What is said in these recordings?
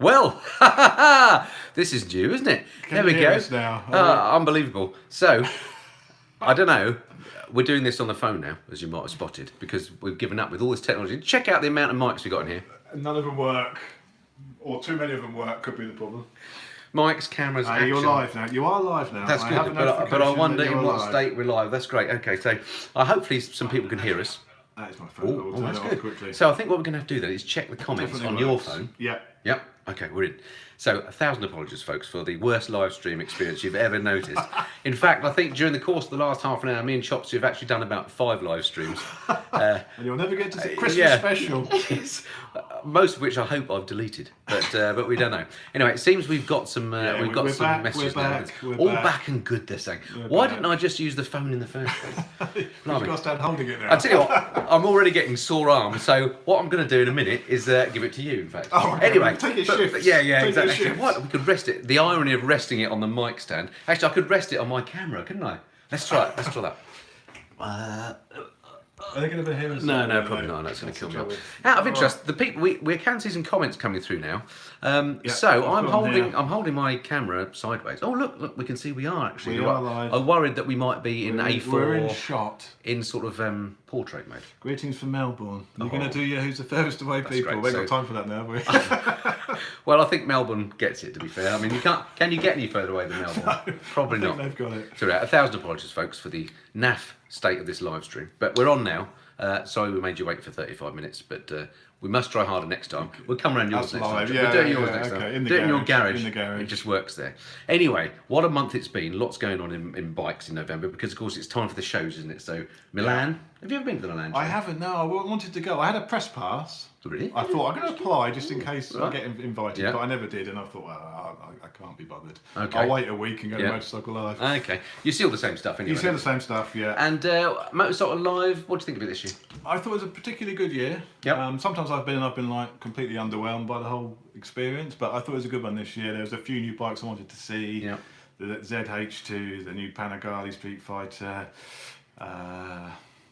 Well, this is new, isn't it? Can there we you hear go. us now? Unbelievable. So, I don't know. We're doing this on the phone now, as you might have spotted, because we've given up with all this technology. Check out the amount of mics we've got in here. None of them work, or too many of them work, could be the problem. Mics, cameras, action. You're live now. You are live now. That's good, but I wonder in what state we're live. That's great. Okay, so hopefully some people can hear us. That is my phone. Oh, that's good. Quickly. So I think what we're going to have to do then is check the comments on your phone. Yep. Yep. Okay, we're in. So 1,000 apologies, folks, for the worst live stream experience you've ever noticed. In fact, I think during the course of the last half an hour, me and Chops have actually done about 5 live streams. And you'll never get to see Christmas special. Yes. Most of which I hope I've deleted, but we don't know. Anyway, it seems we've got some messages now. All back and good, they're saying. Why didn't I just use the phone in the first place? You've got to stand holding it now. I tell you what, I'm already getting sore arms, so what I'm going to do in a minute is give it to you, in fact. Oh, okay. Anyway, take it shifts. Yeah, exactly. What? We could rest it. The irony of resting it on the mic stand. Actually, I could rest it on my camera, couldn't I? Let's try it. Let's try that. Are they going to be here? No, probably not. That's going to kill me. Out of interest, the people we can see some comments coming through now. So I'm holding my camera sideways. Oh look, we can see we are actually. We are live. I worried that we might be in A4. We're in shot. In sort of portrait mode. Greetings from Melbourne. You're going to do your Who's the Furthest Away people. We haven't got time for that now, have we? Well, I think Melbourne gets it, to be fair. I mean, you can't. Can you get any further away than Melbourne? No, probably not. They've got it. So 1,000 apologies, folks, for the naff state of this live stream. But we're on now. Sorry we made you wait for 35 minutes, but we must try harder next time. We'll come around yours next time. We'll do it yours next time. Do it in your garage. In the garage. It just works there. Anyway, what a month it's been. Lots going on in bikes in November because, of course, it's time for the shows, isn't it? So, Milan. Have you ever been to the Milan show? I haven't, no. I wanted to go. I had a press pass. Really? I thought I'm going to apply just in case I get invited, but I never did, and I thought, well, I can't be bothered. Okay. I'll wait a week and go to Motorcycle Live. Okay. You see all the same stuff anyway. You see the same stuff, yeah. And Motorcycle Live, what do you think of it this year? I thought it was a particularly good year. Yep. Sometimes I've been like completely underwhelmed by the whole experience, but I thought it was a good one this year. There was a few new bikes I wanted to see. Yep. The ZH2, the new Panigale Street Fighter.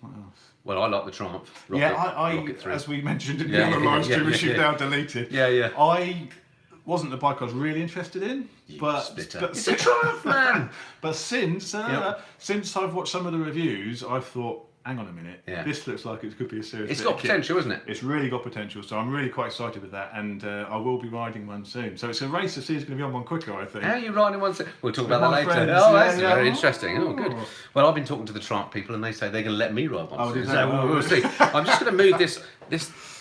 What else? Well, I like the Triumph. Rocket as we mentioned in the other live stream, which you've now deleted. Yeah. I wasn't the bike I was really interested in, but it's a Triumph, man. But since I've watched some of the reviews, I've thought, hang on a minute, this looks like it could be a serious. It's got potential, isn't it? It's really got potential, so I'm really quite excited with that, and I will be riding one soon. So it's a race to see who's going to be on one quicker, I think. How are you riding one soon? We'll talk about that later. Friends, that's very interesting. Oh, good. Well, I've been talking to the Triumph people, and they say they're going to let me ride one soon. So we'll see. I'm just going to move this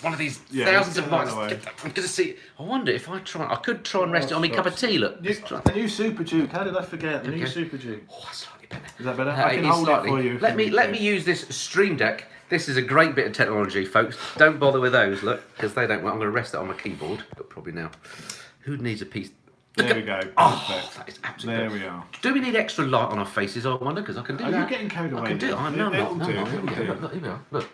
one of these thousands of bikes. I'm going to see. I wonder if I could try and rest it on my cup of tea. Look. The new Super Duke. How did I forget the new Super Duke? Oh, that's slightly better. Is that better? I can hold it for you. Let me use this Stream Deck. This is a great bit of technology, folks. Don't bother with those, look, because they don't work. I'm going to rest it on my keyboard, but probably now. Who needs a piece? There we go. Oh, that is absolutely there we are. Do we need extra light on our faces, I wonder? Because I can do that. You're getting carried away. I can do it. I'm not. Look, here we are. Look.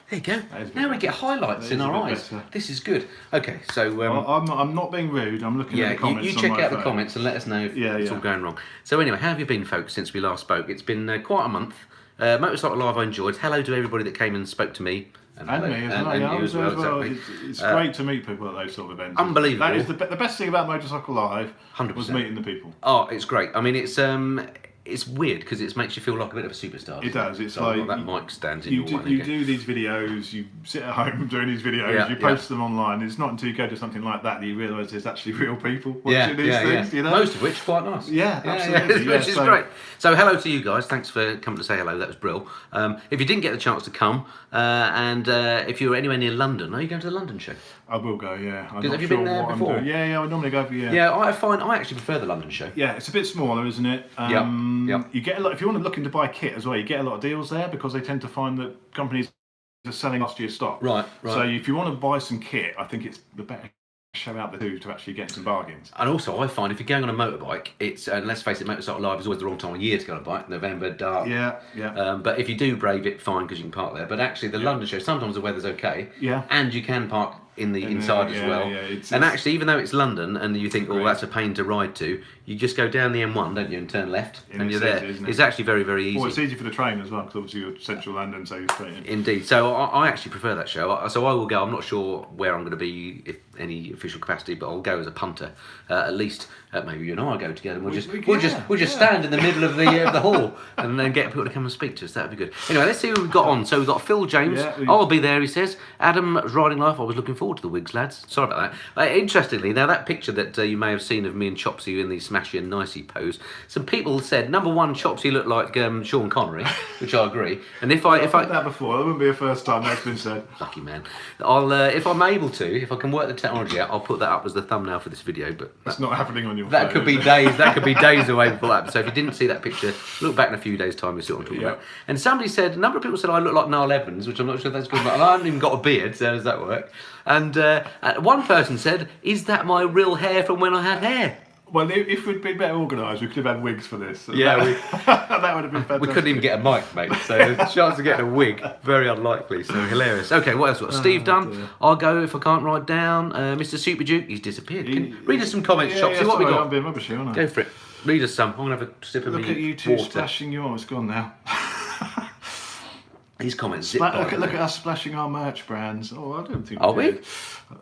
There you go. Now we get highlights in our eyes. Better. This is good. Okay, so... I'm not being rude. I'm looking at the comments. You check out the comments and let us know if it's all going wrong. So anyway, how have you been, folks, since we last spoke? It's been quite a month. Motorcycle Live I enjoyed. Hello to everybody that came and spoke to me. And me as well. It's great to meet people at those sort of events. Unbelievable. That is the best thing about Motorcycle Live 100%. Was meeting the people. Oh, it's great. I mean, it's weird because it makes you feel like a bit of a superstar. It does. It's so like that mic stands in you your way. You do these videos. You sit at home doing these videos. You post them online. It's not until you go to something like that you realise there's actually real people watching these things. You know? Most of which quite nice. Yeah, absolutely. Which is great. So hello to you guys. Thanks for coming to say hello. That was brilliant. If you didn't get the chance to come, and if you're anywhere near London, are you going to the London show? I will go. Yeah. Have you been there before? Yeah. I normally go. Yeah. I actually prefer the London show. Yeah, it's a bit smaller, isn't it? Yep. You get a lot. If you want to look into buy kit as well, you get a lot of deals there because they tend to find that companies are selling last year's stock. Right. So if you want to buy some kit, I think it's the better show out the two to actually get some bargains. And also, I find if you're going on a motorbike, it's and let's face it, Motorcycle Live is always the wrong time of year to go on a bike. November, dark. Yeah. But if you do brave it, fine because you can park there. But actually, the London show, sometimes the weather's okay. Yeah. And you can park in the inside as well. And actually, even though it's London and you think, oh, that's a pain to ride to, you just go down the M1, don't you, and turn left, and you're there. It's actually very, very easy. Well, it's easy for the train as well, because obviously you're central London, so you're straight in. Indeed. So I actually prefer that show. So I will go. I'm not sure where I'm going to be, if any official capacity, but I'll go as a punter. At least maybe you and I go together. And we'll just stand in the middle of the hall and then get people to come and speak to us. That'd be good. Anyway, let's see who we've got on. So we've got Phil James. I'll be there, he says. Adam's riding life. I was looking forward to the wigs, lads. Sorry about that. Interestingly, now that picture that you may have seen of me and Chopsy in the Smashy and Nicey pose, some people said, number one, Chopsy looked like Sean Connery, which I agree. And if I heard that before, that wouldn't be the first time that's been said. Lucky man. I'll if I'm able to, if I can work the technology out, I'll put that up as the thumbnail for this video. But it's not happening on your phone. That could be days. That could be days away before that. So if you didn't see that picture, look back in a few days' time. You see what I'm talking about. And somebody said, a number of people said I look like Niall Evans, which I'm not sure if that's good. But I haven't even got a beard. So how does that work? And one person said, "Is that my real hair from when I had hair?" Well, if we'd been better organised, we could have had wigs for this. Yeah, that would have been fantastic. We couldn't even get a mic, mate. So the chance of getting a wig, very unlikely. So hilarious. Okay, what else? What Steve done? Dear. I'll go if I can't write down. Mr. Super Duke, he's disappeared. Read us some comments, Chop. See what we got. I'm being rubbish here, aren't I? Go for it. Read us some. I'm gonna have a sip of Look at you two splashing your. It's gone now. These comments. Look at us splashing our merch brands. Oh, I don't think. Are we?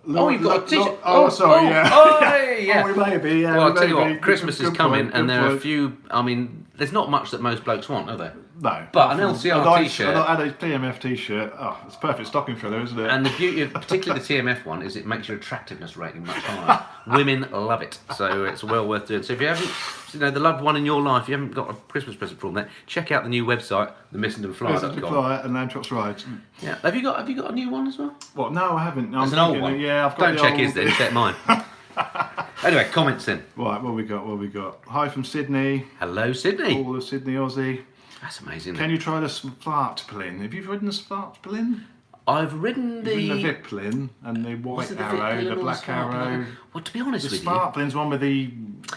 You've got a t-shirt. Sorry, yeah. Yeah. We may be. Yeah. Well, I'll tell you what. Christmas is coming, and there are a few. I mean, there's not much that most blokes want, are there? No. But an LCR t-shirt. I had a TMF t-shirt. Oh, it's a perfect stocking filler, isn't it? And the beauty of particularly the TMF one is it makes your attractiveness rating much higher. Women love it, so it's well worth doing. So if you haven't, the loved one in your life, you haven't got a Christmas present from that, check out the new website, the MissendenFlyer.com. Flyer and Lamb Chops Rides. Yeah. Have you got a new one as well? What? No, I haven't. There's an old one. Yeah, I've got. Don't check his then. Check mine. Anyway, comments then. Right, what we got? Hi from Sydney. Hello, Sydney. All of Sydney, Aussie. That's amazing. Can you try the Svartplin? Have you ridden the Svartplin? I've ridden the Viplin and the white arrow, the black arrow. Well, to be honest with you, the Svartplin's one with the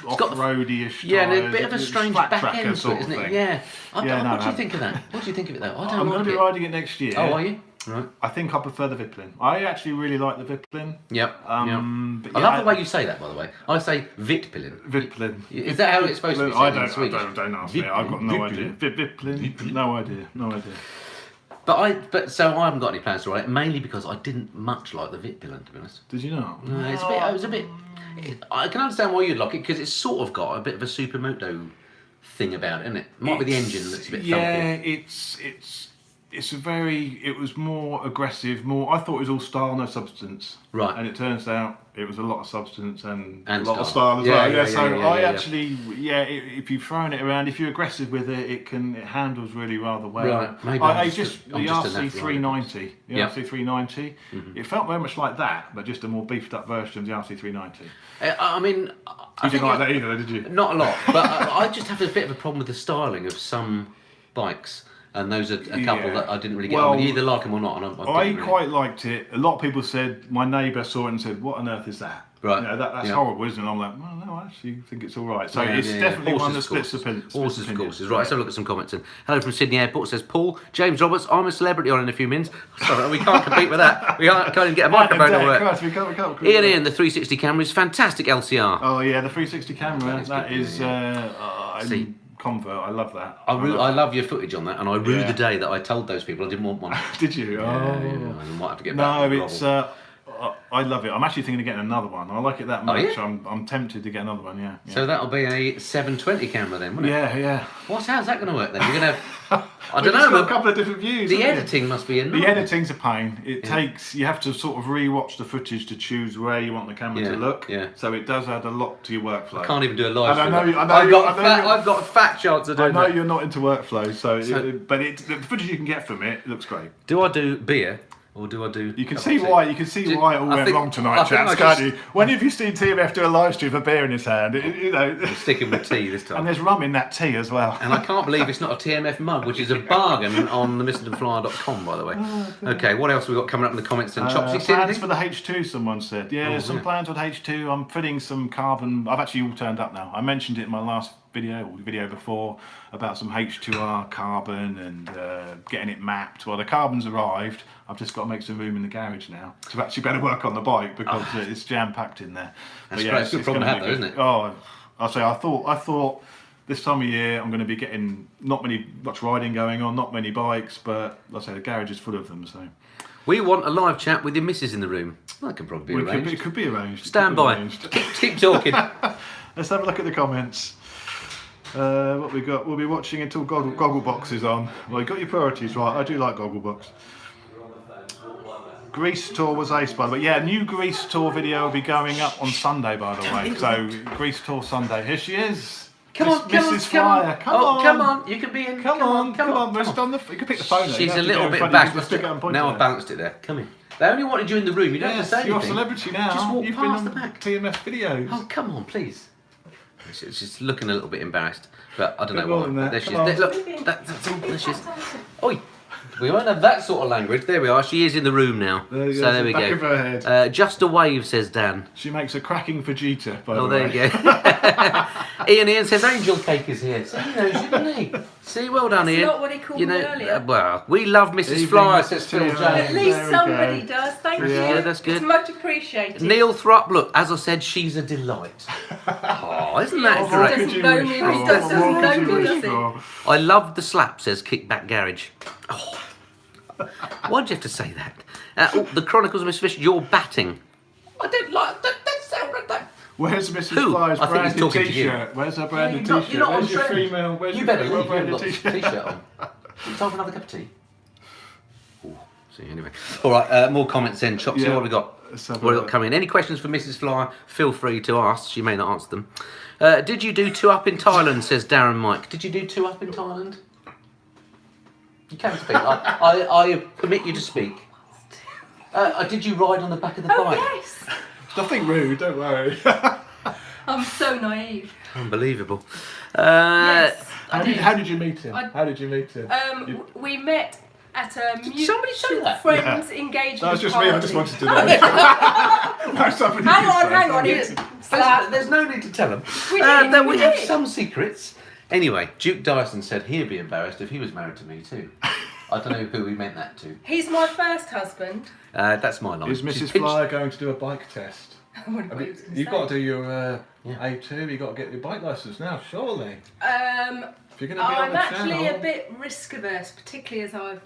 off-roady-ish. Yeah, and a bit of a strange back end to it, isn't it? Yeah. What do you think of that? What do you think of it though? I'm going to be riding it next year. Oh, are you? Right. I think I prefer the Viplin. I actually really like the Viplin. Yep. I love the way you say that, by the way. I say Vitplin. Viplin. Is that how it's supposed to be said in Swedish? Don't ask me. I've got no idea. Viplin. No idea. So I haven't got any plans to ride it, mainly because I didn't much like the Vitplin, to be honest. Did you not? No, it was a bit. I can understand why you'd like it because it's sort of got a bit of a supermoto thing about it, isn't it? Might be the engine that's a bit funky. It was more aggressive, I thought it was all style, no substance. Right. And it turns out it was a lot of substance and a lot of style as well. If you've thrown it around, if you're aggressive with it, it handles really rather well. Right. Maybe the RC390. The RC390. Mm-hmm. It felt very much like that, but just a more beefed up version of the RC390. I mean, you didn't like that either, did you? Not a lot, but I just have a bit of a problem with the styling of some bikes. And those are a couple that I didn't really get on with. You either like them or not. And I quite liked it. A lot of people said, my neighbour saw it and said, what on earth is that? Right. That's horrible, isn't it? And I'm like, well, no, I actually think it's all right. So it's definitely one that splits opinions. Horses, of course. Right, let's have a look at some comments. And hello from Sydney Airport, says Paul. James Roberts, I'm a celebrity on in a few minutes. Sorry, we can't compete with that. We can't even get a microphone to work. We can't. Ian, the 360 camera is fantastic LCR. Oh, yeah, the 360 camera. That is... See. Convert, I love that. I love your footage on that, and I rue the day that I told those people I didn't want one. Did you? Yeah, I might have to get back. No, it's. I love it. I'm actually thinking of getting another one. I like it that much. Oh, yeah? I'm tempted to get another one. Yeah. So that'll be a 720 camera then, won't it? Yeah. How's that going to work then? You're going to have. I don't know. Got a couple of different views. The editing must be enormous. The editing's a pain. It takes. You have to sort of re-watch the footage to choose where you want the camera to look. Yeah. So it does add a lot to your workflow. I can't even do a live stream. I've got a fat chance of doing that. I know you're not into workflow, but the footage you can get from it looks great. Do I do beer? Or do I do? You can see why. You can see why it all went wrong tonight, chaps, can't you? When have you seen TMF do a live stream with a beer in his hand? I'm sticking with tea this time. And there's rum in that tea as well. And I can't believe it's not a TMF mug, which is a bargain on the MissendenFlyer.com, by the way. Okay, what else have we got coming up in the comments? And plans for the H2, someone said. Yeah, some plans with H2. I'm fitting some carbon. I've actually all turned up now. I mentioned it in my last video before about some H2R carbon and getting it mapped. Well, the carbon's arrived. I've just got to make some room in the garage now to actually better work on the bike because it's jam packed in there. That's great. It's a good problem to have, though, isn't it? Oh, I thought this time of year I'm going to be getting much riding going on, not many bikes, but like I say, the garage is full of them. So we want a live chat with your missus in the room. That can probably be arranged. It could be arranged. Stand by. Keep talking. Let's have a look at the comments. What we got? We'll be watching until Gogglebox is on. Well, you got your priorities right. I do like Gogglebox. Greece tour was ace, by the way. Yeah, new Greece tour video will be going up on Sunday, by the way. So Greece tour Sunday. Here she is. Mrs. Flyer. Come on. You can be in. Come on. You can pick the phone. She's a little bit back. Now I've balanced it there. Come in. They only wanted you in the room. You don't have to say anything. You're a celebrity now. Just walk You've past been the on back. TMF videos. Oh, come on, please. She's looking a little bit embarrassed, but I don't know why. There she is. Look, that's all. There she is. Oi. We won't have that sort of language. There we are. She is in the room now. There you so go. there we Back go. of her head. Just a wave, says Dan. She makes a cracking Vegeta, by the way. Oh, there you go. Ian says Angel Cake is here. So he knows you, doesn't he? See, well done, Ian. That's not what he called me earlier. Well, we love Mrs. Flyer, says Phil James. At least somebody does. Thank you. Yeah, that's good. It's much appreciated. Neil Thrupp, look, as I said, she's a delight. Oh, isn't that great? Doesn't know me, doesn't know me, does he? I love the slap, says Kickback Garage. Oh. Why'd you have to say that? The Chronicles of Miss Fish, you're batting. I don't like that. That sounded like. Where's Mrs. Flyer's branded t-shirt? Where's her branded t-shirt? Where's your female? Where's your female branded t-shirt on? You time for another cup of tea? Ooh, see, anyway. All right, more comments then. Chopsy, what have we got? What have we got coming? Any questions for Mrs. Flyer? Feel free to ask. She may not answer them. Did you do 2 Up in Thailand? Says Darren Mike. Did you do 2 Up in Thailand? You can speak. I permit you to speak. Did you ride on the back of the bike? Oh, yes. Nothing rude, don't worry. I'm so naive. Unbelievable. Yes. How did you meet him? How did you meet him? We met at a mutual friend's engagement That was just party. me, I just wanted to know. Hang on. There's no need to tell them. We have did. some secrets. Anyway, Duke Dyson said he'd be embarrassed if he was married to me too. I don't know who he meant that to. He's my first husband. That's my line. Is Mrs. Flyer going to do a bike test? You've got to do your A2, you've got to get your bike licence now, surely. If you're going to be on the actually a bit risk averse, particularly as I've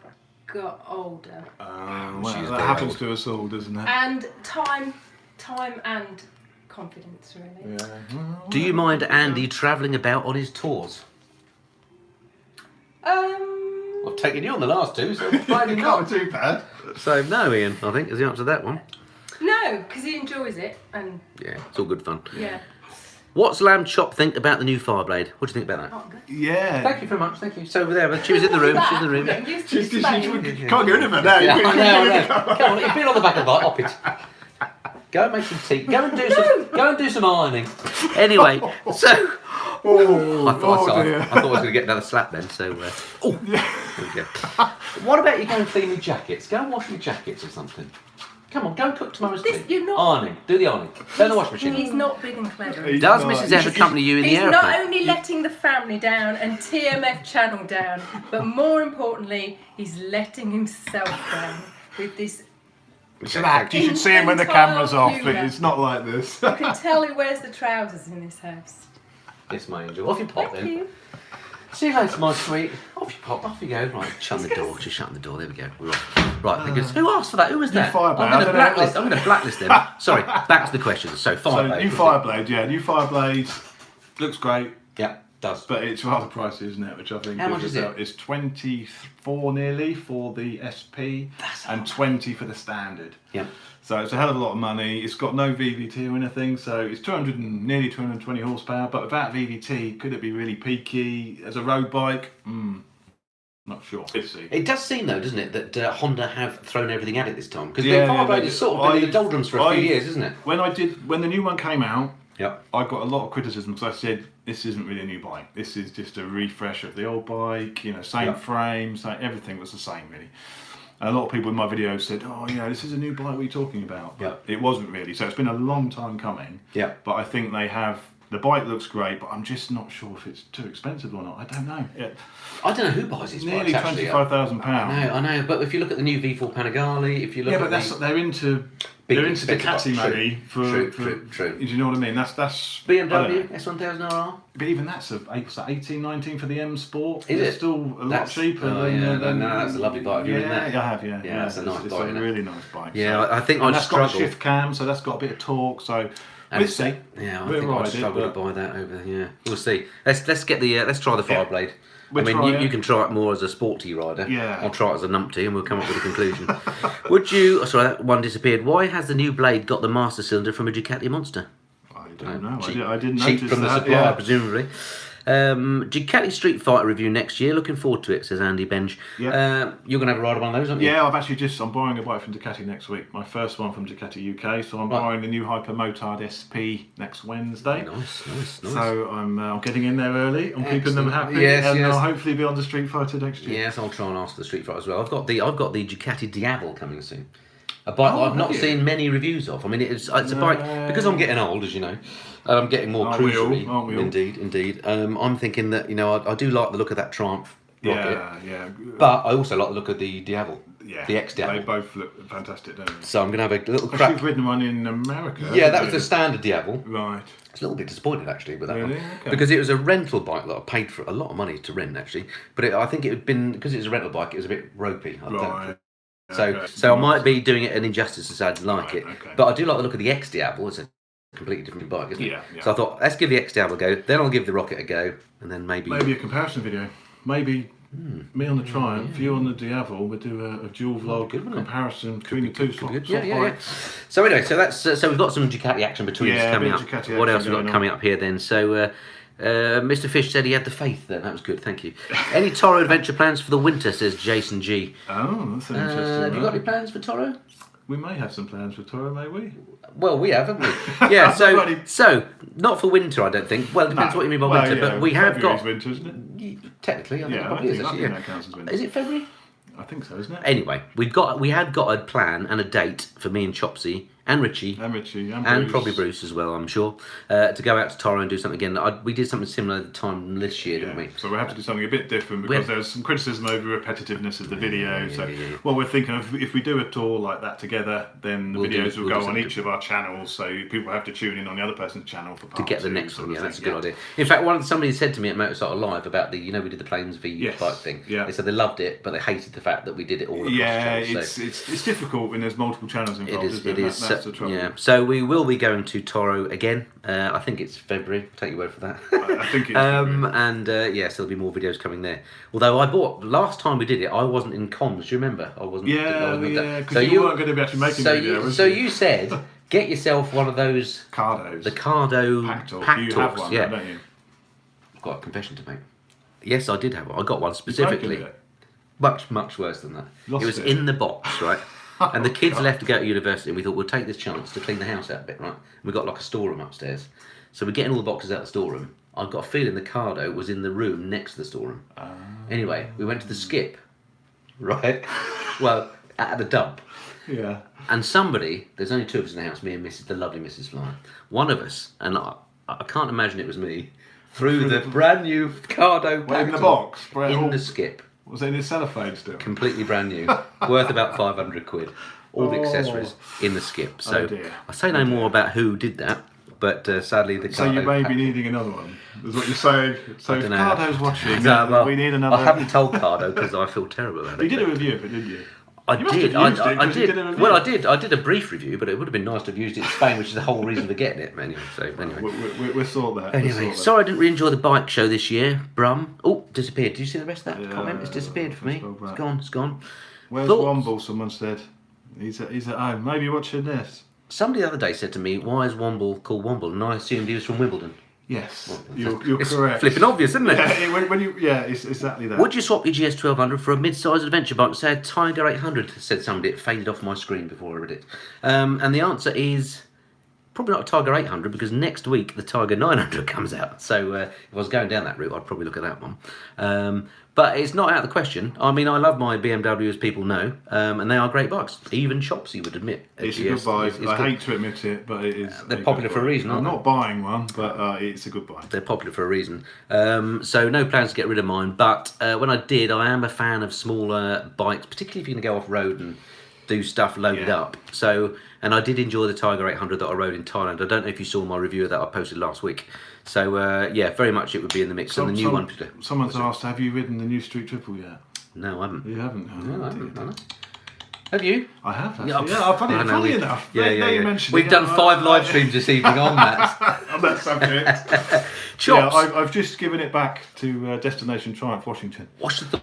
got older. Well, that happens to us all, doesn't it? And time and confidence, really. Yeah. Do you mind Andy travelling about on his tours? I've taken you on the last 2, so probably not too bad. So no, Ian, I think is the answer to that one. No, because he enjoys it, and yeah, it's all good fun. Yeah. What's Lamb Chop think about the new Fireblade? What do you think about that? Oh, good. Yeah. Thank you very much. Thank you. So over there, she was in the room. She's in the room. She can't get rid of her now. Yeah, I know. Come on, you've been on the back of the bike. Op it. Go and make some tea. Go and do some ironing. Anyway, so I thought I was going to get another slap then. So there we go. What about you go and clean your jackets? Go and wash your jackets or something. Come on, go and cook tomorrow's tea. Ironing. Do the ironing. Turn the washing machine. He's not big and clever. Does Mrs. F accompany you in the airplane? He's not only letting the family down and TMF channel down, but more importantly, he's letting himself down with this. It's an act. You should see him when the camera's off. It's not like this. You can tell who wears the trousers in this house. Yes, my angel. Off you pop then. Thank you. See you later, my sweet. Off you pop. Off you go. Right, shut the door. Just shut the door. There we go. We're off. Right, thank goodness. Who asked for that? Who was that? I'm going to blacklist them. Sorry, back to the questions. So, Fireblade. New Fireblade, yeah. New Fireblade. Looks great. Yeah, does. But it's rather pricey, isn't it? Which I think How much is it? It's 24 nearly for the SP and 20 for the standard. Yeah. So it's a hell of a lot of money. It's got no VVT or anything, so it's nearly 220 horsepower. But without VVT, could it be really peaky as a road bike? Not sure. It does seem though, doesn't it, that Honda have thrown everything at it this time? Because the Fireblade has sort of been in the doldrums for a few years, isn't it? When the new one came out, yep. I got a lot of criticism because I said this isn't really a new bike. This is just a refresh of the old bike. You know, same frame, everything was the same really. And a lot of people in my videos said, "Oh, this is a new bike. What are you talking about?" But it wasn't really. So it's been a long time coming. Yeah. But I think they have The bike looks great, but I'm just not sure if it's too expensive or not. I don't know. I don't know who buys these Nearly bikes, actually. £25,000. I know. But if you look at the new V4 Panigale, if you look at they're into Ducati money for. True. Do you know what I mean? That's BMW S1000RR. But even that's 18, 19 for the M Sport. It's still a lot cheaper. No, that's a lovely bike. Have you ridden that? I have. Yeah, that's a nice bike. It's a really nice bike. Yeah, I think I'd that's struggle. got a shift cam, so that's got a bit of torque. So. We'll see. Yeah, I think I'd struggle to buy that over. Yeah, we'll see. Let's get the let's try the Fireblade. You can try it more as a sporty rider. Yeah. I'll try it as a numpty, and we'll come up with a conclusion. Would you? Sorry, that one disappeared. Why has the new blade got the master cylinder from a Ducati Monster? I don't know. I didn't cheap notice from the that. supplier, presumably. Ducati Street Fighter review next year. Looking forward to it, says Andy Benj. Yeah. You're going to have a ride of one of those, aren't you? Yeah, I'm buying a bike from Ducati next week. My first one from Ducati UK. So I'm buying the new Hyper Motard SP next Wednesday. Nice. So I'm getting in there early. I'm keeping them happy. Yes. I'll hopefully be on the Street Fighter next year. Yes, I'll try and ask for the Street Fighter as well. I've got the Ducati Diavol coming soon. A bike that I've not seen many reviews of. I mean, it's a bike, because I'm getting old, as you know, I'm getting more cruisery. Aren't we all? Indeed. I'm thinking that, I do like the look of that Triumph rocket. Yeah. But I also like the look of the Diavol, the ex-Diavol. They both look fantastic, don't they? So I'm going to have a little crack. You've ridden one in America. Yeah, that was the standard Diavol. Right. I was a little bit disappointed, actually, with that one. Okay. Because it was a rental bike that I paid for a lot of money to rent, actually. But I think it had been, because it was a rental bike, it was a bit ropey. Right. So I might be doing it an injustice to say I didn't like it. Okay. But I do like the look of the X-Diavol. It's a completely different bike, isn't it? Yeah. So I thought, let's give the X-Diavol a go, then I'll give the Rocket a go, and then maybe a comparison video. Maybe me on the Triumph, you on the Diavol. We'll do a dual vlog comparison between the two bikes. Yeah. So anyway, so we've got some Ducati action between us coming up. What else have we got coming up here then? So Mr. Fish said he had the faith then. That was good, thank you. Any Toro adventure plans for the winter, says Jason G. Oh, that's an interesting Have you got any plans for Toro? We may have some plans for Toro, may we? Well, we have, haven't we? Yeah, so not for winter, I don't think. Well, it depends what you mean by winter, but we have got... winter, isn't it? Technically, I think it probably is, actually. That counts as winter. Is it February? I think so, isn't it? Anyway, we have got a plan and a date for me and Chopsy and Richie and probably Bruce as well, I'm sure, to go out to Toro and do something again. We did something similar at the time this year, didn't we? So we have to do something a bit different because there's some criticism over repetitiveness of the video. What we're thinking of, if we do a tour like that together, then the videos will go on each of our channels, so people have to tune in on the other person's channel for part to get the two, next one. Yeah, that's a good idea. In fact, somebody said to me at Motorcycle Live about we did the Plains V bike thing. Yeah. They said they loved it, but they hated the fact that we did it all across channels. It's difficult when there's multiple channels involved. It is. That's the trouble. Yeah. So we will be going to Toro again. I think it's February. Take your word for that. I think it's February. And so there'll be more videos coming there. Although last time we did it, I wasn't in comms. Do you remember? I wasn't. Because you weren't going to be actually making the video. So you said, get yourself one of those Cardos. The Cardo Pack you have one, yeah. Don't you? I've got a confession to make. Yes, I did have one. I got one specifically. Much worse than that. It was in the box, right? And the kids left to go to university, and we thought we'll take this chance to clean the house out a bit, right? And we got like a storeroom upstairs, so we're getting all the boxes out of the storeroom. I've got a feeling the Cardo was in the room next to the storeroom. Anyway, we went to the skip, right? Well, at the dump. Yeah. And there's only two of us in the house, me and the lovely Mrs. Fly. One of us, and I can't imagine it was me, threw the brand new Cardo in the box, in the skip. Was it in his cellophane still? Completely brand new, worth about £500. All the accessories in the skip. So I say no more about who did that, but sadly the Cardo. So you may be needing another one. Is what you're saying. So if Cardo's watching, we need another. I haven't told Cardo because I feel terrible about it. You did a review of it, didn't you? I did. Well, I did a brief review, but it would have been nice to have used it in Spain, which is the whole reason for getting it. Anyway, we'll sort that. Anyway, sorry I didn't really enjoy the bike show this year. Brum. Oh, disappeared. Did you see the rest of that comment? It's disappeared for me. It's gone. Where's Womble? Someone said. He's at home. Maybe watching this. Somebody the other day said to me, "Why is Womble called Womble?" And I assumed he was from Wimbledon. Yes, you're correct. Flipping obvious, isn't it? It's exactly that. Would you swap your GS1200 for a mid-sized adventure bike? Say a Tiger 800, said somebody. It faded off my screen before I read it. And the answer is Probably not a Tiger 800 because next week the Tiger 900 comes out. So if I was going down that route, I'd probably look at that one. But it's not out of the question. I mean, I love my BMW, as people know, and they are great bikes. Even Shopsy would admit. It's a good bike. I hate to admit it, but it is. They're popular for a reason, aren't they? I'm not buying one, but it's a good bike. They're popular for a reason. So no plans to get rid of mine. But when I did, I am a fan of smaller bikes, particularly if you're going to go off-road and do stuff loaded up. So, and I did enjoy the Tiger 800 that I rode in Thailand. I don't know if you saw my review of that I posted last week. So yeah, very much it would be in the mix. And the new one. Someone's asked, have you ridden the new Street Triple yet? No, I haven't. You haven't? Oh, no, I haven't. Have you? I have. Actually. Yeah, funny enough. Yeah. We've done 5 live streams this evening on that. On that subject. Chops. Yeah, I've just given it back to Destination Triumph, Washington. What's the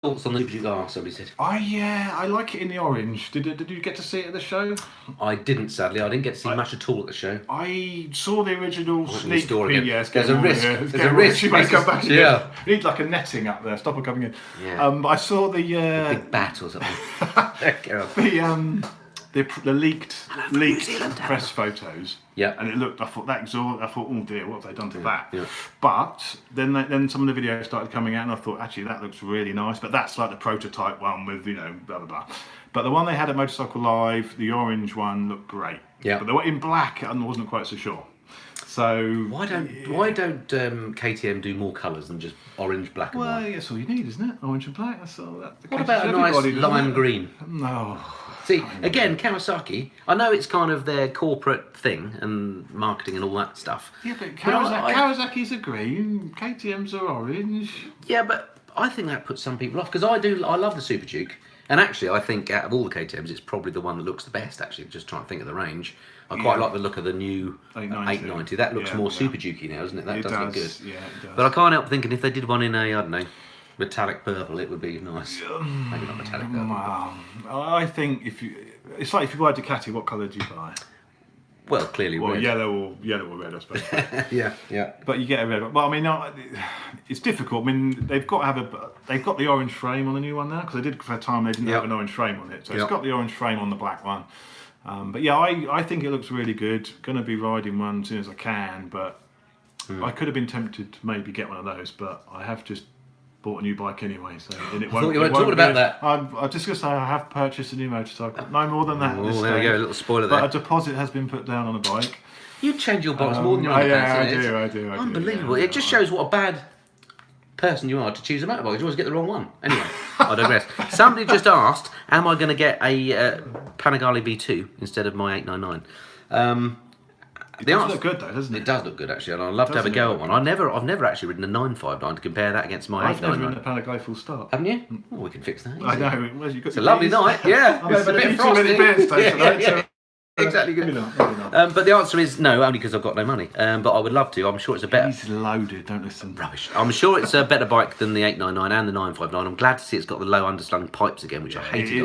thoughts on the Ducati? Somebody said. I like it in the orange. Did you get to see it at the show? I didn't, sadly. I didn't get to see much at all at the show. I saw the original sneak peek. Yes, there's a risk. There's a risk. She may come back. Yeah. You need like a netting up there. Stop her coming in. Yeah. I saw the big bat or something. the leaked press photos. Yeah. And it looked. I thought, oh dear, what have they done to that? Yeah. But then some of the videos started coming out, and I thought, actually, that looks really nice. But that's like the prototype one with blah blah blah. But the one they had at Motorcycle Live, the orange one, looked great. Yeah. But they were in black, and I wasn't quite so sure. So why don't KTM do more colours than just orange, black, and white? Well, that's all you need, isn't it? Orange and black. That's all. What about a nice lime green? No. See, again, Kawasaki, I know it's kind of their corporate thing and marketing and all that stuff. Yeah, but Kawasaki's are green, KTM's are orange. Yeah, but I think that puts some people off because I love the Super Duke. And actually, I think out of all the KTMs, it's probably the one that looks the best, actually, just trying to think of the range. I quite like the look of the new 890. That looks more Super Dukey now, doesn't it? That does look good. Yeah, it does. But I can't help thinking if they did one in a, I don't know, metallic purple, it would be nice. Maybe not metallic purple. I think it's like if you buy a Ducati, what colour do you buy? Well, clearly red. yellow or red, I suppose. yeah. But you get a red. Well, I mean, it's difficult. I mean, they've got the orange frame on the new one now because they did for a time they didn't have an orange frame on it, so it's got the orange frame on the black one. But yeah, I think it looks really good. Going to be riding one as soon as I can, but I could have been tempted to maybe get one of those, but I have just bought a new bike anyway, so and it I thought you weren't talking about that. I'm just going to say I have purchased a new motorcycle. No more than that. Oh, there we go, a little spoiler there. But a deposit has been put down on a bike. You change your bikes more than your underpants. Yeah, I do. Unbelievable. It just shows what a bad person you are to choose a motorbike. You always get the wrong one. Anyway, I digress. Somebody just asked, am I going to get a Panigale V2 instead of my 899? It does look good though, doesn't it? It does look good actually, and I'd love to have a go at one. I've never actually ridden a 959 to compare that against my 899. I've never ridden a Panigale full start. Haven't you? Oh, we can fix that. I know. Well, it's a lovely night. Yeah, it's a bit frosty. Exactly good. Maybe not. But the answer is no, only because I've got no money. But I would love to. I'm sure it's a better. He's loaded. Don't listen. Rubbish. I'm sure it's a better bike than the 899 and the 959. I'm glad to see it's got the low underslung pipes again, which I hated.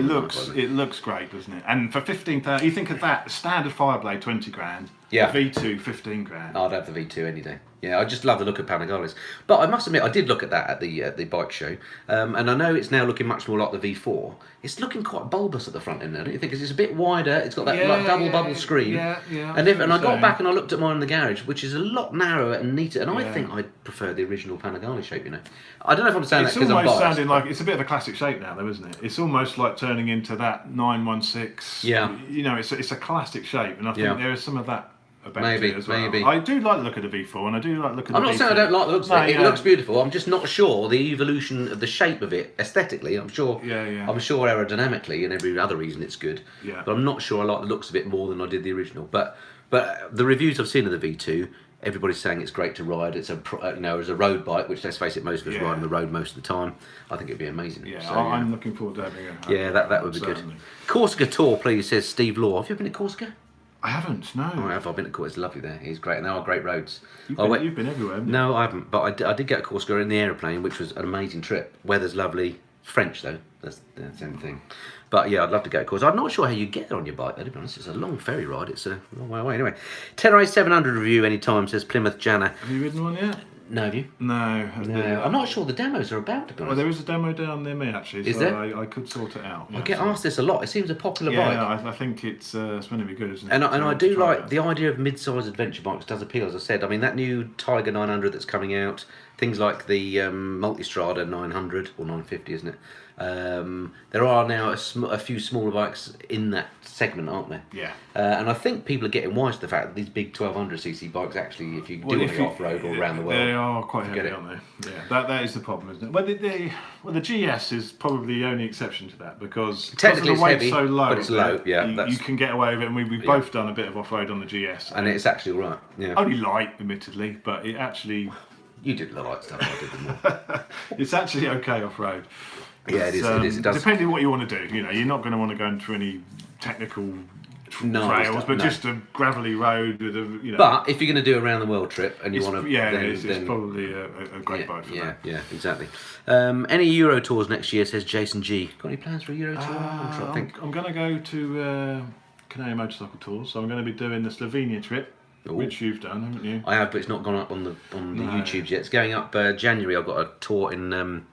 It looks great, doesn't it? And for 15,000, you think of that standard Fireblade, 20 grand. Yeah. V2, 15 grand. I'd have the V2 any day. Yeah, I just love the look of Panigales. But I must admit, I did look at that at the bike show, and I know it's now looking much more like the V4. It's looking quite bulbous at the front end there, don't you think? Because it's a bit wider. It's got that double bubble screen. Yeah. And I got back and I looked at mine in the garage, which is a lot narrower and neater. And I think I prefer the original Panigale shape. You know, I don't know if I'm saying that because I'm biased. It's almost sounding like it's a bit of a classic shape now, though, isn't it? It's almost like turning into that 916. Yeah. You know, it's a classic shape, and I think there is some of that. Maybe. I do like the look of the V4 and I do like the look of the V2. I'm not saying I don't like the looks of it. It looks beautiful. I'm just not sure the evolution of the shape of it aesthetically. I'm sure. I'm sure aerodynamically and every other reason it's good. Yeah. But I'm not sure I like the looks of it more than I did the original. But the reviews I've seen of the V2, everybody's saying it's great to ride. It's as a road bike, which let's face it, most of us ride on the road most of the time. I think it'd be amazing. Yeah, so, I'm looking forward to having it. Yeah, that would be good. Corsica Tour, please, says Steve Law. Have you ever been to Corsica? I haven't, no. I have. I've been to Corsica. It's lovely there. It's great. And there are great roads. You've been everywhere, haven't you? No, I haven't. But I did get to Corsica in the aeroplane, which was an amazing trip. Weather's lovely. French, though. That's the same thing. But yeah, I'd love to go to Corsica. I'm not sure how you get there on your bike, though, to be honest. It's a long ferry ride. It's a long way away. Anyway, Tenere 700 review anytime, says Plymouth Jana. Have you ridden one yet? No, have you? No. No, I'm not sure the demos are about, to be honest. Well, there is a demo down near me, actually. Is so there? I could sort it out. I get asked this a lot. It seems a popular bike. Yeah, I think it's going to be good, isn't it? And I do like the idea of mid-sized adventure bikes does appeal, as I said. I mean, that new Tiger 900 that's coming out, things like the Multistrada 900, or 950, isn't it? There are now a few smaller bikes in that segment, aren't there? Yeah. And I think people are getting wise to the fact that these big 1200cc bikes actually, if you do want to go off-road or around the world... They are quite heavy, aren't they? Yeah, that is the problem, isn't it? Well, the GS is probably the only exception to that, because technically the weight's heavy, so low, but it's low, yeah. You can get away with it, and we've both done a bit of off-road on the GS. And it's actually all right, yeah. Only light, admittedly, but it actually... You did the light stuff, I did the more. It's actually okay off-road. Yeah, it is. It does. Depending on what you want to do, you're not going to want to go into any technical trails, but just a gravelly road with a, But if you're going to do a round the world trip and you want to, it's probably a great bike for that. Yeah, exactly. Any Euro tours next year? Says Jason G. Got any plans for a Euro tour? I'm going to go to Canadian Motorcycle Tours, so I'm going to be doing the Slovenia trip. Ooh. Which you've done, haven't you? I have, but it's not gone up on the YouTubes yet. It's going up January. I've got a tour in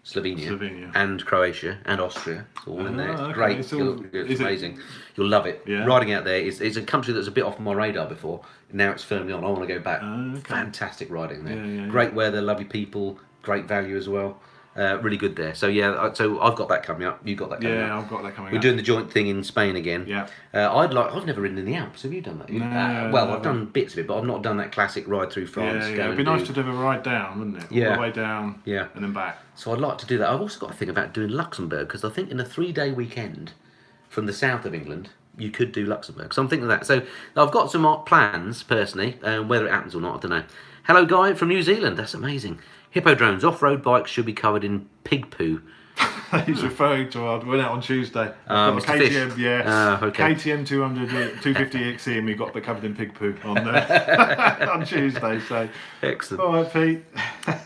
Slovenia and Croatia and Austria. It's all in there. It's great. It's amazing. You'll love it. Yeah. Riding out there is a country that's a bit off my radar before. Now it's firmly on. I want to go back. Fantastic riding there. Yeah. Great weather, lovely people, great value as well. Really good there. So yeah, so I've got that coming up. You've got that coming up. Yeah, I've got that coming up. We're doing the joint thing in Spain again. Yeah. I've never ridden in the Alps. Have you done that? No. Well, I've done bits of it, but I've not done that classic ride through France. Yeah. It'd be nice to do a ride down, wouldn't it? Yeah. All the way down. Yeah. And then back. So I'd like to do that. I've also got to think about doing Luxembourg, because I think in a 3-day weekend from the south of England, you could do Luxembourg. So I'm thinking of that. So I've got some plans personally, whether it happens or not, I don't know. Hello, Guy from New Zealand. That's amazing. Hippodromes, off-road bikes should be covered in pig poo. He's referring to I went out on Tuesday. Mr. KTM, Fish. yeah. Okay. KTM 200, 250 XE, and we got covered in pig poo on Tuesday. So excellent. All right, Pete.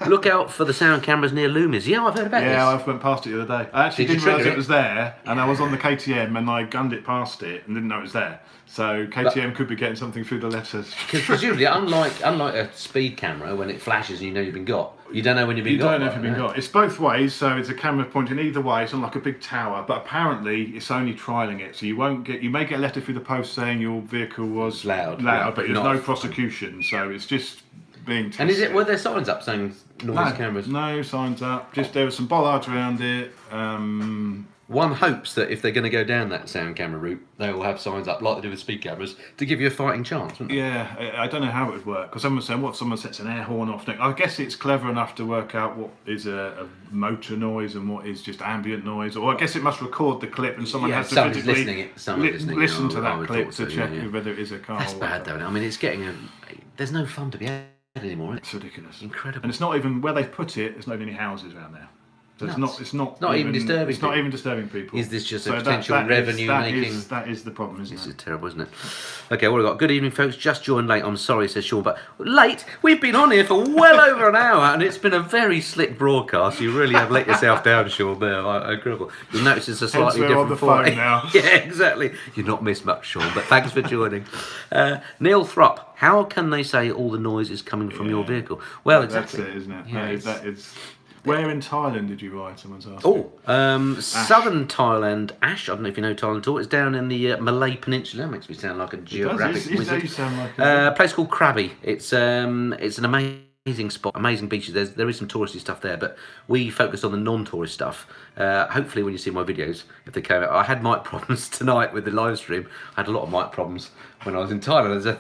Look out for the sound cameras near Loomis. Yeah, I've heard about this. Yeah, I went past it the other day. I actually didn't realise it was there, and I was on the KTM and I gunned it past it and didn't know it was there. So KTM could be getting something through the letters. Because presumably, unlike a speed camera, when it flashes and you know you've been got, you don't know when you've been got. You don't know if you've been got. It's both ways, so it's a camera pointing either way. It's not like a big tower, but apparently it's only trialling it. So you may get a letter through the post saying your vehicle was loud, but there's no prosecution. So it's just being tested. And were there signs up saying noise cameras? No signs up. Just there were some bollards around it. One hopes that if they're going to go down that sound camera route, they will have signs up like they do with speed cameras to give you a fighting chance, wouldn't they? Yeah, I don't know how it would work, because someone's saying, someone sets an air horn off. I guess it's clever enough to work out what is a motor noise and what is just ambient noise, or I guess it must record the clip and someone has to physically listen to that clip to check whether it is a car. That's bad though. I mean, it's getting there's no fun to be had anymore. It's ridiculous. Incredible. And it's not even where they've put it. There's not even any houses around there. So it's not even disturbing. It's not even disturbing people. Is this just a potential revenue making? That is the problem, isn't it? This is terrible, isn't it? Okay, what have we got? Good evening, folks. Just joined late. I'm sorry, says Sean, but late. We've been on here for well over an hour, and it's been a very slick broadcast. You really have let yourself down, Sean. There, incredible. You'll notice it's a slightly different on the phone now. Yeah, exactly. You've not missed much, Sean. But thanks for joining. Neil Thrupp. How can they say all the noise is coming from your vehicle? Well, exactly. That's it, isn't it? Yeah, that is. Where in Thailand did you ride? Someone's asking. Southern Thailand, Ash. I don't know if you know Thailand at all. It's down in the Malay Peninsula. That makes me sound like a geographic wizard. You sound like a place called Krabi. It's an amazing spot, amazing beaches. There is some touristy stuff there, but we focused on the non-tourist stuff. Hopefully, when you see my videos, if they came out, I had mic problems tonight with the live stream. I had a lot of mic problems when I was in Thailand.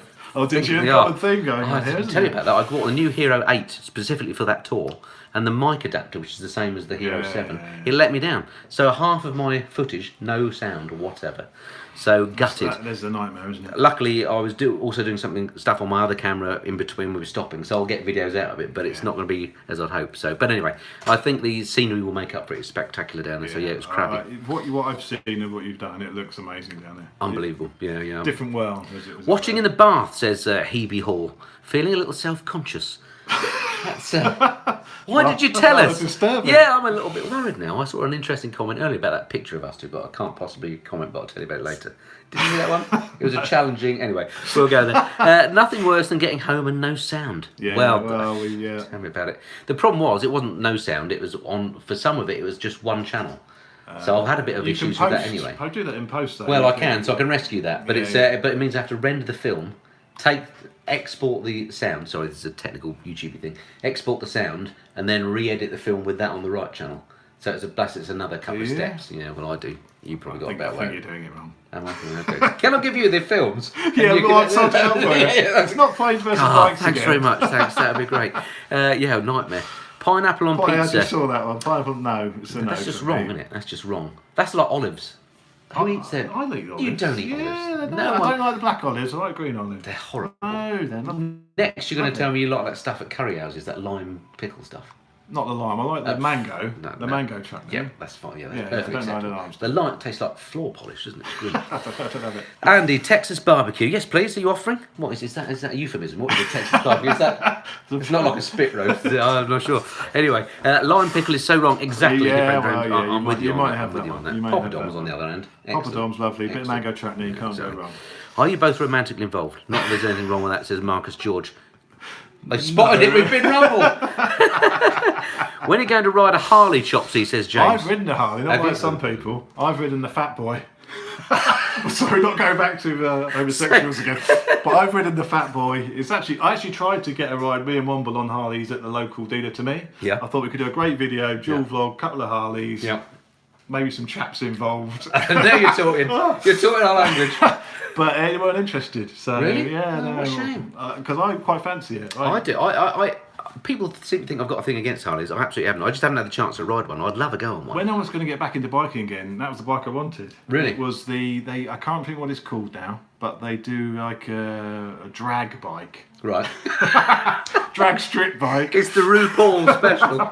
Did you? Got a thing going on here? I tell you about that. I bought the new Hero 8 specifically for that tour, and the mic adapter, which is the same as the Hero 7, it let me down. So half of my footage, no sound whatever. So gutted. There's the nightmare, isn't it? Luckily, I was also doing stuff on my other camera in between we were stopping, so I'll get videos out of it, but it's not going to be as I'd hope. So, but anyway, I think the scenery will make up for it. It's spectacular down there. So yeah, it was crappy. What I've seen of what you've done, it looks amazing down there. Unbelievable. Yeah. Different world. Watching in the bath, says Hebe Hall. Feeling a little self-conscious. That's, why did you tell us? Disturbing. Yeah, I'm a little bit worried now. I saw an interesting comment earlier about that picture of us two, but I can't possibly comment, but I'll tell you about it later. Did you see that one? It was a challenging... Anyway, we'll go there. Nothing worse than getting home and no sound. Yeah, well, tell me about it. The problem was, it wasn't no sound. It was on... For some of it was just one channel. So I've had a bit of issues with that anyway. I do that in post, though. Well, I can, so I can rescue that. But but it means I have to render the film, export the sound. Sorry, this is a technical YouTube thing. Export the sound and then re-edit the film with that on the right channel. So it's another couple of steps. Yeah, well, I do. You probably got a better way. I think you're doing it wrong. Am I? Okay. Can I give you the films? Yeah, I'll sort it out for you. It's not planes versus bikes thanks again. very much. Thanks, that'd be great. Nightmare. Pineapple on pizza. I just saw that one. Pineapple, no. It's a no. That's just wrong, isn't it? That's just wrong. That's like olives. Who eats them? I eat olives. You don't eat olives. Yeah, I don't like the black olives. I like green olives. They're horrible. No, they're not. Next, you're going to tell me you like that stuff at curry houses, that lime pickle stuff. Not the lime. I like the mango. The mango chutney. Yeah, that's fine. Yeah, that's perfectly acceptable. The lime tastes like floor polish, doesn't it? It's I don't have it. Andy, Texas barbecue. Yes, please. Are you offering? What is that? Is that a euphemism? What is a Texas barbecue? Is that? It's not like a spit roast. I'm not sure. Anyway, lime pickle is so wrong. Exactly. I'm with you on that. Poppadoms on the other end. Poppadoms, lovely. Bit of mango chutney. You can't go wrong. Are you both romantically involved? Not that there's anything wrong with that, says Marcus George. They spotted it, we've been rumbled. When are you going to ride a Harley, Chopsy, says James? I've ridden a Harley, not like some people. I've ridden the Fat Boy. Sorry, not going back to homosexuals again. But I've ridden the Fat Boy. I actually tried to get a ride, me and Womble, on Harleys at the local dealer to me. Yeah. I thought we could do a great video, dual vlog, couple of Harleys. Yeah. Maybe some chaps involved. Now you're talking. You're talking our language. But they weren't interested. So really? What a shame. Because I quite fancy it. I do. People think I've got a thing against Harleys. I absolutely haven't. I just haven't had the chance to ride one. I'd love a go on one. When I was going to get back into biking again, that was the bike I wanted. Really? It was I can't think what it's called now, but they do like a drag bike. Right. Drag strip bike. It's the RuPaul special.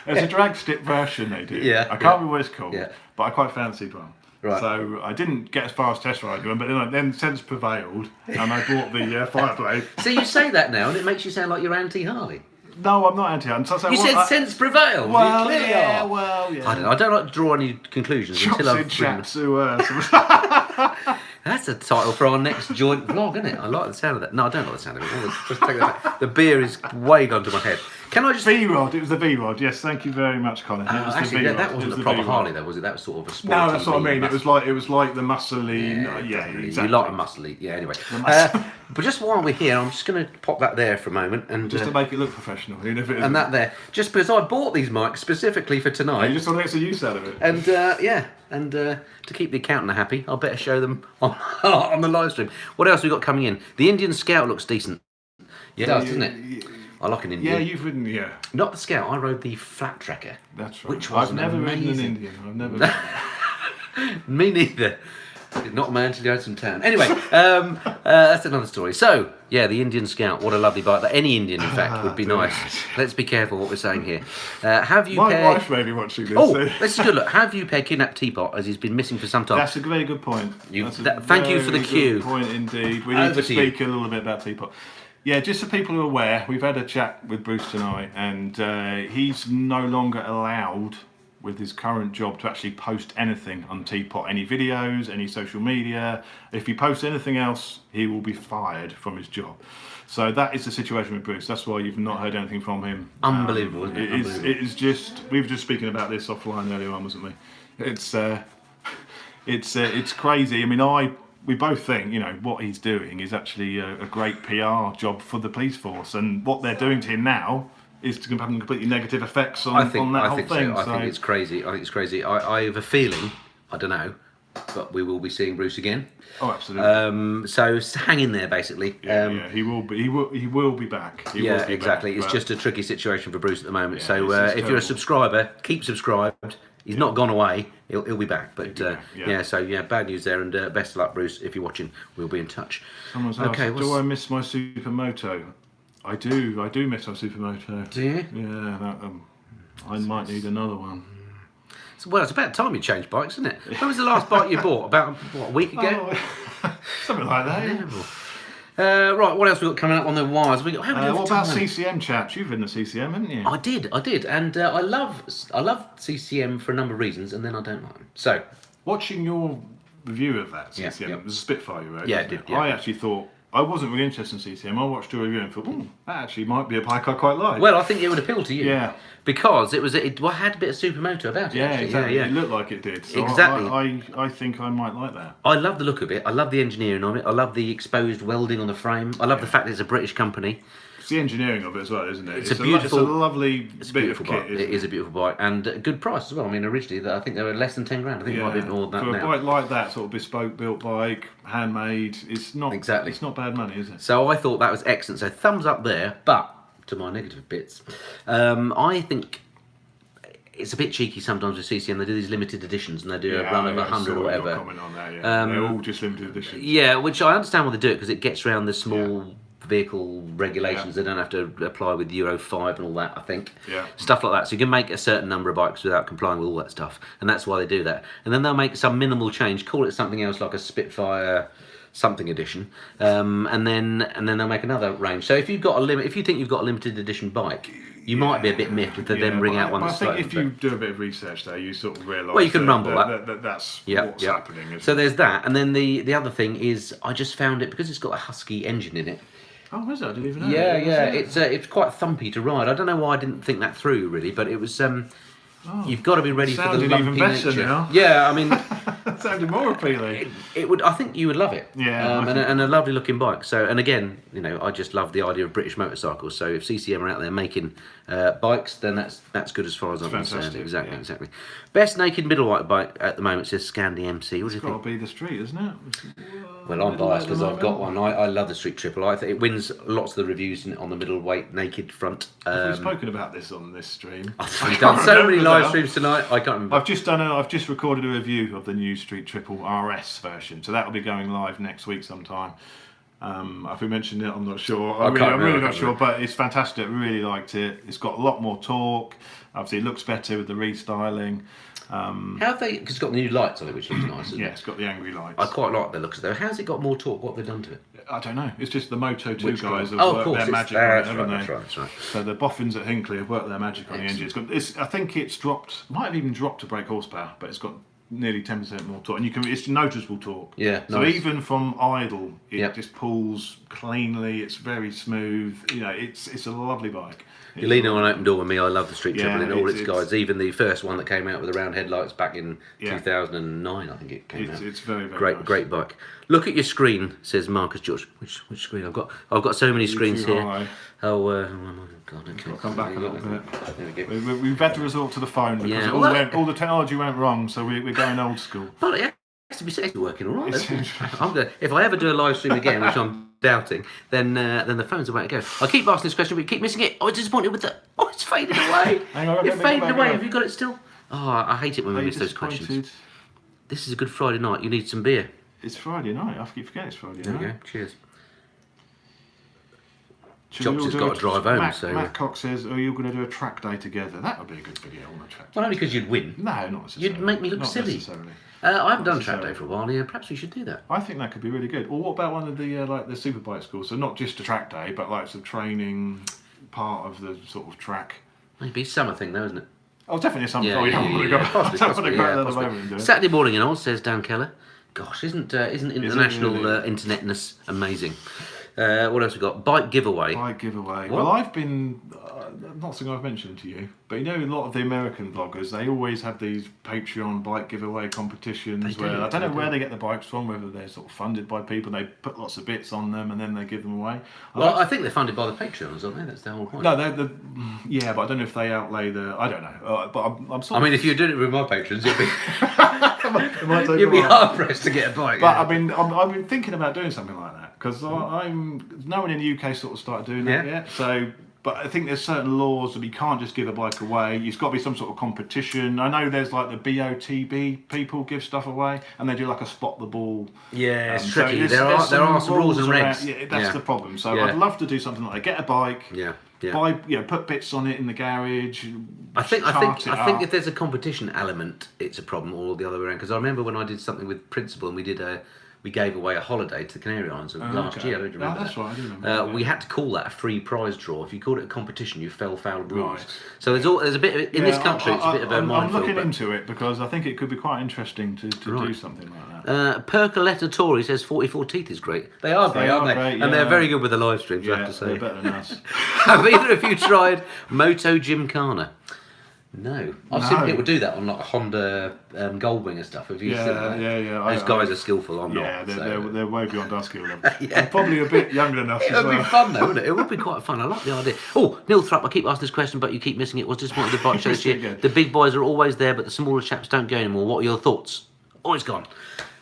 There's a drag strip version they do. Yeah. I can't remember what it's called. Yeah. But I quite fancied one. Right. So I didn't get as far as test riding one, but then sense prevailed, and I bought the Fireblade. So you say that now, and it makes you sound like you're anti-Harley. No, I'm not anti-Harley. So you said sense prevailed. Well, you clearly yeah, are. well, yeah. I don't like to draw any conclusions until I've... chaps who That's the title for our next joint vlog, isn't it? I like the sound of that. No, I don't like the sound of it. Just take that back. The beer is way gone to my head. Can I just... V-Rod, it was the V-Rod. Yes, thank you very much, Colin. It was actually, the V-Rod. that wasn't a proper Harley, though, was it? That was sort of a sporty... No, that's what I mean. It was like the muscly... Yeah, exactly. You like a muscly... Yeah, anyway. But just while we're here, I'm just going to pop that there for a moment. And just to make it look professional, even if it isn't. And that there. Just because I bought these mics specifically for tonight. You just want to get some use out of it. And, to keep the accountant happy, I'll better show them on the live stream. What else we got coming in? The Indian Scout looks decent. Yeah, it does, doesn't it? I like an Indian. Yeah, you've ridden, Not the Scout, I rode the Flat Tracker. That's right. Which was I've never ridden an Indian. I've never ridden. Me neither. Not a man until he had some tan. Anyway, that's another story. So, yeah, the Indian Scout, what a lovely bike. Any Indian, in fact, would be nice. Let's be careful what we're saying here. Have you My wife may be watching this. Oh, this is good. Look, have you paired kidnapped Teapot, as he's been missing for some time? That's a very good point. Thank you for the cue. Good point indeed. We need to speak a little bit about Teapot. Yeah, just so people are aware, we've had a chat with Bruce tonight, and he's no longer allowed, with his current job, to actually post anything on Teapot, any videos, any social media. If he posts anything else, he will be fired from his job. So that is the situation with Bruce. That's why you've not heard anything from him. Unbelievable, isn't it? It is just, we were just speaking about this offline earlier on, wasn't we? It's crazy. I mean, we both think, what he's doing is actually a great PR job for the police force, and what they're doing to him now is to have completely negative effects on that whole thing. I think it's crazy. I have a feeling, I don't know, but we will be seeing Bruce again. Oh, absolutely. So hang in there, basically. Yeah, he will be back. He will be exactly. Back, it's just a tricky situation for Bruce at the moment. Yeah, so if you're a subscriber, keep subscribed. He's not gone away. He'll be back. But bad news there, and best of luck, Bruce. If you're watching, we'll be in touch. Someone's asked, do I miss my Supermoto? I do miss my Supermoto. Do you? Yeah, I might need another one. Well, it's about time you changed bikes, isn't it? When was the last bike you bought? About a week ago? Something like that. Right, what else we got coming up on the wires? What about CCM, chaps? You've ridden the CCM, haven't you? I did, and I love CCM for a number of reasons, and then I don't like them. So, watching your review of that CCM, it was a Spitfire you wrote. Yeah, it did. Yeah. I actually thought I wasn't really interested in CCM. I watched your review and thought, that actually might be a bike I quite like. Well, I think it would appeal to you. Yeah. Because it had a bit of supermoto about it. Yeah, actually. exactly. Yeah. It looked like it did. So exactly. I think I might like that. I love the look of it. I love the engineering on it. I love the exposed welding on the frame. I love the fact that it's a British company. It's the engineering of it as well, isn't it? It's a lovely bit of kit. It is a beautiful bike and a good price as well. I mean, originally I think they were less than 10 grand. I think it might be more than that for now. For a bike like that, sort of bespoke built bike, handmade, it's not exactly. It's not bad money, is it? So I thought that was excellent. So thumbs up there. But to my negative bits, I think it's a bit cheeky sometimes with CCM. They do these limited editions and they do a run of 100 or whatever. Comment on that, they're all just limited editions. Yeah, which I understand why they do it because it gets around the small vehicle regulations. They don't have to apply with Euro 5 and all that, I think. Yeah. Stuff like that. So you can make a certain number of bikes without complying with all that stuff. And that's why they do that. And then they'll make some minimal change, call it something else like a Spitfire something edition, and then they'll make another range. So if you've got if you think you've got a limited edition bike, you might be a bit miffed if they then bring out one that's I think if you do a bit of research there, you sort of realise. Well, you can rumble that's what's happening. So there's that, and then the other thing is I just found it because it's got a husky engine in it. Oh, is it? I didn't even know. Yeah. It's quite thumpy to ride. I don't know why I didn't think that through really, but it was. You've got to be ready for the lumpy even better nature. Now. Yeah, I mean, it sounded more appealing. It would. I think you would love it. Yeah, and a lovely looking bike. So, and again, I just love the idea of British motorcycles. So if CCM are out there making bikes, then that's good as far as I'm concerned. Exactly. Best naked middleweight bike at the moment says Scandi MC. What do you think? It's got to be the Street, isn't it? Well, I'm biased because I've got one. I love the Street Triple. I think it wins lots of the reviews on the middleweight naked front. Have we spoken about this on this stream? I've done so many live streams tonight. I can't remember. I've just recorded a review of the new Street Triple RS version, so that will be going live next week sometime. If we mentioned it, I'm not sure. I'm really not sure, but it's fantastic. I really liked it. It's got a lot more torque. Obviously, it looks better with the restyling. How have they? Because it's got the new lights on it, which looks nice. Yeah, it's got the angry lights. I quite like the looks though. How's it got more torque? What have they done to it? I don't know. It's just the Moto 2 guys have worked their magic on it, haven't they? That's right. So the boffins at Hinckley have worked their magic on the engine. I think it's dropped. Might have even dropped to brake horsepower, but it's got nearly 10% more torque, and it's noticeable torque. Yeah. So nice. even from idle, it just pulls cleanly. It's very smooth. It's a lovely bike. You're leaning on an open door with me. I love the Street Triple in all its guides. Even the first one that came out with the round headlights back in 2009, I think it came out. It's very, very great, nice. Great bike. Look at your screen, says Marcus George. Which screen? I've got so many screens here. Oh God! Okay. I'll come back a little bit. There we go. We've had to resort to the phone because all the technology went wrong, so we're going old school. Well, it has to be said, it's working all right. If I ever do a live stream again, which I'm doubting, then the phone's the way to go. I keep asking this question, but you keep missing it. I was disappointed with the. Oh, it's faded away. Hang on, it's faded away. Have you got it still? Oh, I hate it when we miss those questions. This is a good Friday night. You need some beer. It's Friday night. I keep forgetting it's Friday night. There we go. Cheers. Chops has got to drive home. Matt Cox says, "Are you going to do a track day together?" That would be a good video on a track day. Well, only because you'd win. No, not necessarily. You'd make me look silly. Necessarily. I haven't done track day for a while. Yeah, perhaps we should do that. I think that could be really good. Or what about one of the the superbike schools? So not just a track day, but like some training part of the sort of track. Maybe summer thing though, isn't it? Oh, definitely something. Saturday morning and all, says Dan Keller. Gosh, isn't international internetness amazing? What else we got? Bike giveaway. Bike giveaway. What? Well, I've been not something I've mentioned to you, but a lot of the American vloggers, they always have these Patreon bike giveaway competitions where I don't know where they get the bikes from, whether they're sort of funded by people, they put lots of bits on them and then they give them away. I think they're funded by the Patreons, aren't they? That's the whole point. No, but I don't know if they outlay the. I don't know, but I'm sort of. I mean, if you're doing it with my patrons, you'd be hard pressed to get a bike. But I've been thinking about doing something like that because no one in the UK sort of started doing that yet. So. But I think there's certain laws that you can't just give a bike away. It's got to be some sort of competition. I know there's like the BOTB people give stuff away, and they do like a spot the ball. Yeah, it's tricky. There are some rules and regs. Yeah, that's the problem. So I'd love to do something like that. Get a bike. Yeah. Buy, put bits on it in the garage. I think if there's a competition element, it's a problem all the other way around. Because I remember when I did something with Principal, and we did we gave away a holiday to the Canary Islands last year. I don't remember that's that. right, I do remember. We had to call that a free prize draw. If you called it a competition, you fell foul of rules. Right. So there's a bit of, in this country, it's a bit of a minefield. I'm looking into it because I think it could be quite interesting to do something like that. Percoletta Tory says 44 Teeth is great. They are great, aren't they? Great, and they're very good with the live streams, I have to say. They're better than us. Have either of you tried Moto Gymkhana? No. I've seen people do that on like Honda Goldwing stuff. Have you seen that? Yeah. Those guys are skillful, I'm not. Yeah, they're way beyond our skill level. And probably a bit younger than us as well. It would be fun though, wouldn't it? It would be quite fun. I like the idea. Oh, Neil Thrupp, I keep asking this question, but you keep missing it. Was disappointed with the bike show this year. The big boys are always there, but the smaller chaps don't go anymore. What are your thoughts? Always gone.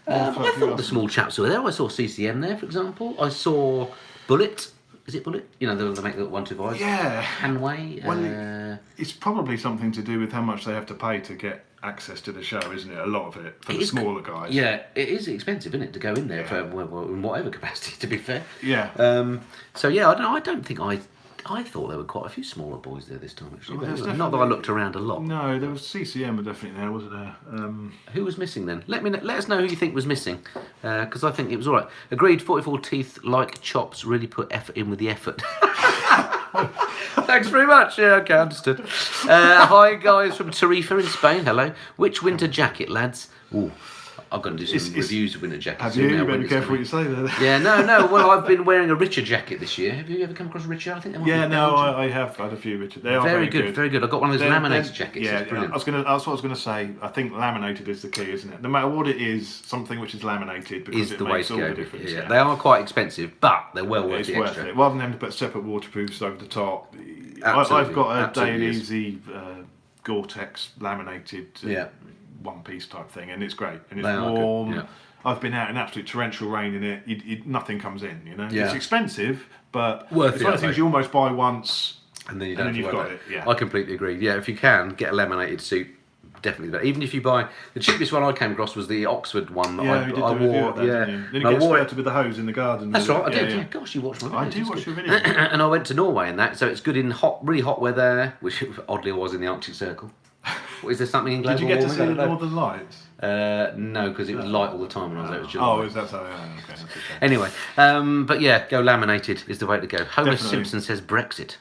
I thought the small chaps were there. I saw CCM there, for example. I saw Bullet. Is it Bullet? You know, they make the 125s. Yeah. Hanway. Well, it's probably something to do with how much they have to pay to get access to the show, isn't it? A lot of it for the smaller guys. Yeah, it is expensive, isn't it, to go in there for in whatever capacity. To be fair. Yeah. So yeah, I don't know. I don't think I thought there were quite a few smaller boys there this time, actually. Well, not that I looked around a lot. No, there was CCM were definitely there, wasn't there? Who was missing then? Let us know who you think was missing, because I think it was all right. Agreed. 44 Teeth, like chops, really put effort in with the effort. Thanks very much. Yeah, okay, understood. Hi guys from Tarifa in Spain. Hello. Which winter jacket, lads? Ooh. I've got to do some reviews of winter jackets. Have you? You better be careful what you say there. Yeah, no. Well, I've been wearing a Richer jacket this year. Have you ever come across Richer? I think they might be I have had a few Richer. They are very good. Very good. I've got one of those laminated jackets. Yeah, it's brilliant. that's what I was going to say. I think laminated is the key, isn't it? No matter what it is, something which is laminated because it makes all the difference. Yeah. They are quite expensive, but they're well worth the extra. It. Rather than having to put separate waterproofs over the top. Absolutely. I've got a Day and Easy Gore-Tex laminated. One-piece type thing, and it's great, and it's warm. Yeah. I've been out in absolute torrential rain in it. Nothing comes in, you know. Yeah. It's expensive, but worth it's one of the things you almost buy once, and then you've got it. Yeah, I completely agree. Yeah, if you can get a laminated suit, definitely. Even if you buy the cheapest one I came across was the Oxford one that I wore. Then you get started with the hose in the garden. That's right. I did. Yeah. Gosh, you watched my videos. I do watch your videos. And I went to Norway in that, so it's good in really hot weather, which oddly was in the Arctic Circle. Is there something in global warming? Did you get to see the Northern Lights? No, because it was light all the time when I was there. It was July. Oh, is that so? Yeah, okay. Anyway, but yeah, go laminated is the way to go. Homer Simpson says Brexit.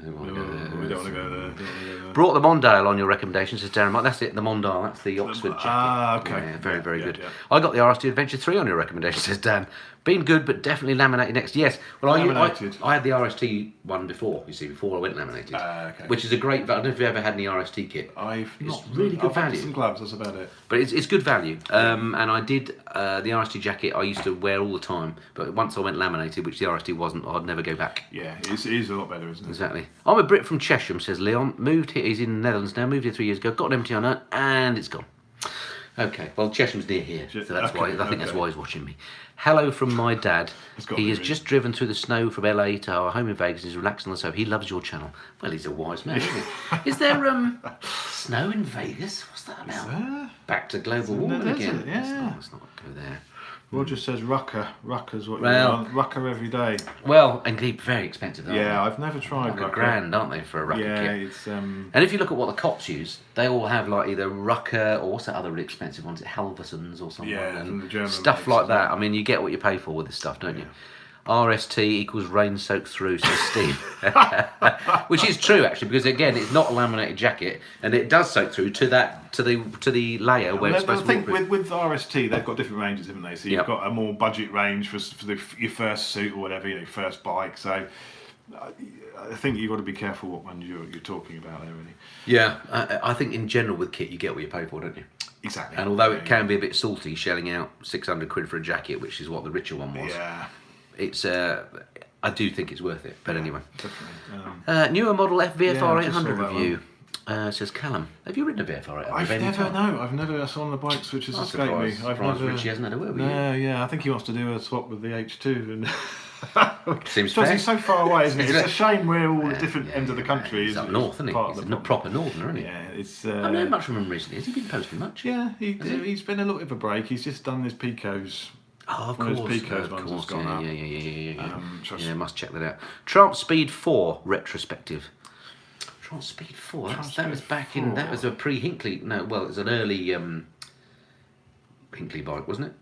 We don't want to go there. Brought the Mondale on your recommendation, says Darren Mike. That's it, the Mondale. That's the Oxford jacket. Okay. Yeah, very good. Yeah. I got the RST Adventure 3 on your recommendation, says Dan. Been good, but definitely laminated next. Yes. Well, I had the RST one before. You see, before I went laminated, which is a great. I don't know if you've ever had any RST kit. It's really good value. Some gloves. That's about it. But it's good value. And I did the RST jacket. I used to wear all the time, but once I went laminated, which the RST wasn't, I'd never go back. Yeah, it is a lot better, isn't it? Exactly. I'm a Brit from Chesham, says Leon. Moved here. He's in the Netherlands now. Moved here 3 years ago. Got an MT on it, and it's gone. Okay, well, Chesham's near here, so that's why. I think that's why he's watching me. Hello from my dad. He has just driven through the snow from LA to our home in Vegas. He's relaxing on the sofa. He loves your channel. Well, he's a wise man, isn't he? Is there snow in Vegas? What's that about? Back to global warming again. Yeah. Let's not go there. Roger says Rucker. Rucker's what you want. Rucker every day. Well, and they're very expensive, aren't they? I've never tried Rucker. $1,000, aren't they, for a Rucker kit? It's... And if you look at what the cops use, they all have like either Rucker or what's that other really expensive ones? Halversons or something. Yeah, from the German stuff like that. I mean, you get what you pay for with this stuff, don't you? RST equals rain soaked through, says Steve. Which is true actually, because again, it's not a laminated jacket, and it does soak through to the layer where it's supposed to be. I think with RST, they've got different ranges, haven't they? So you've got a more budget range for your first suit or whatever, your first bike. So I think you've got to be careful what ones you're talking about there, really. Yeah, I think in general with kit, you get what you pay for, don't you? Exactly. And although it can be a bit salty, shelling out £600 for a jacket, which is what the Richer one was. Yeah. It's I do think it's worth it, but anyway. Definitely. Newer model VFR 800 review, says Callum. Have you ridden a VFR 800? I've never. That's one of the bikes which has escaped me. I've never. Richie hasn't had a word with you. Yeah. I think he wants to do a swap with the H2. And seems fair. He's so far away, isn't it? It's a shame we're all at different ends of the country. He's up north, isn't he? He's a proper northerner, isn't he? Yeah, it's. I've not heard much from him recently. Has he been posting much? Yeah, he's been a little bit of a break. He's just done his Picos. Oh, of course. One of those Picos ones has gone up. Yeah, must check that out. Trump Speed 4 retrospective. Trump Speed 4. That was back in. That was a pre-Hinkley. No, well, it was an early. Hinkley bike, wasn't it?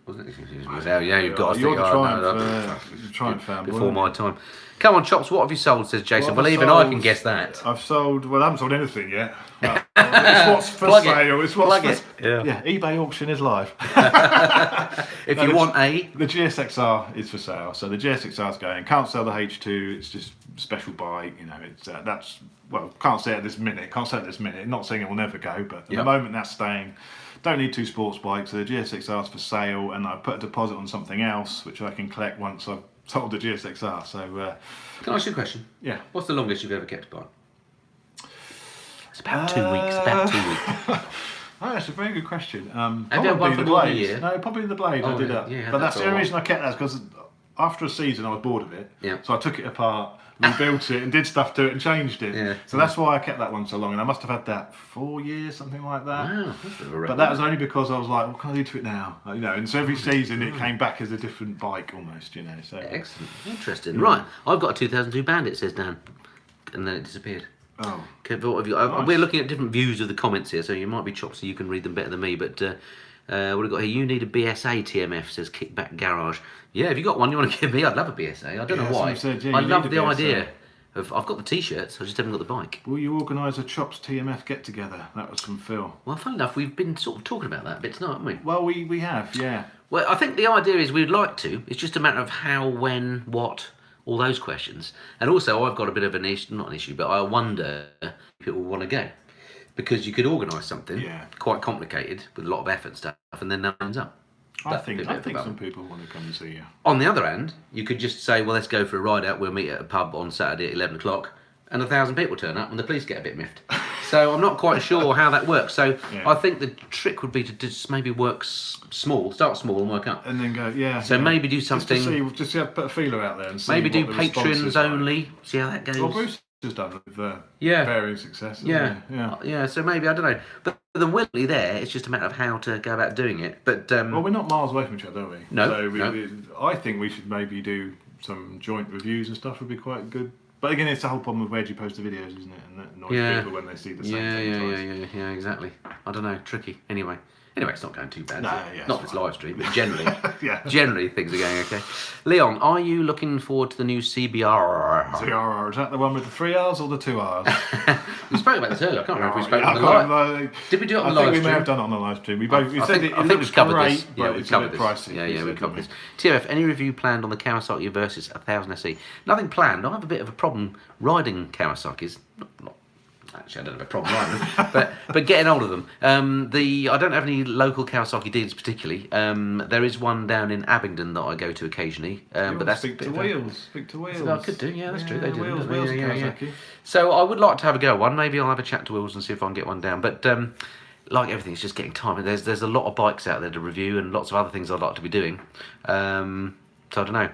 Yeah, you've got to You're think. the Triumph fan. Before my time. Come on, Chops, what have you sold, says Jason? Well, even I can guess that. I haven't sold anything yet. No. It's what's for sale. It's what's for sale. Yeah, eBay auction is live. If you want The GSXR is for sale. So the GSXR is going. Can't sell the H2. It's just a special bike. You know, it's can't say it this minute. Not saying it will never go, but at the moment that's staying. Don't need 2 sports bikes. So the GSXR is for sale, and I put a deposit on something else, which I can collect once I've sold the GSXR. So can I ask you a question? Yeah. What's the longest you've ever kept a bike? It's about 2 weeks. About 2 weeks. Oh, that's a very good question. Have you had one for more than a year? No, probably the Blade. I did that. Yeah, but that's the only reason I kept that, because after a season I was bored of it. Yeah. So I took it apart, rebuilt it, and did stuff to it and changed it. Yeah. So that's why I kept that one so long, and I must have had that 4 years, something like that. Wow, that's a bit of a record. But that was only because I was like, what can I do to it now? You know, and so every season it came back as a different bike almost, you know. So excellent, interesting. Right, I've got a 2002 Bandit, says Dan, and then it disappeared. Oh. Okay, but what have you? Nice. We're looking at different views of the comments here, so you might be chopped, so you can read them better than me. But what have we got here? You need a BSA TMF, says Kickback Garage. Yeah, if you got one you want to give me, I'd love a BSA. I don't know why. I love the idea of. I've got the T-shirts, I just haven't got the bike. Will you organise a Chops TMF get together? That was from Phil. Well, funny enough, we've been sort of talking about that a bit tonight, haven't we? Well, we have, yeah. Well, I think the idea is we'd like to. It's just a matter of how, when, what. All those questions. And also I've got a bit of an issue, not an issue, but I wonder if people want to go, because you could organise something quite complicated with a lot of effort and stuff, and then no one's up. I think some people want to come and see you. On the other hand, you could just say, well, let's go for a ride out, we'll meet at a pub on Saturday at 11 o'clock, and 1,000 people turn up and the police get a bit miffed. So I'm not quite sure how that works. So I think the trick would be to just maybe work small, start small and work up. And then go, So maybe do something. Just put a feeler out there and see. Maybe do patrons only. See how that goes. Well, Bruce has done with varying success. Yeah. So maybe, I don't know. But the will be there. It's just a matter of how to go about doing it. But well, we're not miles away from each other, are we? No. So I think we should maybe do some joint reviews and stuff. Would be quite good. But again, it's the whole problem with where do you post the videos, isn't it? And that annoys people when they see the same thing. Yeah, exactly. I don't know, tricky. Anyway, it's not going too bad. No, not this live stream, but generally, generally things are going okay. Leon, are you looking forward to the new CBR? CBR, is that the one with the 3 R's or the 2 R's? We spoke about this earlier. I can't remember if we spoke about the live. Did we do it on the live stream? I think we may have done it on the live stream. We said it looks great, but it's a bit pricey. Yeah, we covered this. TMF, any review planned on the Kawasaki Versys 1000 SE? Nothing planned. I have a bit of a problem riding Kawasaki's. Actually, I don't have a problem riding them, but getting hold of them. I don't have any local Kawasaki dealers particularly. There is one down in Abingdon that I go to occasionally. But that's Speak to Wheels. I could do, that's true. They do. Wheels, Kawasaki. So I would like to have a go at one. Maybe I'll have a chat to Wheels and see if I can get one down. But like everything, it's just getting time. There's a lot of bikes out there to review and lots of other things I'd like to be doing. So I don't know.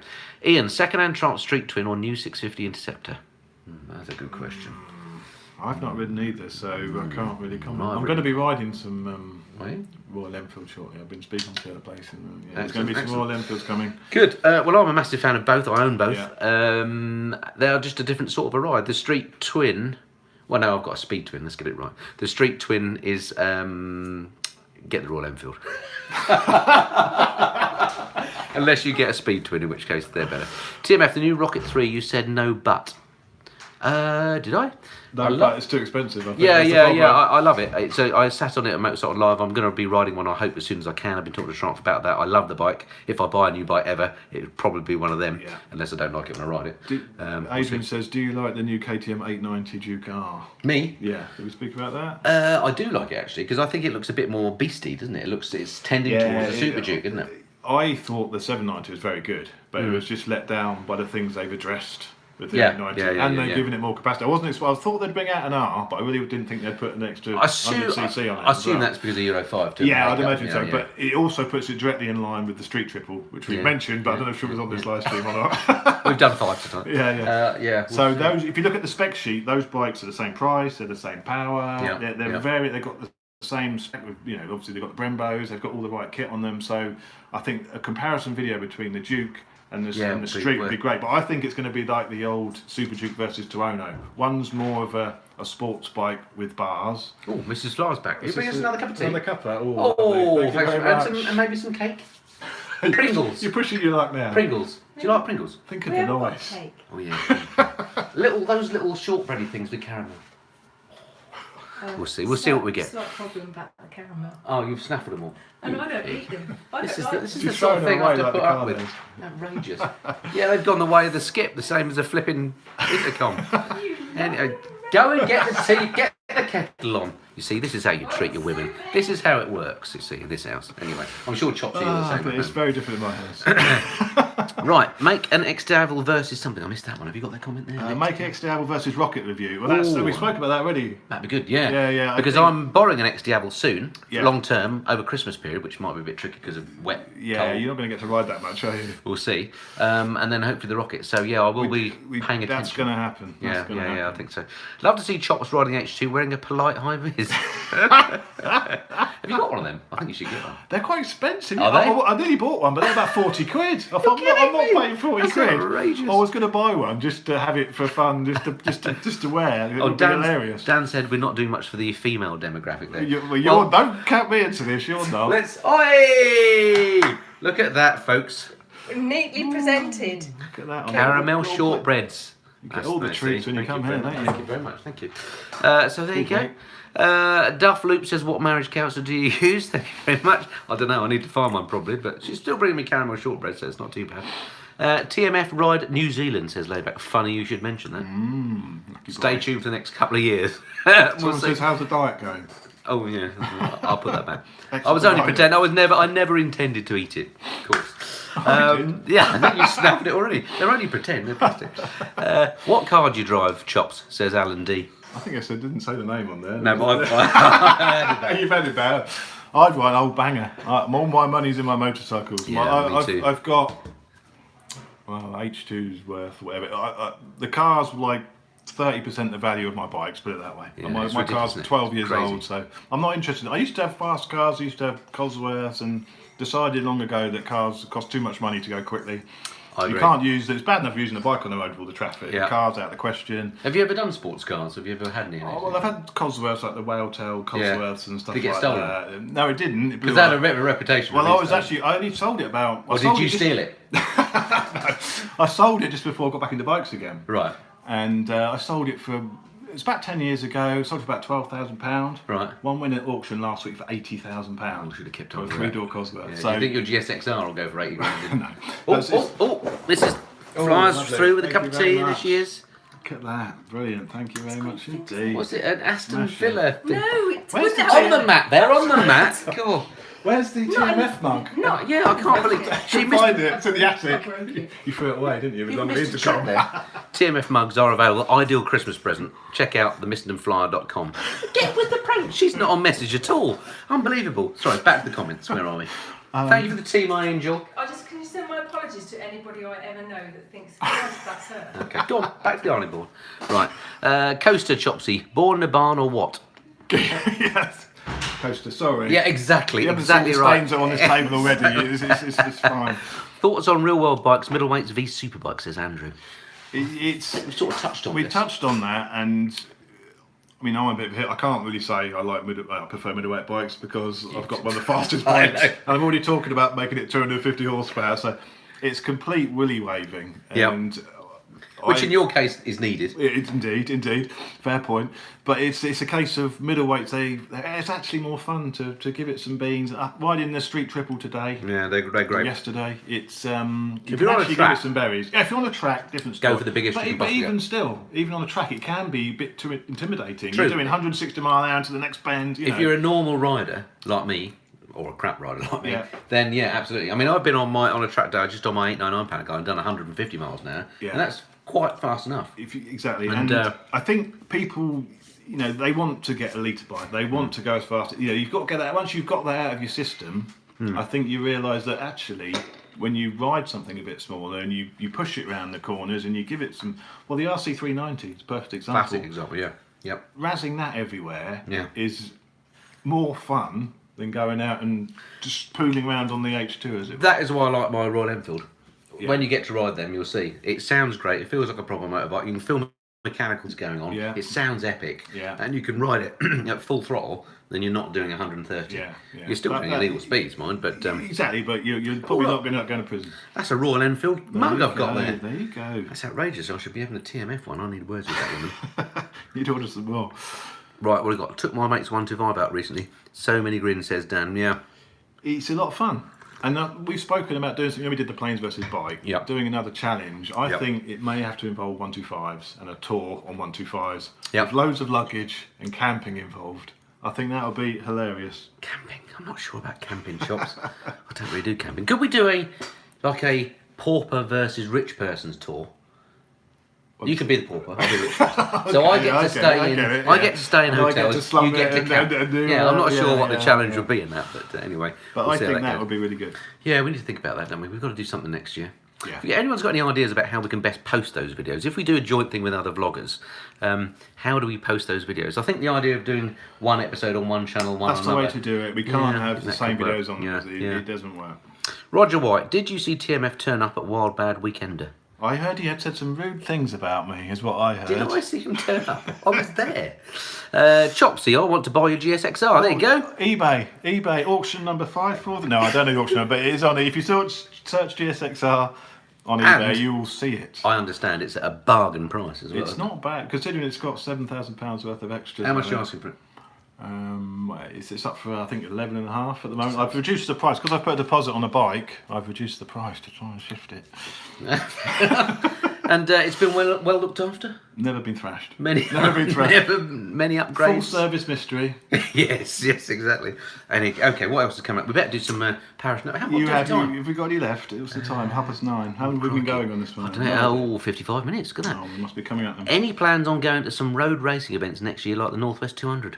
Ian, second-hand Triumph Street Twin or new 650 Interceptor? That's a good question. I've not ridden either, so I can't really comment. I'm going to be riding some Royal Enfield shortly. I've been speaking to a place, and there's going to be some Royal Enfields coming. Good. Well, I'm a massive fan of both. I own both. Yeah. They are just a different sort of a ride. The Street Twin... Well, no, I've got a Speed Twin. Let's get it right. The Street Twin is... get the Royal Enfield. Unless you get a Speed Twin, in which case they're better. TMF, the new Rocket 3, you said no but. Did I? No, but it's too expensive. I think. Yeah. I love it. So I sat on it at Motorcycle Live. I'm going to be riding one, I hope, as soon as I can. I've been talking to Triumph about that. I love the bike. If I buy a new bike ever, it would probably be one of them, unless I don't like it when I ride it. Adrian says, do you like the new KTM 890 Duke R? Me? Yeah. Did we speak about that? I do like it, actually, because I think it looks a bit more beastie, doesn't it? It's tending towards a Super Duke, isn't it? I thought the 790 was very good, but it was just let down by the things they've addressed. With the 890, and they're giving it more capacity. I thought they'd bring out an R, but I really didn't think they'd put an extra 100cc on it. I assume that's because of Euro 5 too. Yeah, I'd imagine so. But it also puts it directly in line with the Street Triple, which we've mentioned, but I don't know if it was on this live stream or not. We've done 5 tonight. Yeah. So those, if you look at the spec sheet, those bikes are the same price, they're the same power, they're very, they've got the same spec with, obviously they've got the Brembos, they've got all the right kit on them. So I think a comparison video between the Duke and the street would be great. But I think it's going to be like the old Super Duke versus Tuono. One's more of a sports bike with bars. Oh, Mrs. Fly's back. You bring us another cup of tea? Another cuppa. Oh, thanks and maybe some cake. Pringles. You're pushing your luck now. Pringles. Do you like Pringles? Think of the noise. Oh yeah. Those little shortbready things with caramel. We'll see what we get. Slight problem about the caramel. Oh, you've snaffled them all. And I don't eat them. This is the sort of thing I have to put up with. Outrageous. Yeah, they've gone the way of the skip, the same as a flipping intercom. Anyway, go and get the tea, get the kettle on. You see, this is how you treat your women. This is how it works, you see, in this house. Anyway, I'm sure Chopsy is the same. But it's very different in my house. Right, make an X-Diavel versus something. I missed that one. Have you got that comment there? Make X-Diavel versus Rocket review. Well, we spoke about that already. That'd be good, yeah. Yeah. Because I'm borrowing an X-Diavel soon, long term, over Christmas period, which might be a bit tricky because of wet. Yeah, cold. you're not going to get to ride that much, are you? We'll see. And then hopefully the Rocket. So yeah, I will be paying attention. That's going to happen. Yeah, I think so. Love to see Chops riding H2 wearing a polite high vis. Have you got one of them? I think you should get one. They're quite expensive. Are they? I nearly bought one, but they're about 40 quid. I thought, I'm not paying 40 That's quid. outrageous. I was going to buy one just to have it for fun, just to wear. It would be hilarious. Dan said we're not doing much for the female demographic there. Don't count me into this. You're not. Oi! Look at that, folks. Neatly presented. Look at that. Caramel shortbreads. You get all the treats when you come here, don't you? Thank you very much. Thank you. So there you go. Duff Loop says, what marriage counsellor do you use? Thank you very much. I don't know, I need to find one probably, but she's still bringing me caramel shortbread, so it's not too bad. TMF Ride New Zealand, says Layback. Funny you should mention that. Stay tuned for the next couple of years. Someone says, how's the diet going? Oh yeah, I'll put that back. I was only pretending. I never intended to eat it, of course. Yeah, I think you snapped it already. They're only pretend, they're plastic. What car do you drive, Chops? Says Alan D. I think I didn't say the name on there. No, but I've You've had it bad. I'd ride an old banger. All my money's in my motorcycles. Yeah, me too. I've got H2's worth, whatever. The car's like 30% the value of my bikes, put it that way. Yeah, my car's 12 years old, so I'm not interested. I used to have fast cars, I used to have Cosworths, and decided long ago that cars cost too much money to go quickly. You can't use it's bad enough using a bike on the road with all the traffic. Yeah. Cars out of the question. Have you ever done sports cars? Have you ever had any? Well, I've had Cosworths, like the Whaletail Cosworths and stuff like that. Did it get stolen? That. No, it didn't. Because that had a bit of a reputation. Well, I only sold it about. Or did you steal it? No, I sold it just before I got back into bikes again. Right. And I sold it for. It's about 10 years ago. Sold for about £12,000. Right. One win at auction last week for £80,000. I should have kept on. For a 3-door Cosworth. Yeah, so do you think your GSXR will go for 80 grand? No. This is flies through with a cup of tea. This year's. Look at that. Brilliant. Thank you very much indeed. What's it? An Aston Villa thing? No, it's on the mat. They're on the mat. Cool. Where's the TMF mug? Yeah, I can't believe she find it. It's in the attic. You threw it away, didn't you? It was on the intercom. TMF mugs are available. Ideal Christmas present. Check out themissendenflyer.com. Get with the prank. She's not on message at all. Unbelievable. Sorry, back to the comments. Where are we? Thank you for the tea, my angel. Can you send my apologies to anybody I ever know that thinks that's her? Okay, go on. Back to the ironing board. Right. Coaster Chopsy. Born in a barn or what? Yes. Coaster, sorry. Yeah, exactly. The exactly stains are on this table already. It's fine. Thoughts on real world bikes, middleweights v superbikes, says Andrew. We've sort of touched on We touched on that, and I mean, I'm a bit of a hit. I can't really say I prefer middleweight bikes because I've got one of the fastest bikes. And I'm already talking about making it 250 horsepower, so it's complete willy waving. And which in your case is needed. Indeed. Fair point. But it's a case of middleweights. It's actually more fun to give it some beans. Riding the street triple today. Yeah, they're great. Yesterday, it's if you're on a track, give it some berries. Yeah, if you're on a track, different story. Go for the biggest. But even still, even on a track, it can be a bit too intimidating. True. You're doing 160 mile an hour to the next bend. If you're a normal rider like me, or a crap rider like me, then yeah, absolutely. I mean, I've been on a track day just on my 899 Panigale and done 150 miles an hour, and that's quite fast enough. Exactly. And I think people, they want to get a litre bike. They want to go as fast. You've got to get that. Once you've got that out of your system, I think you realise that actually, when you ride something a bit smaller and you push it around the corners and you give it some. Well, the RC390 is a perfect example. Classic example, yeah. Yep. Razzing that everywhere is more fun than going out and just pooling around on the H2, as it. That is why I like my Royal Enfield. when you get to ride them, you'll see. It sounds great. It feels like a proper motorbike. You can feel mechanicals going on. Yeah. It sounds epic. Yeah. And you can ride it at full throttle. Then you're not doing 130. Yeah. You're still doing illegal speeds, mind, but exactly. But you're probably not going to prison. that's a Royal Enfield mug I've got there. There you go. That's outrageous. I should be having a TMF one. I need words with that woman. You'd order some more. Right, what have we got? Took my mate's 125 out recently. So many grins, says Dan. Yeah. It's a lot of fun. And we've spoken about doing something. We did the planes versus bike. Yep. Doing another challenge. I think it may have to involve 125s and a tour on 125s. Yep. With loads of luggage and camping involved. I think that would be hilarious. Camping? I'm not sure about camping shops. I don't really do camping. Could we do a pauper versus rich person's tour? You could be the pauper. I'll be the rich person. So I get to stay in. I get to stay in hotels. You get to camp. Yeah, I'm not sure what the challenge would be in that, but anyway. But I think that would be really good. Yeah, we need to think about that, don't we? We've got to do something next year. Yeah. If anyone's got any ideas about how we can best post those videos, if we do a joint thing with other vloggers, how do we post those videos? I think the idea of doing one episode on one channel, one on another. That's the way to do it. We can't have the same videos on. It doesn't work. Roger White, did you see TMF turn up at Wild Bad Weekender? I heard he had said some rude things about me, is what I heard. Did I see him turn up? I was there. Chopsy, I want to buy your GSXR. There you go. eBay, auction number 5 for the... No, I don't know the auction number, but it is on it. If you search GSXR on eBay, And you will see it. I understand it's at a bargain price as well. It's not bad, considering it's got £7,000 worth of extras. How much are you asking for it? It's up for, I think, 11.5 at the moment. I've reduced the price because I've put a deposit on a bike. I've reduced the price to try and shift it. And it's been well looked after. Never been thrashed. Many upgrades. Full service mystery. yes, exactly. Okay, what else has come up? We better do some parish. Have we got any left? It was the time, 9:30. How long have we been going on this one? I don't know. 55 minutes. Good. Oh, we must be coming at them. Any plans on going to some road racing events next year, like the Northwest 200?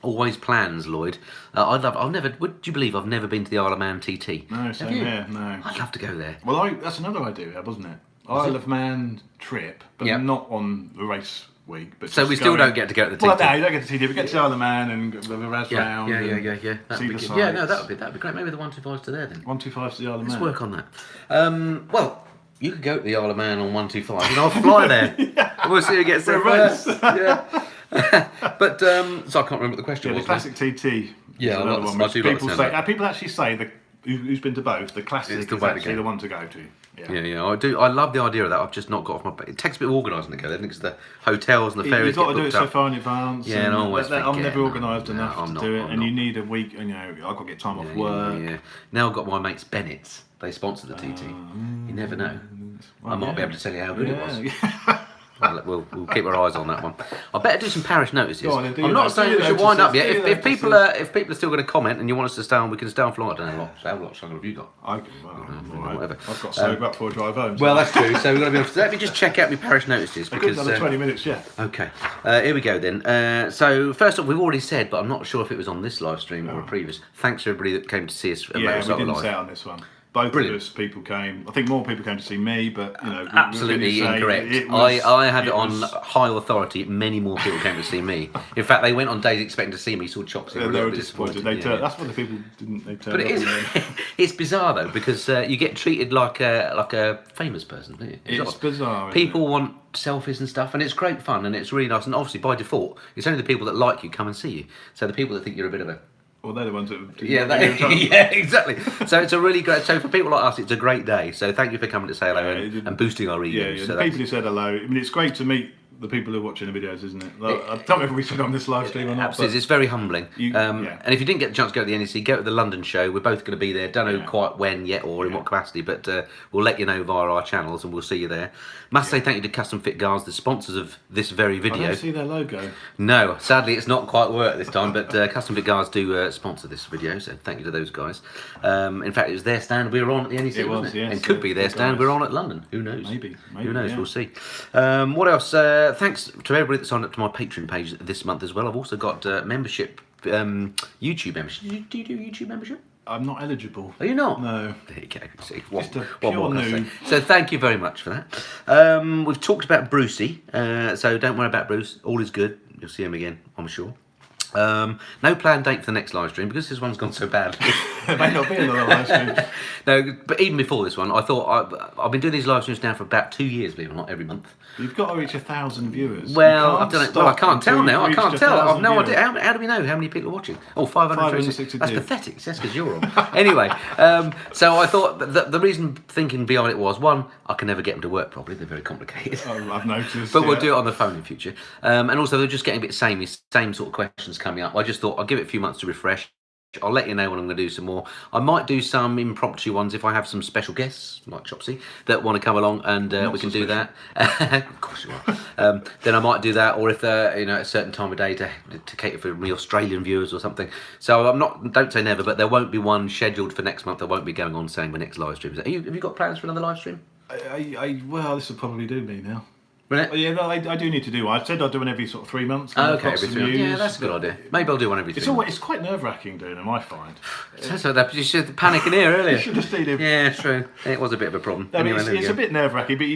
Always plans, Lloyd. Would you believe I've never been to the Isle of Man TT? No, same here. No. I'd love to go there. Well, that's another idea, wasn't it? Isle of Man trip, but not on the race week. But so we still don't get to go to the TT. Well, no, you don't get to TT. We get to the Isle of Man and the Raz round. Yeah. That'd be good. Yeah, no, that'd be great. Maybe the 125's to there then. 125's to the Isle of Man. Let's work on that. Well, you could go to the Isle of Man on 125 and I'll fly there. We'll see who gets there first. Yeah. But so I can't remember what the question was. The classic TT. Yeah, people actually say that who's been to both, the classic is actually the one to go to. Yeah, I do. I love the idea of that. I've just not got off my. It takes a bit of organising to go there because the hotels and the ferries. You've got to do it so far in advance. Yeah, and I always I'm never organised enough to do it, and you need a week. You know, I've got to get time off work. Yeah. Now I've got my mates Bennett's. They sponsor the TT. You never know. I might be able to tell you how good it was. We'll keep our eyes on that one. I better do some parish notices. I'm not saying we should wind up yet. If people are still going to comment and you want us to stay on, we can stay on for long. I don't know how much have you got? Whatever. I've got sober up before I drive home. Well, that's true. So we're going to be able to. Let me just check out my parish notices because another 20 minutes. Yeah. Okay. Here we go then. So first off, we've already said, but I'm not sure if it was on this live stream or a previous. Thanks to everybody that came to see us. Yeah, we didn't say it on this one. Both of us, people came. I think more people came to see me, but you know, absolutely incorrect. I had it on high authority. Many more people came to see me. In fact, they went on days expecting to see me. Saw Chopsy. They were disappointed. That's what the people didn't. They turned. But it's bizarre though because you get treated like a famous person. Don't you? It's bizarre. People want selfies and stuff, and it's great fun, and it's really nice. And obviously, by default, it's only the people that like you come and see you. So the people that think you're a bit of a well, they're the ones that... Yeah, exactly. So it's a really great... So for people like us, it's a great day. So thank you for coming to say hello and boosting our egos. Yeah, the people who said hello. I mean, it's great to meet the people who are watching the videos, isn't it? I don't know if we said on this live stream or not. Absolutely, it's very humbling. And if you didn't get the chance to go to the NEC, go to the London show. We're both going to be there. Don't know quite when yet or in what capacity, but we'll let you know via our channels and we'll see you there. Must say thank you to Custom Fit Guards, the sponsors of this very video. I don't see their logo. No, sadly it's not quite worked this time, but Custom Fit Guards do sponsor this video, so thank you to those guys. In fact, it was their stand we were on at the NEC, wasn't it? Yes, and could be their stand we're on at London. Who knows? Maybe who knows? Yeah. We'll see. What else? Thanks to everybody that signed up to my Patreon page this month as well. I've also got membership, YouTube membership. Do you do YouTube membership? I'm not eligible. Are you not? No. There you go. See, Just a one more pure noob. So thank you very much for that. We've talked about Brucey, so don't worry about Bruce. All is good. You'll see him again, I'm sure. No planned date for the next live stream because this one's gone so bad. There may not be another live stream. No, but even before this one, I thought I've been doing these live streams now for about 2 years, believe it or not, every month. You've got to reach 1,000 viewers. Well, I've done it. Well, I can't tell now. I can't tell. I've no viewers. idea. How do we know how many people are watching? Oh, 562. That's pathetic. That's because you're on. Anyway, so I thought that the reason thinking behind it was, one, I can never get them to work properly. They're very complicated. Oh, I've noticed. But we'll do it on the phone in future. And also, they're just getting a bit same sort of questions coming up. I just thought I'll give it a few months to refresh. I'll let you know when I'm going to do some more. I might do some impromptu ones if I have some special guests, like Chopsy, that want to come along, and we can do that. Of course you are. Then I might do that, or if they're at a certain time of day to cater for me Australian viewers or something. So don't say never, but there won't be one scheduled for next month. I won't be going on saying my next live stream. Have you got plans for another live stream? Well, this will probably do me now. Really? Yeah, no, I do need to do one. I said I'd do one every sort of 3 months. Okay, every 3 months. Yeah, that's a good idea. Maybe I'll do one every 3 months. It's quite nerve-wracking doing them, I find. So that you should panic in here earlier. You should have seen him. Yeah, true. It was a bit of a problem. No, anyway, it's a bit nerve-wracking, but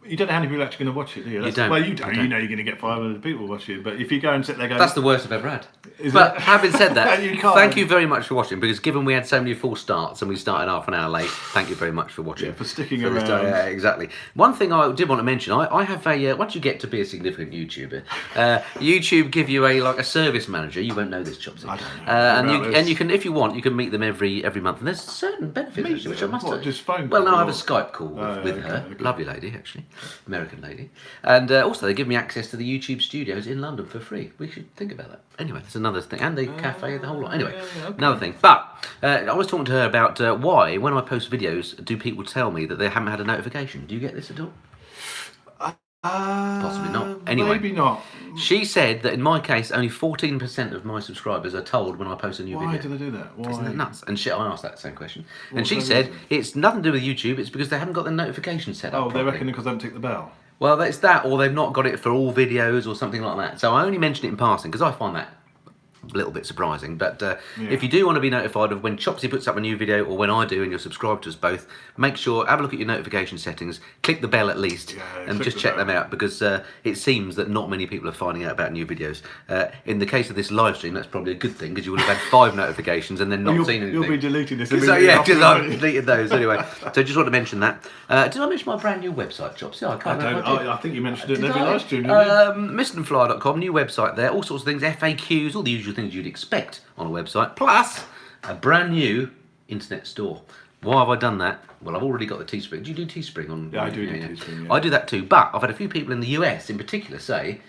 you don't know how many people are actually going to watch it, do you? You don't. Well, you don't. You know you're going to get 500 people watching it, but if you go and sit there going... That's the worst I've ever had. But having said that, thank you very much for watching, because given we had so many false starts and we started half an hour late, thank you very much for watching. Yeah, for sticking around. Yeah, exactly. One thing I did want to mention, I have a, once you get to be a significant YouTuber, YouTube give you a service manager. You won't know this, Chopsy. I don't know. And you can, if you want, you can meet them every month, and there's certain benefits, actually, which I must What, say. just phone Well, no, call I have a or- Skype call with her. okay. Lovely lady, actually. American lady. And also, they give me access to the YouTube studios in London for free. We should think about that. Anyway, that's another thing. And the cafe, the whole lot. Anyway, another thing. But I was talking to her about why, when I post videos, do people tell me that they haven't had a notification? Do you get this at all? Possibly not. Anyway, Maybe not. she said that in my case, only 14% of my subscribers are told when I post a new Why video. do they do that? Why? Isn't that nuts? And I asked that same question. And What's she the said reason? it's nothing to do with YouTube, it's because they haven't got the notification set up Oh, they properly. reckon because they haven't ticked the bell. Well, it's that, or they've not got it for all videos or something like that. So I only mention it in passing because I find that a little bit surprising. But if you do want to be notified of when Chopsy puts up a new video, or when I do, and you're subscribed to us both, make sure, have a look at your notification settings, click the bell at least, and just check them out, because it seems that not many people are finding out about new videos. In the case of this live stream, that's probably a good thing, because you would have had 5 notifications and then not seen anything. You'll be deleting this. So yeah, because I've deleted those anyway. So just want to mention that. Did I mention my brand new website, Chopsy? I can't remember. I think you mentioned it in Did every I? live stream, didn't you? Missendenflyer.com, new website there, all sorts of things, FAQs, all the usual things you'd expect on a website, plus a brand new internet store. Why have I done that? Well, I've already got the Teespring. Do you do Teespring on? Yeah, I do Teespring, yeah. I do that too, but I've had a few people in the US in particular say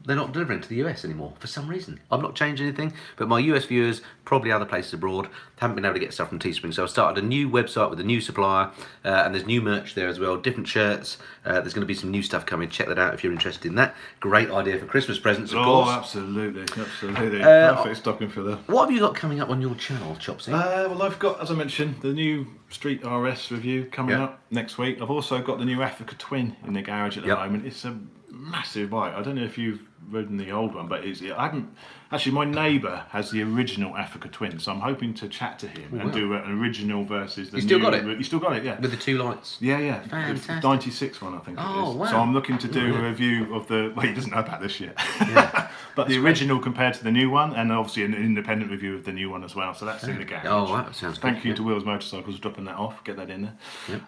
they're not delivering to the US anymore for some reason. I've not changed anything, but my US viewers, probably other places abroad, haven't been able to get stuff from Teespring. So I started a new website with a new supplier, and there's new merch there as well, different shirts. There's going to be some new stuff coming. Check that out if you're interested in that. Great idea for Christmas presents, of course. Oh, absolutely. Perfect stocking for the... What have you got coming up on your channel, Chopsy? Well, I've got, as I mentioned, the new Street RS review coming up next week. I've also got the new Africa Twin in the garage at the moment. It's a massive bike. I don't know if you've ridden the old one, but I haven't. Actually, my neighbour has the original Africa Twin, so I'm hoping to chat to him and do an original versus the new. You still got it? You still got it, yeah. With the 2 lights? Yeah. Fantastic. The 96 one, I think it is. Wow. So I'm looking to do a review of the... Well, he doesn't know about this yet. Yeah. But the original compared to the new one, and obviously an independent review of the new one as well. So that's in the garage. Oh, that sounds good. Thank you to Wheels Motorcycles for dropping that off. Get that in there. Yep.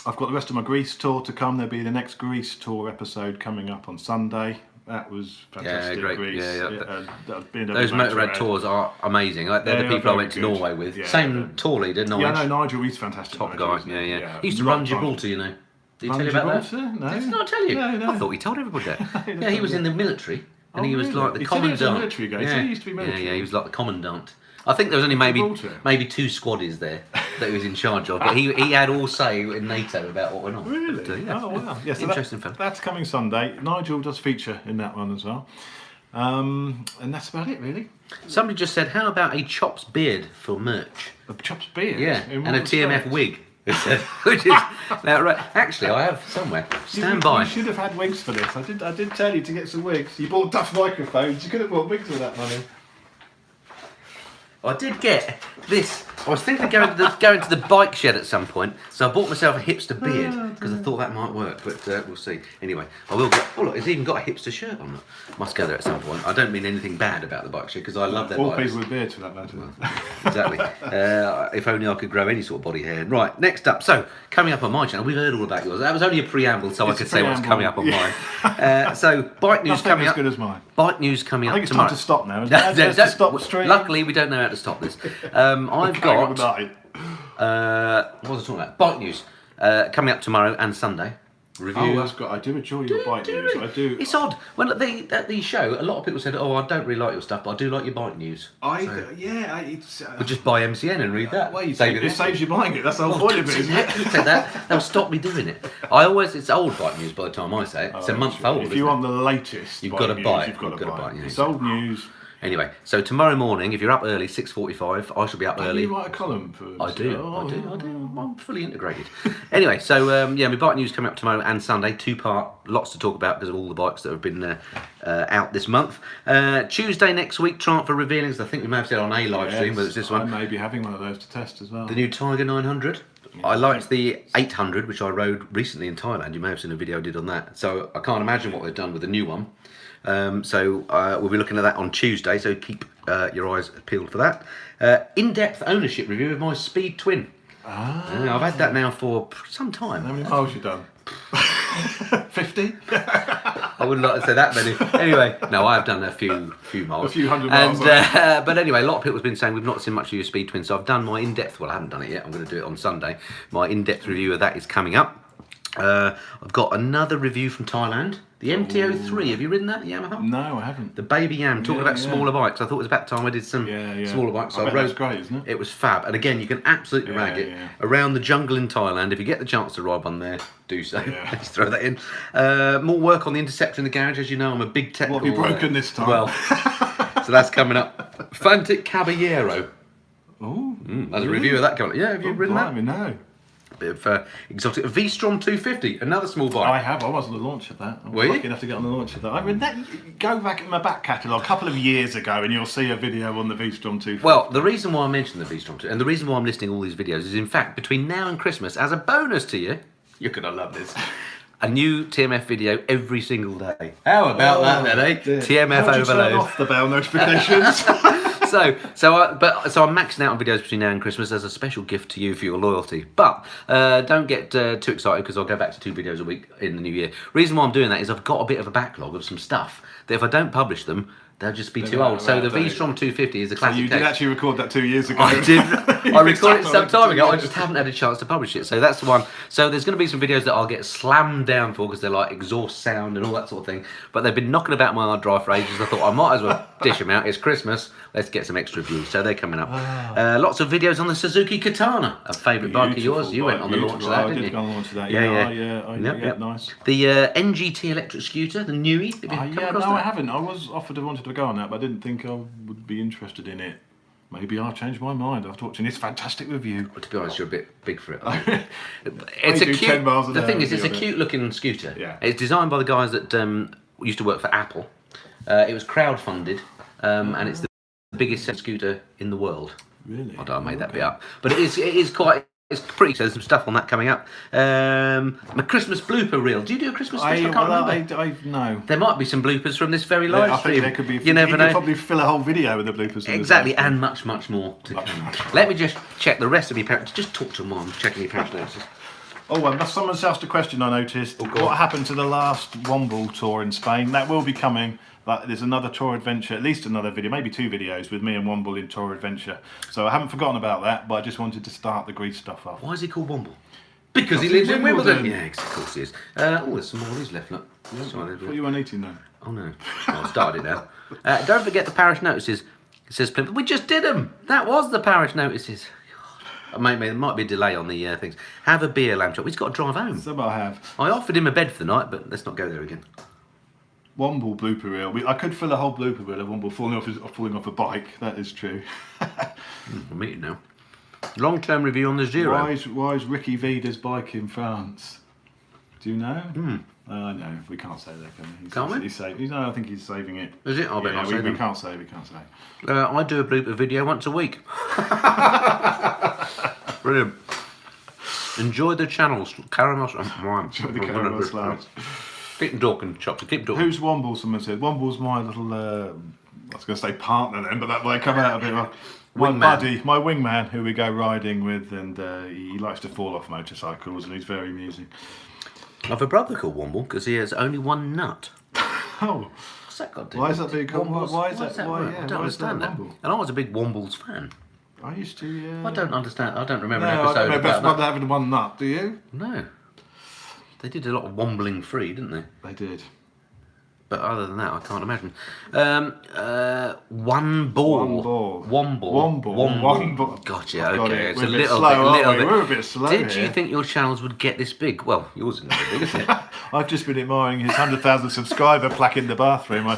I've got the rest of my Greece tour to come. There'll be the next Greece tour episode coming up on Sunday. That was fantastic. Yeah, great. Greece. Those Motorrad tours are amazing. Like they're the people I went to Norway with. Yeah, Same tour leader, Nigel. Yeah, no, Nigel, he's fantastic. Top Nigel, guy. Yeah. He used to run Gibraltar, you know. Did he tell you about that? No. Did he not tell you? No. I thought he told everybody that. Yeah, he was in the military, and he was like the He said he was commandant. a military guy. He said he used to be military. Yeah, he was like the commandant. I think there was only maybe 2 squaddies there that he was in charge of, but he had all say in NATO about what went on. Really? But, yeah. Oh wow! Yeah, so interesting fella. That's coming Sunday. Nigel does feature in that one as well, and that's about it really. Somebody just said, "How about a Chops beard for merch?" A Chops beard. Yeah, In and a what TMF respect? wig. Which is now right. Actually, I have somewhere. Stand by. You should have had wigs for this. I did tell you to get some wigs. You bought Duff microphones. You could have bought wigs with that money. I did get this I was thinking of going to the bike shed at some point, so I bought myself a hipster beard because I thought that might work, but we'll see. Anyway, I will get. Oh look, it's even got a hipster shirt on. Must go there at some point. I don't mean anything bad about the bike shed because I love their All bikes. people with beards for that matter. Exactly. If only I could grow any sort of body hair. Right, next up. So coming up on my channel, we've heard all about yours. That was only a preamble, so I could say what's coming up on mine. So bike news coming up. As good as mine. Bike news coming I up think it's tomorrow. time to stop now. Isn't it? To stop the stream. Luckily, we don't know how to stop this. I've got. What was I talking about? Bike news coming up tomorrow and Sunday. Review. Oh, that's good. I do enjoy your bike news. I do. It's odd. When at the show, a lot of people said, "Oh, I don't really like your stuff, but I do like your bike news." We'll just buy MCN and read that. It saves you buying it. That's the whole point of it, isn't it? Take that. That'll stop me doing it. It's old bike news by the time I say it. It's a month old. If you want the latest, you've got to buy it. You've got to buy it. Yeah, it's old news. Anyway, so tomorrow morning, if you're up early, 6:45, I shall be up early. Do you write a column for? I do. I'm fully integrated. Anyway, so my bike news coming up tomorrow and Sunday, 2-part, lots to talk about because of all the bikes that have been out this month. Tuesday next week, Triumph for revealings. I think we may have said on a live stream, whether it's this one. I may be having one of those to test as well. The new Tiger 900. I liked the 800, which I rode recently in Thailand. You may have seen a video I did on that. So I can't imagine what they've done with the new one. We'll be looking at that on Tuesday, so keep your eyes peeled for that. In-depth ownership review of my Speed Twin. I've had that now for some time. How many miles you done? 50? I wouldn't like to say that many. Anyway, no, I have done a few miles. A few hundred miles. But anyway, a lot of people have been saying we've not seen much of your Speed Twin, so I've done my in-depth, well, I haven't done it yet, I'm going to do it on Sunday. My in-depth review of that is coming up. I've got another review from Thailand. The MT-03, have you ridden that, Yamaha? No, I haven't. The Baby Yam, talking about smaller bikes. I thought it was about time I did some smaller bikes. So I rode. That's great, isn't it? It was fab. And again, you can absolutely rag it. Around the jungle in Thailand, if you get the chance to ride one there, do so. Let's throw that in. More work on the Interceptor in the garage. As you know, I'm a big technical... What have you broken this time? Well, so that's coming up. Fantic Caballero. Oh, There's a review of that coming up. Yeah, have you ridden that? No. Bit of exotic. V-Strom 250, another small bike. I have. I was on the launch of that. I was lucky enough to get on the launch of that. I read that. Go back in my back catalogue a couple of years ago, and you'll see a video on the V-Strom 250. Well, the reason why I mentioned the V-Strom 2, and the reason why I'm listing all these videos is, in fact, between now and Christmas, as a bonus to you, you're gonna love this. A new TMF video every single day. How about that, then, eh? TMF overload. Turn off the bell notifications. So I'm maxing out on videos between now and Christmas as a special gift to you for your loyalty. But don't get too excited because I'll go back to 2 videos a week in the new year. Reason why I'm doing that is I've got a bit of a backlog of some stuff that if I don't publish them, they'll just be too old. So the V-Strom 250 is a classic. So you did actually record that 2 years ago. I did. I recorded it some time ago. I just haven't had a chance to publish it. So that's the one. So there's going to be some videos that I'll get slammed down for because they're like exhaust sound and all that sort of thing. But they've been knocking about my hard drive for ages. I thought I might as well dish them out. It's Christmas. Let's get some extra views. So they're coming up. Lots of videos on the Suzuki Katana, a favourite bike of yours. You went on the launch of that, didn't you? I did go on the launch of that. Yeah, nice. The NGT electric scooter, the Newie. I haven't. I was offered, wanted to go on that, but I didn't think I would be interested in it. Maybe I'll change my mind after watching this fantastic review. Well, to be honest, you're a bit big for it. It's a cute. 10 miles an hour. The thing is, it's a cute-looking scooter. Yeah. It's designed by the guys that used to work for Apple. It was crowd-funded, and it's the biggest scooter in the world. Really? I made that bit up, but it is quite. It's pretty. So there's some stuff on that coming up. My Christmas blooper reel. Do you do a Christmas special? I can't remember. No. There might be some bloopers from this very live stream. I think there could be. You never know. Could probably fill a whole video with the bloopers. Exactly, and much more to come. Let me just check the rest of your parents. Just talk to them while I'm checking your parents' notices. Oh, someone's asked a question I noticed. What happened to the last Womble tour in Spain? That will be coming. There's another tour adventure, at least another video, maybe 2 videos with me and Womble in tour adventure. So I haven't forgotten about that, but I just wanted to start the Greece stuff off. Why is he called Womble? Because he lives in Wimbledon. Yeah, of course he is. There's some more of these left. Look. What you weren't eating then? Oh no. I started it now. Don't forget the parish notices. It says Plymouth. We just did them. That was the parish notices. Mate, there might be a delay on the things. Have a beer, lamb chop. He's got to drive home. So I have. I offered him a bed for the night, but let's not go there again. Womble blooper reel. I could fill a whole blooper reel of Womble falling off a bike. That is true. I'm eating now. Long-term review on the Zero. Why is Ricky Vida's bike in France? Do you know? No, we can't say that, can we? Can't we? I think he's saving it. Is it? I bet not say we can't say. We can't say. I do a blooper video once a week. Brilliant. Enjoy the channels. Caramel. Enjoy the caramel slice. Keep talking, Chopper. Keep talking. Who's Womble? Someone said. Womble's my little. I was going to say partner then, but that might come out a bit. My buddy, my wingman, who we go riding with, and he likes to fall off motorcycles, and he's very amusing. I have a brother called Womble because he has only one nut. Oh. What's that got to do? Why is that being called? Why is that? Why, I don't understand that. And I was a big Wombles fan. I used to, yeah. I don't understand. I don't remember an episode about that. Not having one nut, do you? No. They did a lot of wombling free, didn't they? They did. But other than that, I can't imagine. One ball. Womble. Gotcha. Okay, it's a bit little slow, bit. We're a bit slow. Did you think your channels would get this big? Well, yours isn't very big, is it? I've just been admiring his 100,000 subscriber plaque in the bathroom. I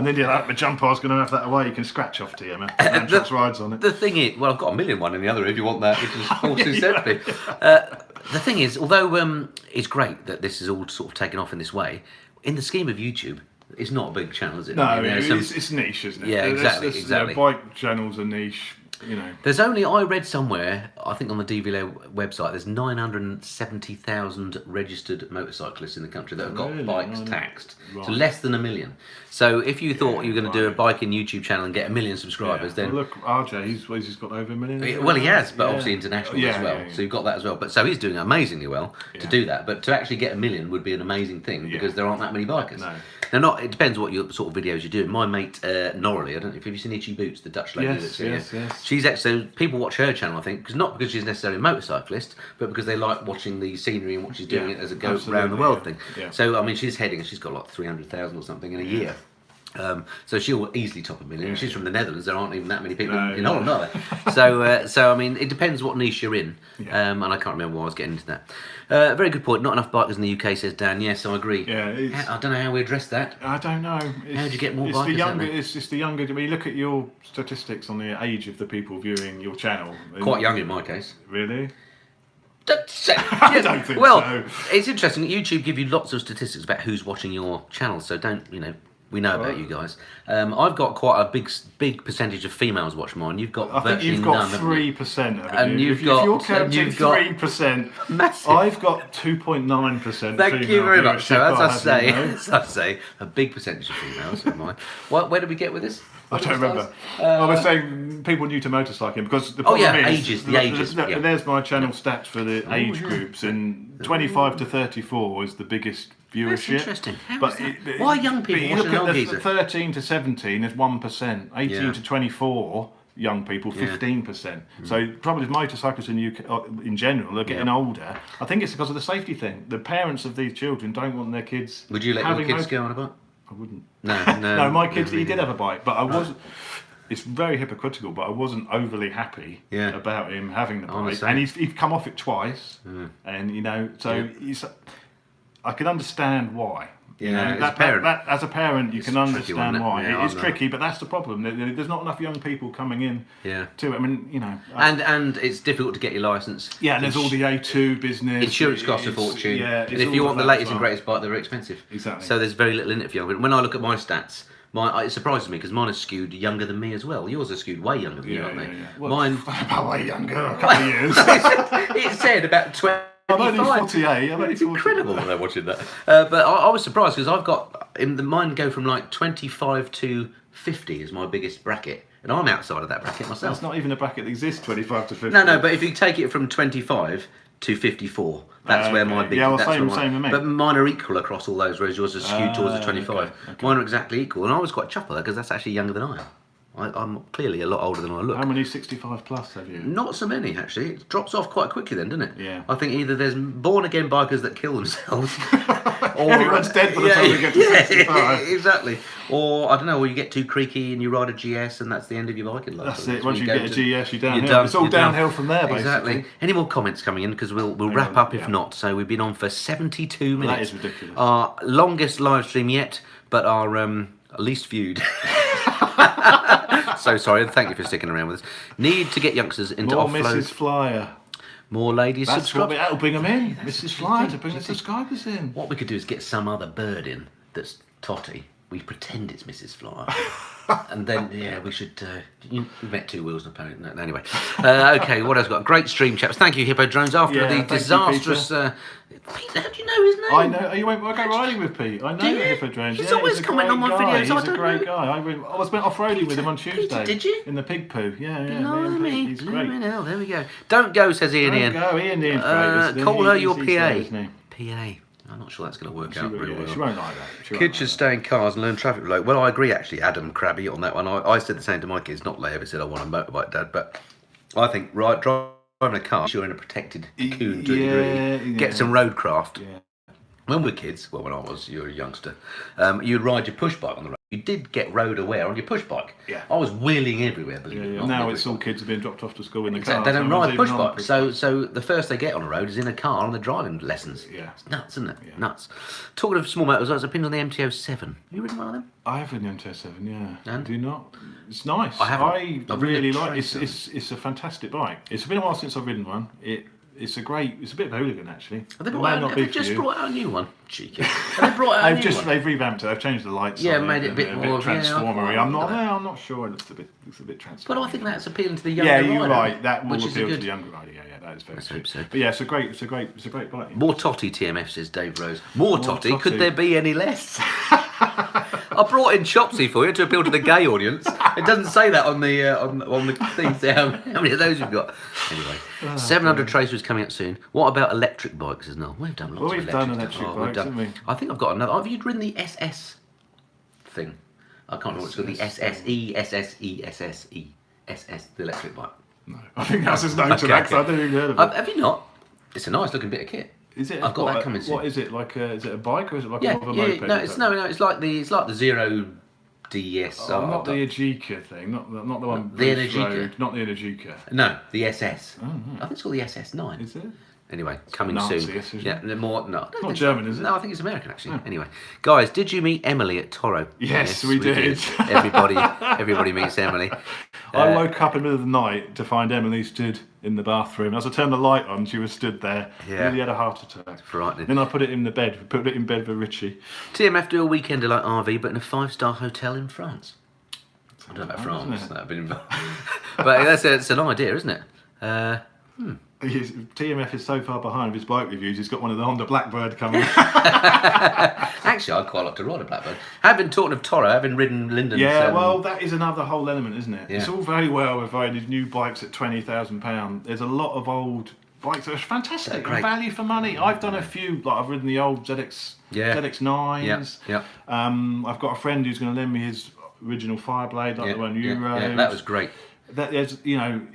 nearly had my jumper. I was going to have that away. You can scratch off to you, man. Mantrax rides on it. The thing is, well, I've got 1 million one in the other if you want that, which is 4270. The thing is, although it's great that this is all sort of taken off in this way, in the scheme of YouTube, it's not a big channel, is it? No, it's niche, isn't it? Yeah, exactly. Bike channels are niche, There's only, I read somewhere, I think on the DVLA website, there's 970,000 registered motorcyclists in the country that have got bikes taxed. Right. So less than 1 million. So if you thought you were going to do a biking YouTube channel and get 1 million subscribers, then... Well, look, RJ, he's got over 1 million. Well, he has, but obviously international as well. So you've got that as well. But so he's doing amazingly well to do that. But to actually get 1 million would be an amazing thing because there aren't that many bikers. No. It depends what sort of videos you're doing. My mate Norley, I don't know if you've seen Itchy Boots, the Dutch lady that's here. Yes. She's actually, so people watch her channel, I think, not because she's necessarily a motorcyclist, but because they like watching the scenery and what she's doing it as a go around the world thing. Yeah. So I mean, she's got like 300,000 or something in a year. So she'll easily top 1 million. She's from the Netherlands. There aren't even that many people in Holland, are there? So I mean, it depends what niche you're in. And I can't remember why I was getting into that. Very good point. Not enough bikers in the UK, says Dan. Yes, I agree. Yeah, I don't know how we address that. I don't know. How do you get more bikers? It's just the younger. When you look at your statistics on the age of the people viewing your channel. Quite young in my case. Really? I don't think so. It's interesting. YouTube give you lots of statistics about who's watching your channel. So don't we know about you guys. I've got quite a big percentage of females watch mine. You've got virtually none. I think you've got 3% of it. And if you're counting 3%, massive. I've got 2.9%. Thank you very much. So as I say, a big percentage of females of mine. Where did we get with this? I don't remember. I was saying people new to motorcycling because the problem is the ages. There's my channel stats for the age groups, and 25 to 34 is the biggest viewership. That's interesting. How is that? Why are young people watching an old geezer? 13 to 17 is 1%. 18 to 24 young people, 15%. So probably motorcyclists in the UK in general are getting older. I think it's because of the safety thing. The parents of these children don't want their kids. Would you let your kids go on a bike? I wouldn't. No, my kids, he did have a bike, but I wasn't. It's very hypocritical, but I wasn't overly happy about him having the bike. And he'd come off it twice, and so I can understand why. As a parent, you can understand why. It's tricky, but that's the problem. There's not enough young people coming in to it. I mean, and it's difficult to get your licence. Yeah, and there's all the A2 business. Insurance costs a fortune. Yeah, and if you want the latest and greatest bike, they're very expensive. Exactly. So there's very little in it for young. When I look at my stats, it surprises me because mine are skewed younger than me as well. Yours are skewed way younger than you, aren't they? Well, mine about way younger, a couple of years. It said about 20. I'm only 48. It's incredible when I'm watching that. But I was surprised because I've got mine go from like 25 to 50 is my biggest bracket, and I'm outside of that bracket myself. That's not even a bracket that exists. 25 to 50. No. But if you take it from 25 to 54, that's where my big. Yeah, well, same with me. But mine are equal across all those, whereas yours are skewed towards the 25. Okay. Mine are exactly equal, and I was quite chuffed because that's actually younger than I am. I'm clearly a lot older than I look. How many 65 plus have you? Not so many, actually. It drops off quite quickly then, doesn't it? Yeah. I think either there's born-again bikers that kill themselves. Or everyone's dead by the time we get to 65. Exactly. Or, I don't know, or you get too creaky and you ride a GS and that's the end of your biking life. That's it. Once you get a GS, you're downhill. It's all downhill from there, basically. Exactly. Any more comments coming in? Because we'll wrap up if not. So we've been on for 72 minutes. That is ridiculous. Our longest live stream yet, but our least viewed. So sorry, and thank you for sticking around with us. Need to get youngsters into more offload. Mrs. Flyer. more ladies subscribe. That'll bring them in. Mrs. Fly to bring the subscribers in. What we could do is get some other bird in that's Totty. We pretend it's Mrs. Fly. And then, we should... we've met two wheels and a pony. No, anyway. Okay, what else got? Great stream, chaps. Thank you, Hippo Drones. After the disastrous... Peter, how do you know his name? I know. I go riding with Pete. I know Hippo Drones. He's always commenting on my videos. He's a great guy. I went off-roading with him on Tuesday. Peter, did you? In the pig poo. Yeah. Blimey, He's great. hell, there we go. Don't go, says Ian. Don't go. Ian's great. Call her your PA. Isn't he? PA. I'm not sure that's going to work out very well. She won't like that. Kids should stay in cars and learn traffic flow. Well, I agree, actually, Adam Crabby, on that one. I said the same to my kids. Not they ever said I want a motorbike, Dad, but I think driving a car, you're in a protected cocoon to a degree. Get some roadcraft. Yeah. When we were kids, well, when I was, you were a youngster, you'd ride your push bike on the road. You did get road aware on your push bike. Yeah. I was wheeling everywhere, believe it or not. Now it's all kids are being dropped off to school in the car. They don't ride push bikes. So the first they get on the road is in a car on the driving lessons. Yeah. It's nuts, isn't it? Yeah. Nuts. Talking of small motors, I was opinion on the MT-07. You ridden one of them? I have ridden the MT-07, yeah. And? Do you not? It's nice. I really like it. It's a fantastic bike. It's been a while since I've ridden one. It's a bit of a hooligan, actually. Have they just brought out a new one? Cheeky. Have they brought out a new one? They've revamped it. They've changed the lights. Yeah, made it a bit more transformery. I'm not sure. It looks a bit transformery. But I think that's appealing to the younger rider. Yeah, you're right. That will appeal to the younger rider. Yeah, that is very true. So. But yeah, it's a great bike. More totty, TMF says Dave Rose. More totty. Could there be any less? I brought in Chopsy for you to appeal to the gay audience. It doesn't say that on the thing. So how many of those you've got? Anyway, 700 Tracers coming up soon. What about electric bikes as well? We've done lots of electric bikes, haven't we? I think I've got another. Have you ridden the SS thing? I can't remember what it's called. The SSE, SS, the electric bike. No, I think that's his name to that. I don't even heard of it. Have you not? It's a nice looking bit of kit. Is it? I've got that coming soon. What is it like? Is it a bike or is it like a moped? No, it's like the Zero DSR. Not the Ajika thing. Not the one. The Energica. Not the Energica. No, the SS. I think it's called the SS9. Is it? Anyway, coming soon. Yeah, more. No, it's not German, is it? No, I think it's American actually. Oh. Anyway, guys, did you meet Emily at Toro? Yes, we did. Everybody meets Emily. I woke up in the middle of the night to find Emily stood in the bathroom. As I turned the light on, she was stood there. Yeah. Nearly had a heart attack. Frightening. Then I put it in the bed. Put it in bed for Richie. TMF do a weekender like RV, but in a 5-star hotel in France. I don't know about France. That'd been involved. But it's an idea, isn't it? TMF is so far behind with his bike reviews, he's got one of the Honda Blackbird coming. Actually, I'd quite like to ride a Blackbird. Having talked of Toro, having ridden Linden's... Yeah, well, that is another whole element, isn't it? Yeah. It's all very well with these new bikes at £20,000. There's a lot of old bikes that are fantastic. Value for money. I've done a few, like I've ridden the old ZX9s. Yeah. I've got a friend who's going to lend me his original Fireblade, like the one you rode. Yeah, that was great. And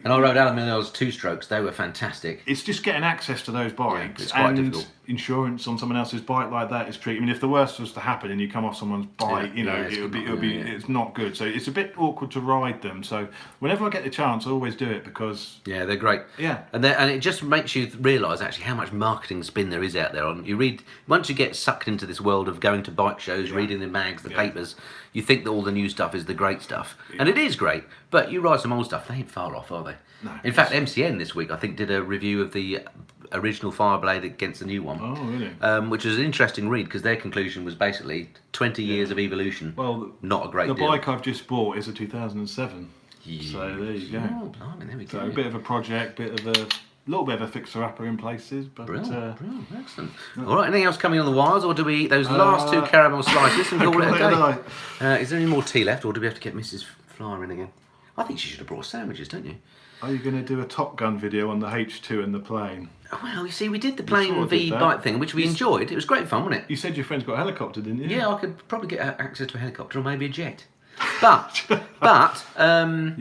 I rode Alan Miller's 2-strokes. They were fantastic. It's just getting access to those bikes, it's quite difficult. Insurance on someone else's bike like that is tricky. I mean, if the worst was to happen and you come off someone's bike, it's not good. So it's a bit awkward to ride them. So whenever I get the chance, I always do it because they're great. Yeah, and it just makes you realise actually how much marketing spin there is out there. Once you get sucked into this world of going to bike shows, reading the mags, the papers. You think that all the new stuff is the great stuff, and it is great. But you ride some old stuff; they ain't far off, are they? No. In fact, MCN this week I think did a review of the original Fireblade against the new one. Oh, really? Which was an interesting read because their conclusion was basically 20 years of evolution. Well, not a great deal. The bike I've just bought is a 2007. Yeah. So there you go. Oh, blimey, there we go. So a bit of a project, little bit of a fixer-upper in places, but... Brilliant, excellent. All right, anything else coming on the wires, or do we eat those last 2 caramel slices and call it a day? Is there any more tea left, or do we have to get Mrs. Flyer in again? I think she should have brought sandwiches, don't you? Are you going to do a Top Gun video on the H2 and the plane? Well, you see, we did the plane v bike thing, which we enjoyed. It was great fun, wasn't it? You said your friend's got a helicopter, didn't you? Yeah, I could probably get access to a helicopter or maybe a jet. But you're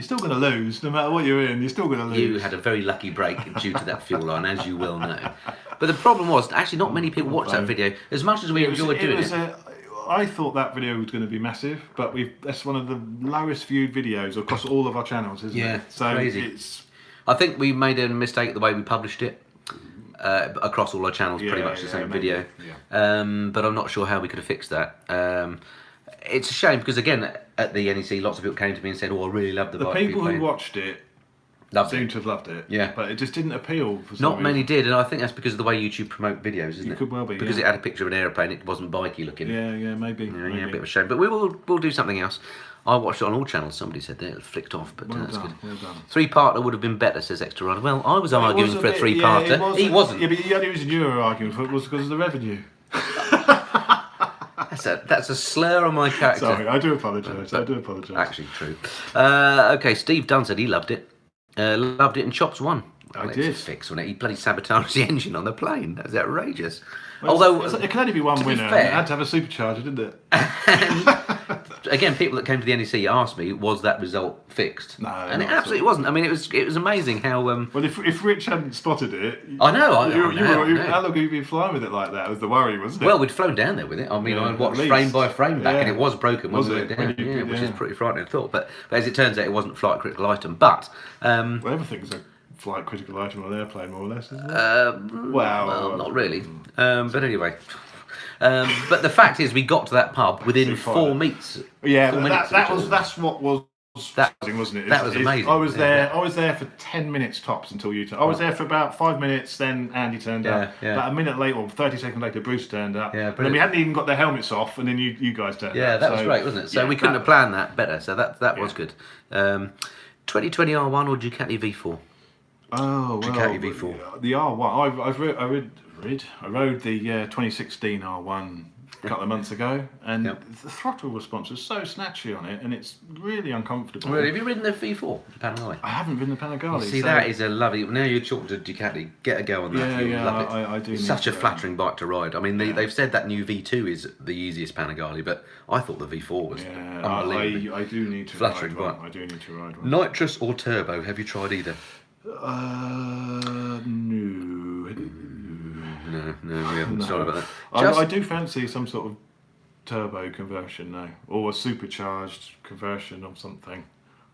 still going to lose, no matter what you're in. You're still going to lose. You had a very lucky break due to that fuel line, as you well know. But the problem was, actually, not many people watched that video. As much as we enjoyed doing it. I thought that video was going to be massive, but that's one of the lowest viewed videos across all of our channels, isn't it? Yeah, so crazy. I think we made a mistake the way we published it. Across all our channels, pretty much the same video. Yeah. But I'm not sure how we could have fixed that. It's a shame because again at the NEC lots of people came to me and said, "Oh, I really love the bike." The people who watched it seem to have loved it. Yeah. But it just didn't appeal for some Not many reason. did, and I think that's because of the way YouTube promote videos, isn't it? It could well be, because yeah. it had a picture of an airplane. It wasn't bikey looking. Yeah, maybe. Yeah, a bit of a shame. But we'll do something else. I watched it on all channels. Somebody said that it flicked off, but that's good. Well done. 3-parter would have been better, says Extra Rider. Well, I was arguing for a 3-parter. He wasn't. Yeah, but the only reason you were arguing for it was because of the revenue. That's a slur on my character. Sorry, I do apologise. Actually, true. Okay, Steve Dunn said he loved it. Loved it in Chops 1. I did. Fix on it. He bloody sabotaged the engine on the plane. That's outrageous. Well, Although it can only be one winner. fair, It had to have a supercharger, didn't it? Again, people that came to the NEC asked me, was that result fixed? No, and it absolutely wasn't. I mean, it was amazing how. Well, if Rich hadn't spotted it, I know. I know. How How long have you been flying with it like that? Was the worry, wasn't it? Well, we'd flown down there with it. I mean, I watched frame by frame back, and it was broken when we went down. Which is pretty frightening thought. But as it turns out, it wasn't a flight critical item. But well, everything's a flight critical item on an airplane, more or less, isn't it? Well, not really. But anyway. But the fact is, we got to that pub within 4 meets. Yeah, that's what was surprising, wasn't it? That was amazing. I was there for 10 minutes tops until you turned. I was there for about 5 minutes, then Andy turned up. Yeah. About a minute later, or 30 seconds later, Bruce turned up. Yeah, and then we hadn't even got their helmets off, and then you guys turned up. Yeah, that was great, wasn't it? So we couldn't have planned that better. So that was good. 2020 R1 or Ducati V4? Oh, well, Ducati V4. The R1. I rode the 2016 R1 a couple of months ago, and the throttle response was so snatchy on it, and it's really uncomfortable. Really? Have you ridden the V4, the Panigale? I haven't ridden the Panigale. See, that is a lovely. Now you're talking to Ducati. Get a go on that. Yeah, love it. I do. It's such a flattering bike to ride. I mean, they've said that new V2 is the easiest Panigale, but I thought the V4 was unbelievable. I do need to flattering ride one. bike. I do need to ride one. Nitrous or turbo? Have you tried either? No, we haven't. Sorry about that. I do fancy some sort of turbo conversion now, or a supercharged conversion of something.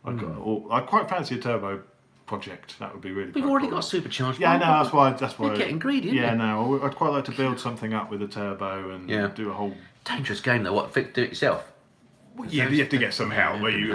I quite fancy a turbo project. That would be really. We've already got a supercharged. Yeah, no, that's why. You're getting greedy, yeah, no, I'd quite like to build something up with a turbo and do a whole dangerous game though. What? Do it yourself? Yeah, you have to get some help. You'd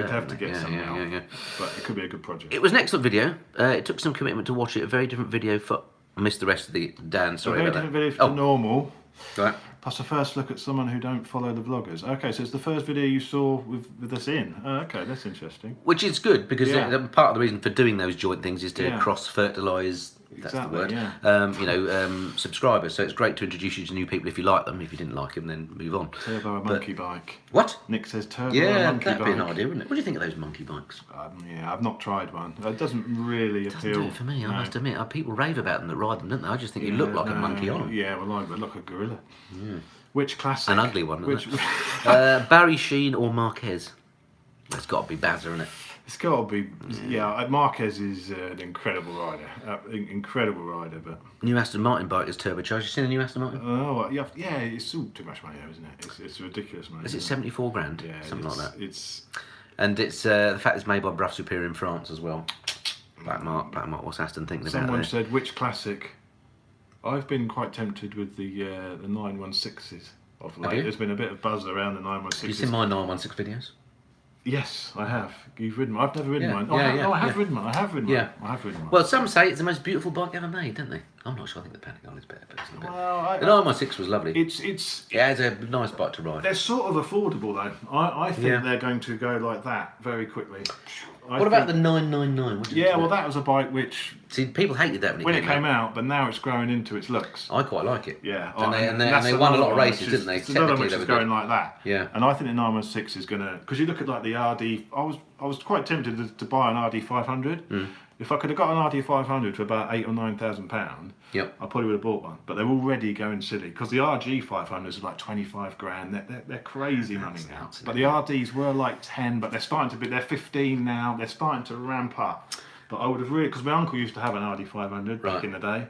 have to get some help. Yeah. But it could be a good project. It was an excellent video. It took some commitment to watch it. A very different video for. I missed the rest of the Dan. Sorry about that. A very different video to normal. Right. Plus a first look at someone who don't follow the vloggers. Okay, so it's the first video you saw with us in. Okay, that's interesting. Which is good because part of the reason for doing those joint things is to cross-fertilise. That's the word. Yeah. Subscribers. So it's great to introduce you to new people if you like them. If you didn't like them, then move on. Turbo a monkey bike. What? Nick says turbo a monkey bike. Yeah, that'd be an idea, wouldn't it? What do you think of those monkey bikes? I've not tried one. It doesn't really appeal. Doesn't do it for me. I must admit. People rave about them that ride them, don't they? I just think you look like a monkey on them. Yeah, well, I look like a gorilla. Yeah. Which classic? An ugly one. Barry Sheen or Marquez? It's got to be Bazza, isn't it? It's got to be. Yeah, Marquez is an incredible rider. But new Aston Martin bike is turbocharged. You seen a new Aston Martin? Oh, yeah. It's all too much money, though, isn't it? It's ridiculous money. Is it 74 grand? Yeah, something like that. It's the fact it's made by Bruff Superior in France as well. Black Mark. What's Aston thinking about? Someone said which classic. I've been quite tempted with the 916s of late. There's been a bit of buzz around the 916s. Have you seen my 916 videos? Yes, I have. You've ridden one. I've never ridden one. I have ridden one. I have ridden one. Well, some say it's the most beautiful bike ever made, don't they? I'm not sure. I think the Panigale is better personally. Well, the 916 was lovely. It's They're sort of affordable though. I think they're going to go like that very quickly. What about the 999? Well, that was a bike which... See, people hated that when it came out, but now it's growing into its looks. I quite like it. Yeah. And they won a lot of races, didn't they? Another which is going like that. Yeah. And I think the 916 is going to... Because you look at like the RD... I was quite tempted to buy an RD 500. If I could have got an RD 500 for about £8,000 or £9,000, I probably would have bought one. But they're already going silly because the RG 500s are like 25 grand. They're crazy money now. But the RDs were like 10, but they're starting to be. They're 15 now. They're starting to ramp up. But I would have really, because my uncle used to have an RD500 back in the day,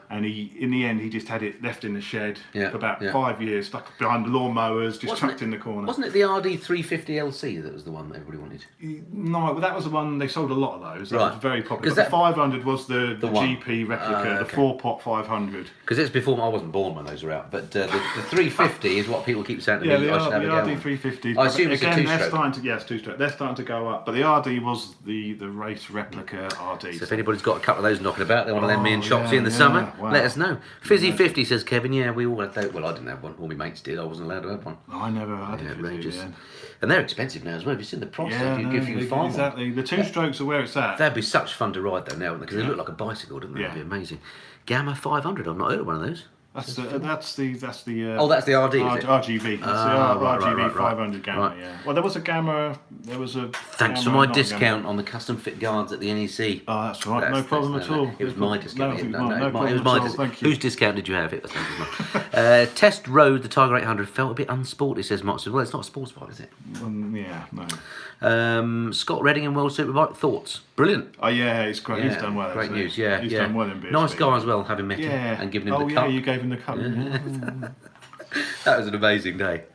and in the end he just had it left in the shed for about 5 years, stuck behind the lawnmowers, just chucked in the corner. Wasn't it the RD350 LC that was the one that everybody wanted? No, but that was the one, they sold a lot of those. That was very popular. But the 500 was the GP replica, the 4-pot 500. Because it's before I wasn't born when those were out. But the 350 is what people keep saying to me. The I should have a go RD350. I assume it's a two-stroke. It's two-stroke. They're starting to go up. But the RD was the race replica RD. So if anybody's got a couple of those knocking about, they want to lend me in Shopsy in the summer, let us know. Fizzy50 says, Kevin, we all had those. Well, I didn't have one. All my mates did. I wasn't allowed to have one. I never had it. Outrageous. And they're expensive now as well. Have you seen the price? If you find exactly. The two-strokes are where it's at. That'd be such fun to ride though now, because they look like a bicycle, don't they? That'd be amazing. Gamma 500. I've not heard of one of those. That's the that's the RD. Is it? RGV. That's the RGV 500 Gamma. Right. Yeah. Well, there was a Gamma. There was a. Thanks for my discount on the custom fit guards at the NEC. Oh, that's right. No problem at all. It was my discount. No problem at all. Thank you. Whose discount did you have? It was Test Road, the Tiger 800 felt a bit unsporty, says Mark. Well, it's not a sports bike, is it? Yeah, no. Scott Redding and World Superbike, thoughts? Brilliant. Oh yeah, it's great. He's done well. Great news. He's done well in BSB. Nice guy as well, having met him and giving him the cup. Oh yeah, you gave him the cup. That was an amazing day.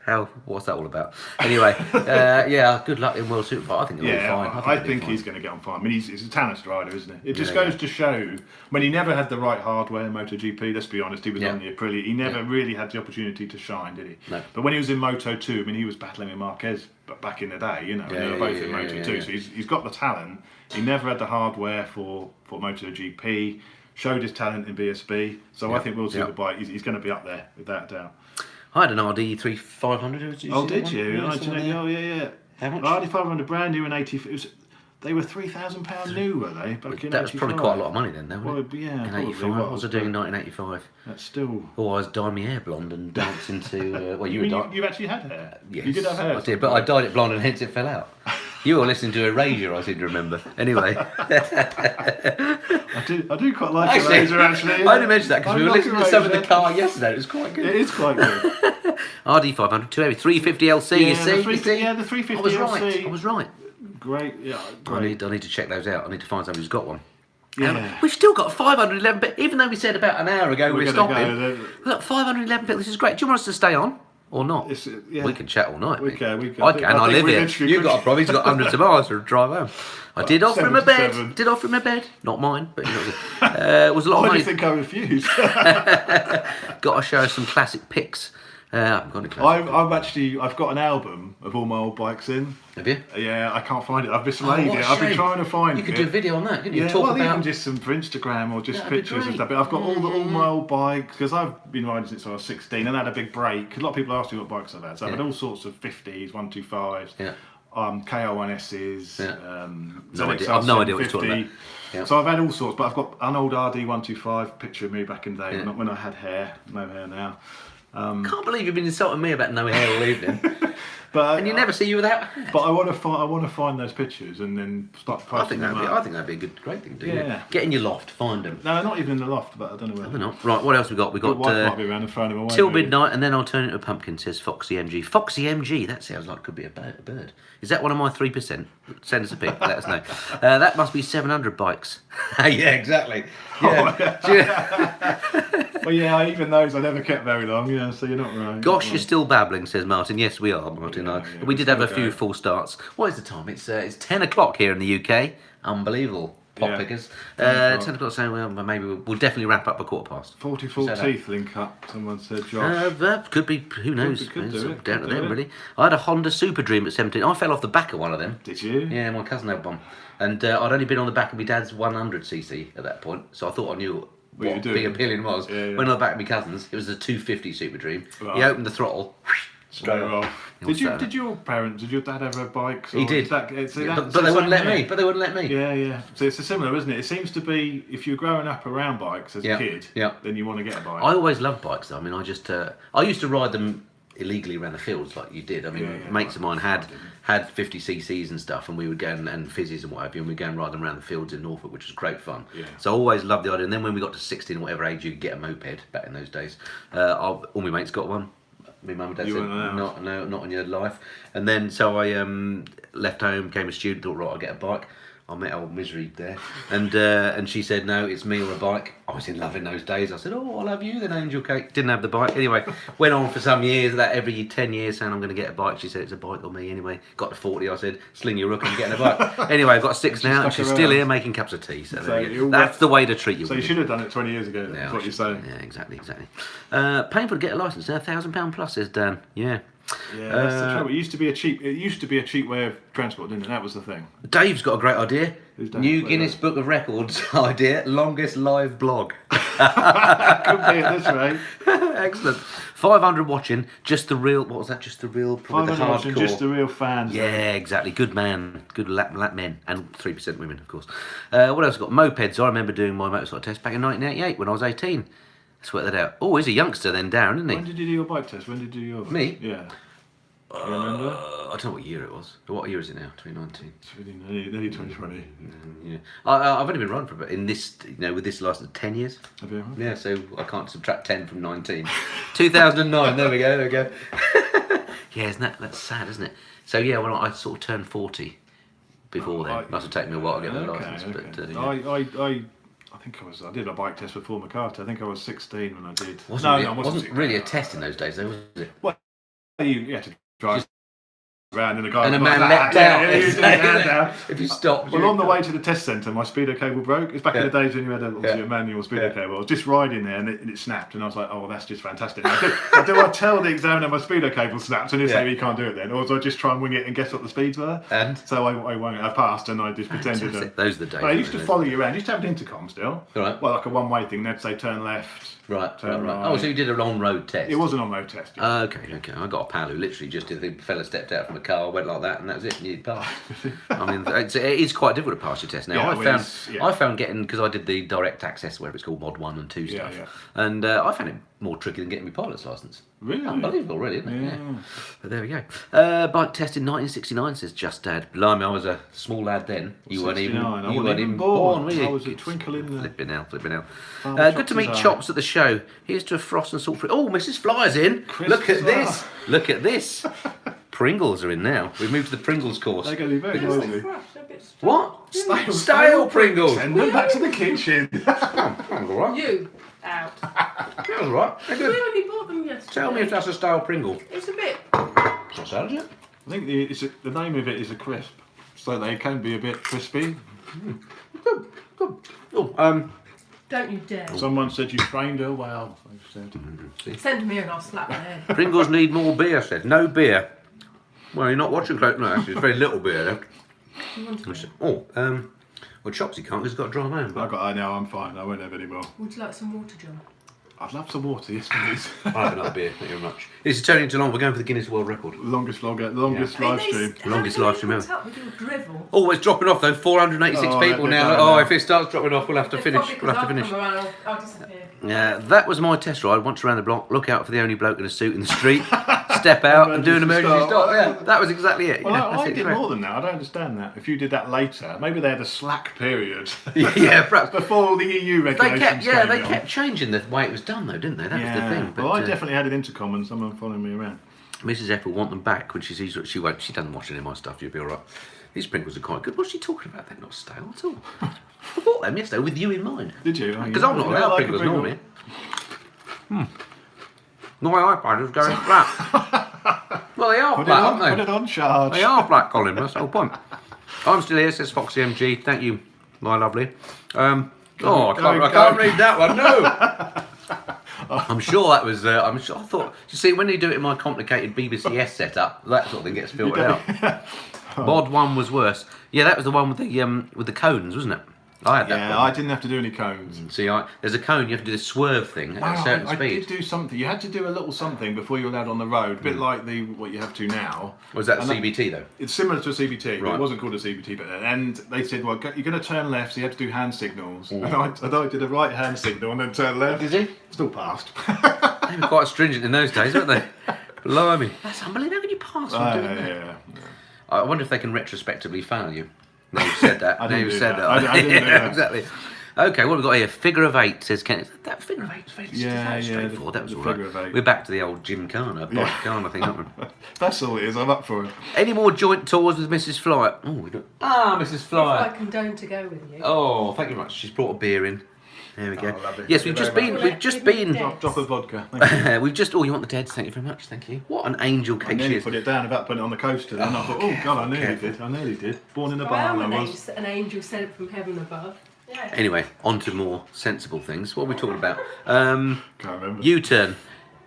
What's that all about? Anyway, good luck in World Superbike. I think he'll be fine. I think he's going to get on fine. I mean, he's a talented rider, isn't he? It just goes to show, when he never had the right hardware in MotoGP, let's be honest, he was on the Aprilia. He never really had the opportunity to shine, did he? No. But when he was in Moto2, I mean, he was battling with Marquez back in the day, they were both in Moto2. So he's got the talent. He never had the hardware for MotoGP, showed his talent in BSB. So I think World Superbike, he's going to be up there, without a doubt. I had an RD3500. Oh, did you? Oh, yeah. How much? RD500 brand new in 80. They were £3,000 new, were they? Back in that was 85? probably quite a lot of money then, though, wasn't it? Yeah, in 85. What was I doing in 1985? That's still. Oh, I was dyeing my hair blonde and dancing to. Well, you were. You've actually had hair. Yes, you did have hair. I did, but I dyed it blonde and hence it fell out. You were listening to Erasure, I seem to remember. Anyway. I do quite like Erasure, actually. I only mentioned that because we were listening to some in the car yesterday. It was quite good. It is quite good. RD500, too heavy. 350 LC, you see? The 350 LC. I was right. Great. I need to check those out. I need to find somebody who's got one. Yeah. We've still got 511 bit, even though we said about an hour ago we're stopping. We've got 511 bit. This is great. Do you want us to stay on? Or not? We can chat all night. We can. I live here. You've got a problem. He's got hundreds of miles to drive home. I did offer him a bed. Did offer him a bed. Not mine, but it was a lot of money. Why do you think I refused? Got to show us some classic pics. I haven't got any classic. I've got an album of all my old bikes in. Have you? Yeah, I can't find it. I've mislaid it. I've been trying to find it. You could do a video on that, couldn't you? Yeah, even just some for Instagram or just pictures and stuff. But I've got all my old bikes, because I've been riding since I was 16 and had a big break. A lot of people ask me what bikes I've had. So I've had all sorts of 50s, 125s, KR1Ss, I've no idea what you're talking about. Yeah. So I've had all sorts, but I've got an old RD125 picture of me back in the day when I had hair. No hair now. Can't believe you've been insulting me about no hair all evening. But and you never see you without hair. But I want to find those pictures and then start posting them up. I think that'd be a great thing to do. Yeah. Get in your loft, find them. No, not even in the loft, but I don't know where. They're not. Right, what else we got? We got. My wife might be around and throwing them away. Till midnight, and then I'll turn into a pumpkin. Says Foxy MG. Foxy MG. That sounds like it could be a bird. Is that one of my 3%? Send us a pic. Let us know. That must be 700 bikes. Yeah, exactly. Yeah. Well, even those I never kept very long. So you're not right. Gosh, you're still babbling, says Martin. Yes, we are, Martin. We did have a few full starts. What is the time? It's 10 o'clock here in the UK. Unbelievable. Pop pickers. 10 o'clock, so maybe we'll definitely wrap up a 15:15. 44 teeth link up, someone said, Josh. That could be, who knows? Down to them, really. I had a Honda Super Dream at 17. I fell off the back of one of them. Did you? Yeah, my cousin had one. And I'd only been on the back of my dad's 100cc at that point, so I thought I knew what being a pillion was. Went on the back of my cousin's, it was a 250 Super Dream. Right. He opened the throttle. Straight off. Did your dad ever have bikes? He did. But they wouldn't let me. Yeah. So it's similar, isn't it? It seems to be, if you're growing up around bikes as a kid, then you want to get a bike. I always loved bikes though. I mean, I used to ride them illegally around the fields like you did. I mean, mates of mine had 50cc's and stuff, and we would go and fizzies and what have you, and we'd go and ride them around the fields in Norfolk, which was great fun. Yeah. So I always loved the idea. And then when we got to 16, whatever age you could get a moped back in those days, all my mates got one. My mum and dad said, not in your life. And then so I left home, became a student, thought, right, I'll get a bike. I met old Misery there, and she said, no, it's me or a bike. I was in love in those days. I said, oh, I'll have you then, Angel Cake. Didn't have the bike. Anyway, went on for some years, that every 10 years saying I'm going to get a bike. She said, it's a bike or me. Anyway, got to 40, I said, sling your rook and getting a bike. Anyway, I've got 6 now, and she's still here making cups of tea. So that's the way to treat you. So you should have done it 20 years ago, that's what you're saying. Yeah, exactly. Painful to get a licence now, £1,000 plus, says Dan. Yeah. Yeah, that's the trouble. It used to be a cheap way of transport, didn't it? That was the thing. Dave's got a great idea. New Guinness Book of Records idea, longest live blog. Could be at this rate. Excellent. 500 watching, just the real. What was that? Just the real. 500 watching, just the real fans. Yeah, exactly. Good man, good lap men, and 3% women, of course. What else? Got mopeds. I remember doing my motorcycle test back in 1988 when I was 18. Let's work that out. Oh, he's a youngster then, Darren, isn't he? When did you do your bike test? When did you do yours? Me? Yeah. Do you remember? I don't know what year it was. What year is it now? 2019. It's nearly 2020. Yeah. I've only been running for in this, with this license 10 years. Have you? Yeah, so I can't subtract 10 from 19. 2009. There we go. Yeah, that's sad, isn't it? So yeah, well, I sort of turned 40 before then. Must have taken me a while to get the license. Okay. But yeah. I think I did a bike test with Paul McCarthy. I think I was 16 when I did. Wasn't really a test in those days, though, was it? Well, you had to drive around, and a guy and a man let down. Down. If you stopped. Well, on the way to the test centre, my speedo cable broke. It's back in the days when you had a manual speedo cable. I was just riding there, and it snapped, and I was like, "Oh, well, that's just fantastic." Do I tell the examiner my speedo cable snapped, and he'll say, "You can't do it then," or do I just try and wing it and guess what the speeds were? And so I won't. I passed, and I just pretended. Those are the days. I used to follow you around. I used to have an intercom still. Right. Well, like a one-way thing. They'd say turn left. Right. Oh, so you did a on-road test? It was an on-road test. Yeah. Okay. I got a pal who literally just did. The fella stepped out from a car, went like that, and that was it. And you passed. I mean, it is quite difficult to pass your test now. I found getting, because I did the direct access, whatever it's called, mod 1 and 2 stuff, and I found it more tricky than getting my pilot's licence. Really? Unbelievable, really, isn't it? Yeah. But there we go. Bike test in 1969, says Just Dad. Blimey, I was a small lad then. You weren't even born, were you? I was a twinkle in the... Flipping out. Good to meet Chops at the show. Here's to a frost and salt free. Oh, Mrs. Fly's in. Look at this. Pringles are in now. We've moved to the Pringles course. They're going to be very noisy. What? Stale Pringles. Send them back to the kitchen. All right. You out. That was all right. We only bought them yesterday. Tell me if that's a stale Pringle. It's a bit. It's not stale, is it? I think the name of it is a crisp, so they can be a bit crispy. Good. Oh, don't you dare. Someone said you trained her well. Send me and I'll slap her head. Pringles need more beer, said. No beer. Well, you're not watching close. No, actually, it's very little beer though. Well, Chopsy can't because he's got a dry name. No, I'm fine. I won't have any more. Would you like some water, John? I'd love some water, yes please. I have another beer, thank you very much. This is turning into long. We're going for the Guinness World Record. Longest live stream. Longest live stream ever. With your drivel. Oh, it's dropping off though. 486 people now. If it starts dropping off, we'll have to finish. I'll disappear. Yeah, that was my test ride. Once around the block, look out for the only bloke in a suit in the street. Step out and do an emergency stop. Yeah, that was exactly it. Well, I did more than that. I don't understand that. If you did that later, maybe they had a slack period. Yeah, perhaps before the EU regulations. They kept changing the way it was done, though, didn't they? That was the thing. But, I definitely had an intercom and someone following me around. Mrs. F will want them back when she sees what she won't. She doesn't watch any of my stuff. You'll be all right. These Pringles are quite good. What's she talking about? They're not stale at all. I bought them yesterday with you in mind. Did you? Because I'm not allowed Pringles normally. My iPad is going flat. Well, they are flat, aren't they? Put it on charge. They are flat, Colin. That's the whole point. I'm still here, says Foxy MG. Thank you, my lovely. I can't read that one. No. I'm sure that was. I thought. You see, when you do it in my complicated BBCS setup, that sort of thing gets filtered out. Mod 1 was worse. Yeah, that was the one with the cones, wasn't it? I had that. Yeah, I didn't have to do any cones. See, there's a cone. You have to do the swerve thing at a certain speed. I did do something. You had to do a little something before you were allowed on the road, a bit like what you have to now. Was that a CBT though? It's similar to a CBT. Right. It wasn't called a CBT, but and they said, well, you're going to turn left, so you had to do hand signals. And I did a right hand signal and then turn left. Did you? Still passed. They were quite stringent in those days, weren't they? Blimey, that's unbelievable. How can you pass from doing that? Yeah. I wonder if they can retrospectively fail you. No, you've said that. I didn't do that. Exactly. Okay, what have we got here? Figure of 8, says Ken. That figure of 8 is very straightforward. That was all right. figure of 8. We're back to the old Jim Carner, bike Carner thing, aren't we? That's all it is. I'm up for it. Any more joint tours with Mrs. Flyer? Oh, we don't. Mrs. If Flyer. I condone to go with you. Oh, thank you very much. She's brought a beer in. There we go. lovely. Yes, Thank we've you just very been. much. We've just been. Drop of vodka. Thank you. We've just. Oh, you want the deads? Thank you very much. Thank you. What an angel I cake she nearly is. put it down about putting it on the coaster. Then I thought, oh God, I nearly did. I nearly did. Born in a Well, barn, I'm I was. an angel sent from heaven above. Yeah. Anyway, on to more sensible things. What are we talking about? Can't remember. U-turn.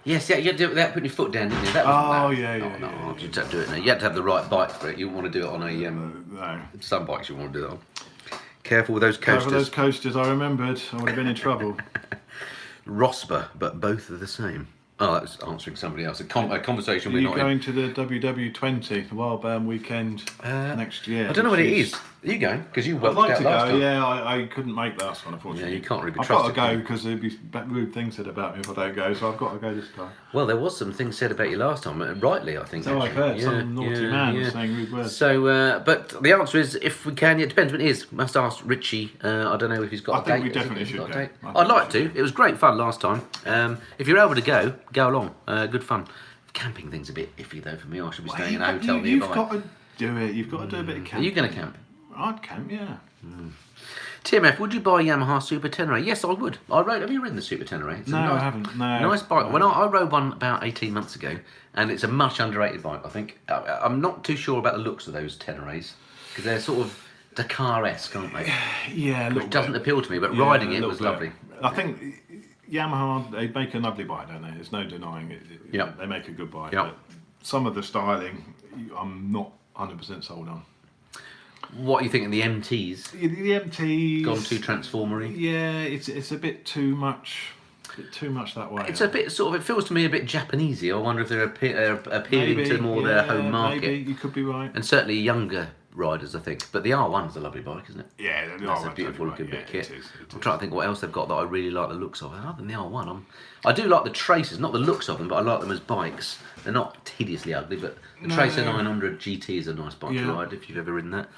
Yes, yeah, you had to do it without putting your foot down, didn't you? That wasn't that. Yeah. No, you had to do it now. You had to have the right bike for it. You want to do it on a No. some bikes. You want to do it on. Careful with those coasters. Over those coasters, I remembered. I would have been in trouble. Rosper, but both are the same. Oh, that was answering somebody else. A conversation Are we're you not going in. to the WW20, the Wildbound weekend next year? I don't know what it is. Are you going? Because you I'd worked like out to last go. time. Yeah, I couldn't make last one, unfortunately. Yeah, you can't really be I've got to trusted. go because there'd be rude things said about me if I don't go, so I've got to go this time. Well, there was some things said about you last time, rightly, I think. So I've actually. heard some naughty man saying rude words. So, but the answer is, if we can, it depends when it is. Must ask Richie. I don't know if he's got I a think date. we Has he definitely got should a go. date? I think I'd like we to. should. It was great fun last time. If you're able to go along. Good fun. Camping thing's a bit iffy though for me. I should be staying in a hotel nearby. You've got to do it. You've got to do a bit of Are camping. you going to camp? I'd camp, yeah. TMF, would you buy a Yamaha Super Tenere? Yes, I would. Have you ridden the Super Tenere? It's a No, I nice, haven't. No. Nice bike. No. When I rode one about 18 months ago, and it's a much underrated bike, I think. I'm not too sure about the looks of those Teneres, because they're sort of Dakar-esque, aren't they? Yeah, a little Which doesn't bit. appeal to me, but Yeah, riding a it little was bit. lovely. I think Yamaha, they make a lovely bike, don't they? There's no denying it. Yep. They make a good bike. Yep. But some of the styling, I'm not 100% sold on. What are you thinking, the MTs? The MTs... Gone too transformery? Yeah, it's a bit too much... that way. It's a bit sort of, it feels to me a bit Japanesey. I wonder if they're appealing Maybe, to more their home market. Maybe, you could be right. And certainly younger riders, I think. But the R1's a lovely bike, isn't it? Yeah, That's a beautiful looking bit of kit. It is. I'm trying to think what else they've got that I really like the looks of. Other than the R1, I do like the Tracers, not the looks of them, but I like them as bikes. They're not hideously ugly, but the Tracer 900 GT is a nice bike to ride if you've ever ridden that.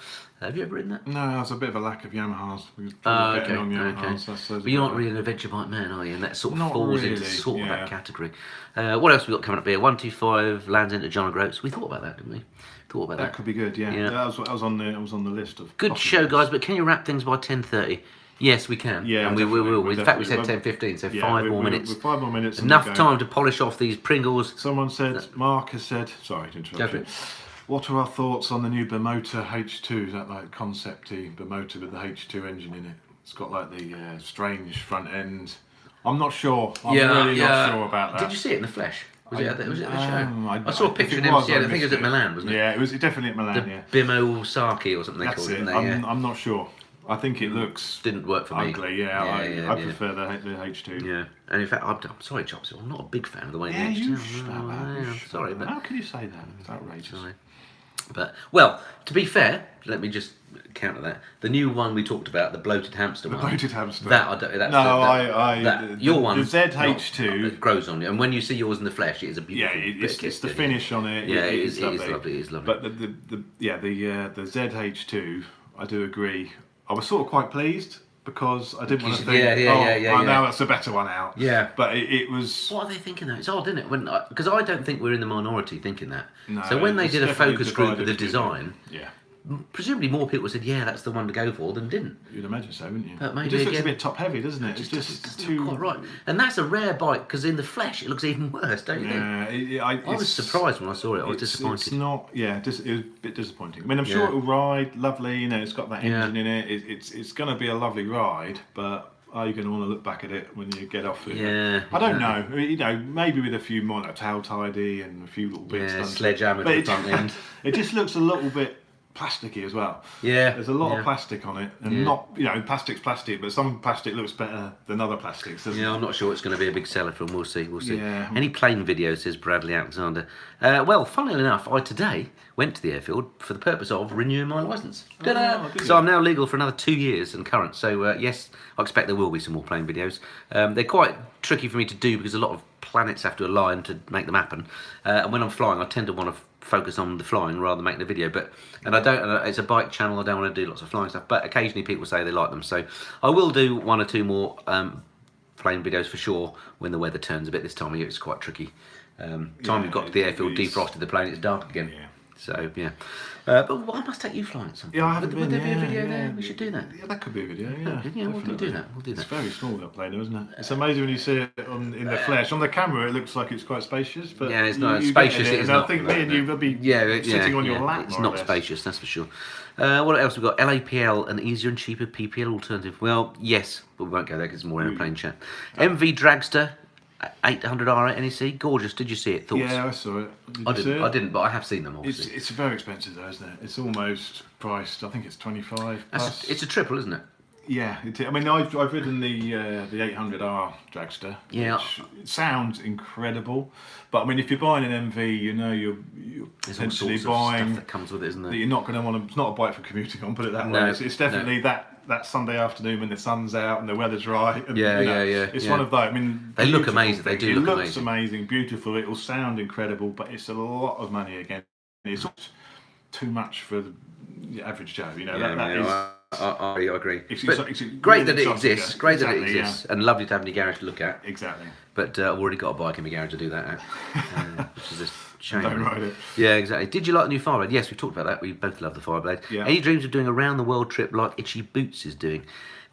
Have you ever ridden that? No, there's a bit of a lack of Yamahas. Okay. Yamahas, But you're not really an adventure bike man, are you? And that sort of Not falls really, into sort of that yeah. category. What else have we got coming up here? 125 lands into John O'Groats. We thought about that, didn't we? Thought about That that. could be good, yeah. Yeah. That was on the list of. Good show, guys. But can you wrap things by 10:30? Yes, we can. Yeah, and we will. definitely, In fact, we said definitely. 10:15, so Yeah, 5 more minutes. With 5 more minutes. and Enough we go. time to polish off these Pringles. Someone said, Mark has said, sorry to Go interrupt for you. it. What are our thoughts on the new Bimota H2? Is that like concept-y Bimota with the H2 engine in it? It's got like the strange front end. I'm not sure. I'm really not sure about that. Did you see it in the flesh? Was it at the show? I I saw a picture in if it was, MCN. I think it was missed at Milan, wasn't it? Yeah, it was definitely at Milan, The yeah. Bimo Saki or something they That's called it. it. Didn't they? Yeah. I'm not sure. I think it looks Didn't work for me. ugly, yeah. I prefer the H2. Yeah, and in fact, I'm sorry, Chops. I'm not a big fan of the way Yeah, the you H2. shut up. I'm sorry, but How can you say that? It's outrageous. sorry. But well, to be fair, let me just counter that. The new one we talked about, the bloated hamster The one. bloated hamster. That I don't. That's your one. The ZH2 it grows on you, and when you see yours in the flesh, it is a Yeah, beautiful. bit of it's the kit, finish on it. Yeah, it is is lovely. It is lovely. But the ZH2, I do agree. I was sort of quite pleased because I didn't want to think, now that's a better one out. Yeah. But it was. What are they thinking though? It's odd, isn't it? Because I don't think we're in the minority thinking that. No, So when they it's did a definitely focus group with the divided design, Yeah, presumably more people said, "Yeah, that's the one to go for," than didn't. you'd imagine so, wouldn't you? But maybe it just looks a again- bit top heavy, doesn't it? It's just It's too not quite right. And that's a rare bike because in the flesh it looks even worse, don't you think? Yeah, I was surprised when I saw it. I was It's disappointed. not, it was a bit disappointing. I mean, I'm sure it'll ride lovely. You know, it's got that engine in it. It's going to be a lovely ride, but are you going to want to look back at it when you get off it? Yeah, I don't know. I mean, you know, maybe with a few more, like tail tidy and a few little bits. Yeah, done. sledgehammer But to the front end. It just looks a little bit plasticky as well. Yeah, There's a lot yeah. of plastic on it, and not, you know, plastic's plastic, but some plastic looks better than other plastics. Doesn't Yeah, it? I'm not sure it's going to be a big seller for them. We'll see. We'll see. Yeah. Any plane videos, says Bradley Alexander. Well, funnily enough, I today went to the airfield for the purpose of renewing my licence. Ta-da! did So you? I'm now legal for another 2 years and current. So yes, I expect there will be some more plane videos. They're quite tricky for me to do because a lot of planets have to align to make them happen. And when I'm flying, I tend to want to focus on the flying rather than making a video. And I don't. It's a bike channel. I don't want to do lots of flying stuff. But occasionally people say they like them, so I will do 1 or 2 more plane videos for sure when the weather turns a bit. This time of year it's quite tricky. Time we've got to the airfield, defrosted the plane, it's dark again. Yeah. So yeah, but I must take you flying at some point. Yeah, I haven't been. Would there be a video there? We should do that. Yeah, that could be a video. Yeah, we'll do that. It's very small, that plane, isn't it? It's amazing when you see it in the flesh. On the camera, it looks like it's quite spacious, but yeah, it's not spacious. It is not. I think me and you would be sitting on your lap. It's not spacious, that's for sure. What else we've got? LAPL, an easier and cheaper PPL alternative. Well, yes, but we won't go there because it's more aeroplane chat. MV Dragster. 800R NEC, gorgeous. Did you see it? Thoughts? Yeah, I saw it. I didn't, but I have seen them. Obviously, it's very expensive though, isn't it? It's almost priced. I think it's 25. It's a triple, isn't it? Yeah, I mean, I've ridden the 800R Dragster. Yeah, it sounds incredible, but I mean, if you're buying an MV, you know you're essentially buying stuff that comes with it, isn't there? That you're not going to want to. It's not a bike for commuting on. Put it that way. It's definitely that Sunday afternoon when the sun's out and the weather's right. And, It's one of those. I mean, they look amazing. They do look amazing. It looks amazing, beautiful. It will sound incredible, but it's a lot of money again. It's too much for the average Joe. You know I agree. It's great that it exists. Great that it exists, and lovely to have in your garage to look at. Exactly. But I've already got a bike in my garage to do that at, which is a shame. Don't ride it. Yeah, exactly. Did you like the new Fireblade? Yes, we talked about that. We both love the Fireblade. Yeah. Any dreams of doing a round the world trip like Itchy Boots is doing?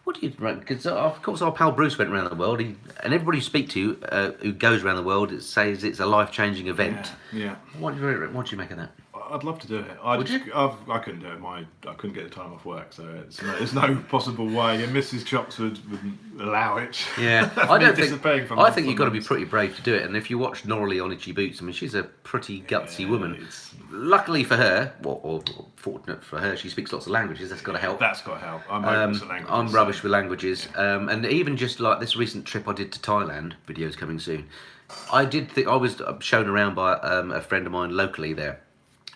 What do you reckon? Because of course our pal Bruce went around the world, and everybody you speak to who goes around the world says it's a life-changing event. Yeah. What do you make of that? I'd love to do it. I couldn't do it. I couldn't get the time off work, so there's no possible way. And Mrs. Chops wouldn't allow it. Yeah, I think you've got to be pretty brave to do it. And if you watch Norley on Itchy Boots, I mean, she's a pretty gutsy woman. Luckily for her, or fortunate for her, she speaks lots of languages. That's got to help. That's got to help. I'm rubbish with languages. And even just like this recent trip I did to Thailand, videos coming soon. I did think I was shown around by a friend of mine locally there,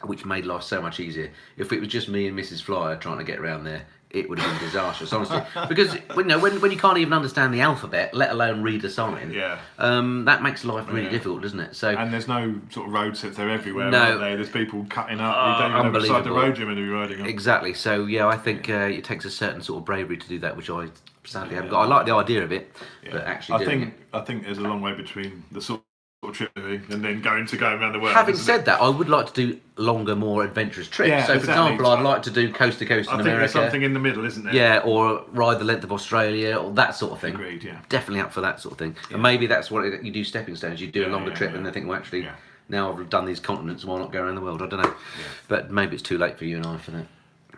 which made life so much easier. If it was just me and Mrs. Flyer trying to get around there, it would have been disastrous, honestly. Because when you can't even understand the alphabet, let alone read a sign, that makes life really difficult, doesn't it? So and there's no sort of road sets there everywhere. No, there's people cutting up. You don't even know beside the road you're going to be riding on. Exactly. So yeah, I think it takes a certain sort of bravery to do that, which I sadly haven't got. I like the idea of it, but actually I think there's a long way between the sort of trip doing and then going around the world. Having said that, I would like to do longer, more adventurous trips. Yeah, so, for example, I'd like to do coast to coast in America. There's something in the middle, isn't there? Yeah, or ride the length of Australia, or that sort of thing. Agreed. Yeah. Definitely up for that sort of thing. Yeah. And maybe that's what you do. Stepping stones. You do a longer trip, and then think, well, actually, now I've done these continents, why not go around the world? I don't know. Yeah. But maybe it's too late for you and I for that.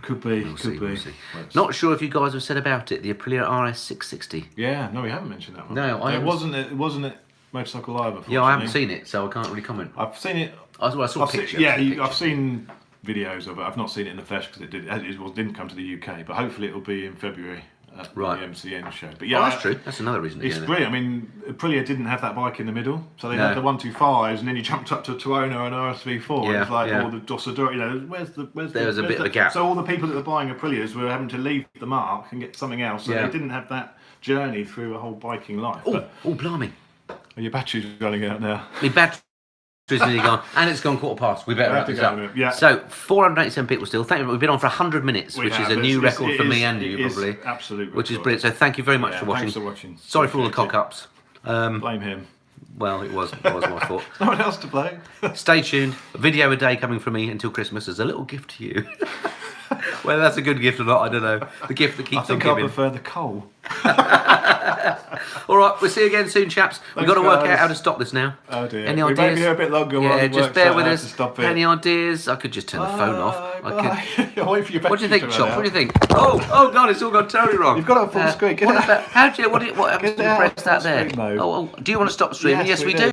Could be. We'll see. Not sure if you guys have said about it. The Aprilia RS 660. Yeah. No, we haven't mentioned that one. No, it wasn't Motorcycle Live. Yeah, I haven't seen it, so I can't really comment. I've seen it. I saw pictures. I've seen videos of it. I've not seen it in the flesh because it didn't come to the UK, but hopefully it'll be in February at the MCN show. But yeah, that's true. That's another reason. It's brilliant. I mean, Aprilia didn't have that bike in the middle, so they had the 125s, and then you jumped up to a Tuono and RSV4. Yeah, it's like all the Dossador. You know, where's there was a bit of a gap. So all the people that were buying Aprilias were having to leave the mark and get something else. So they didn't have that journey through a whole biking life. Oh, blimey. Your battery's running out now. The battery's nearly gone, and it's gone 1:15. We better wrap this up. Yeah. So 487 people still. Thank you. We've been on for 100 minutes, which is a new record for me and you probably. Absolutely. Which is brilliant. So thank you very much for watching. Thanks for watching. Sorry for all the cock-ups. Blame him. Well, it was my fault. No one else to blame. Stay tuned. A video a day coming from me until Christmas as a little gift to you. Whether that's a good gift or not, I don't know. The gift that keeps on giving. I prefer the coal. All right, we'll see you again soon, chaps. We've got to work out how to stop this now. Oh dear. Any ideas? We may be here a bit longer. Yeah, just bear with us. Any ideas? I could just turn the phone off. Wait for your what do you think, Chop? What do you think? Oh God, it's all gone totally wrong. You've got it on full screen. What happens to press that there? Do you want to stop streaming? Yes, we do.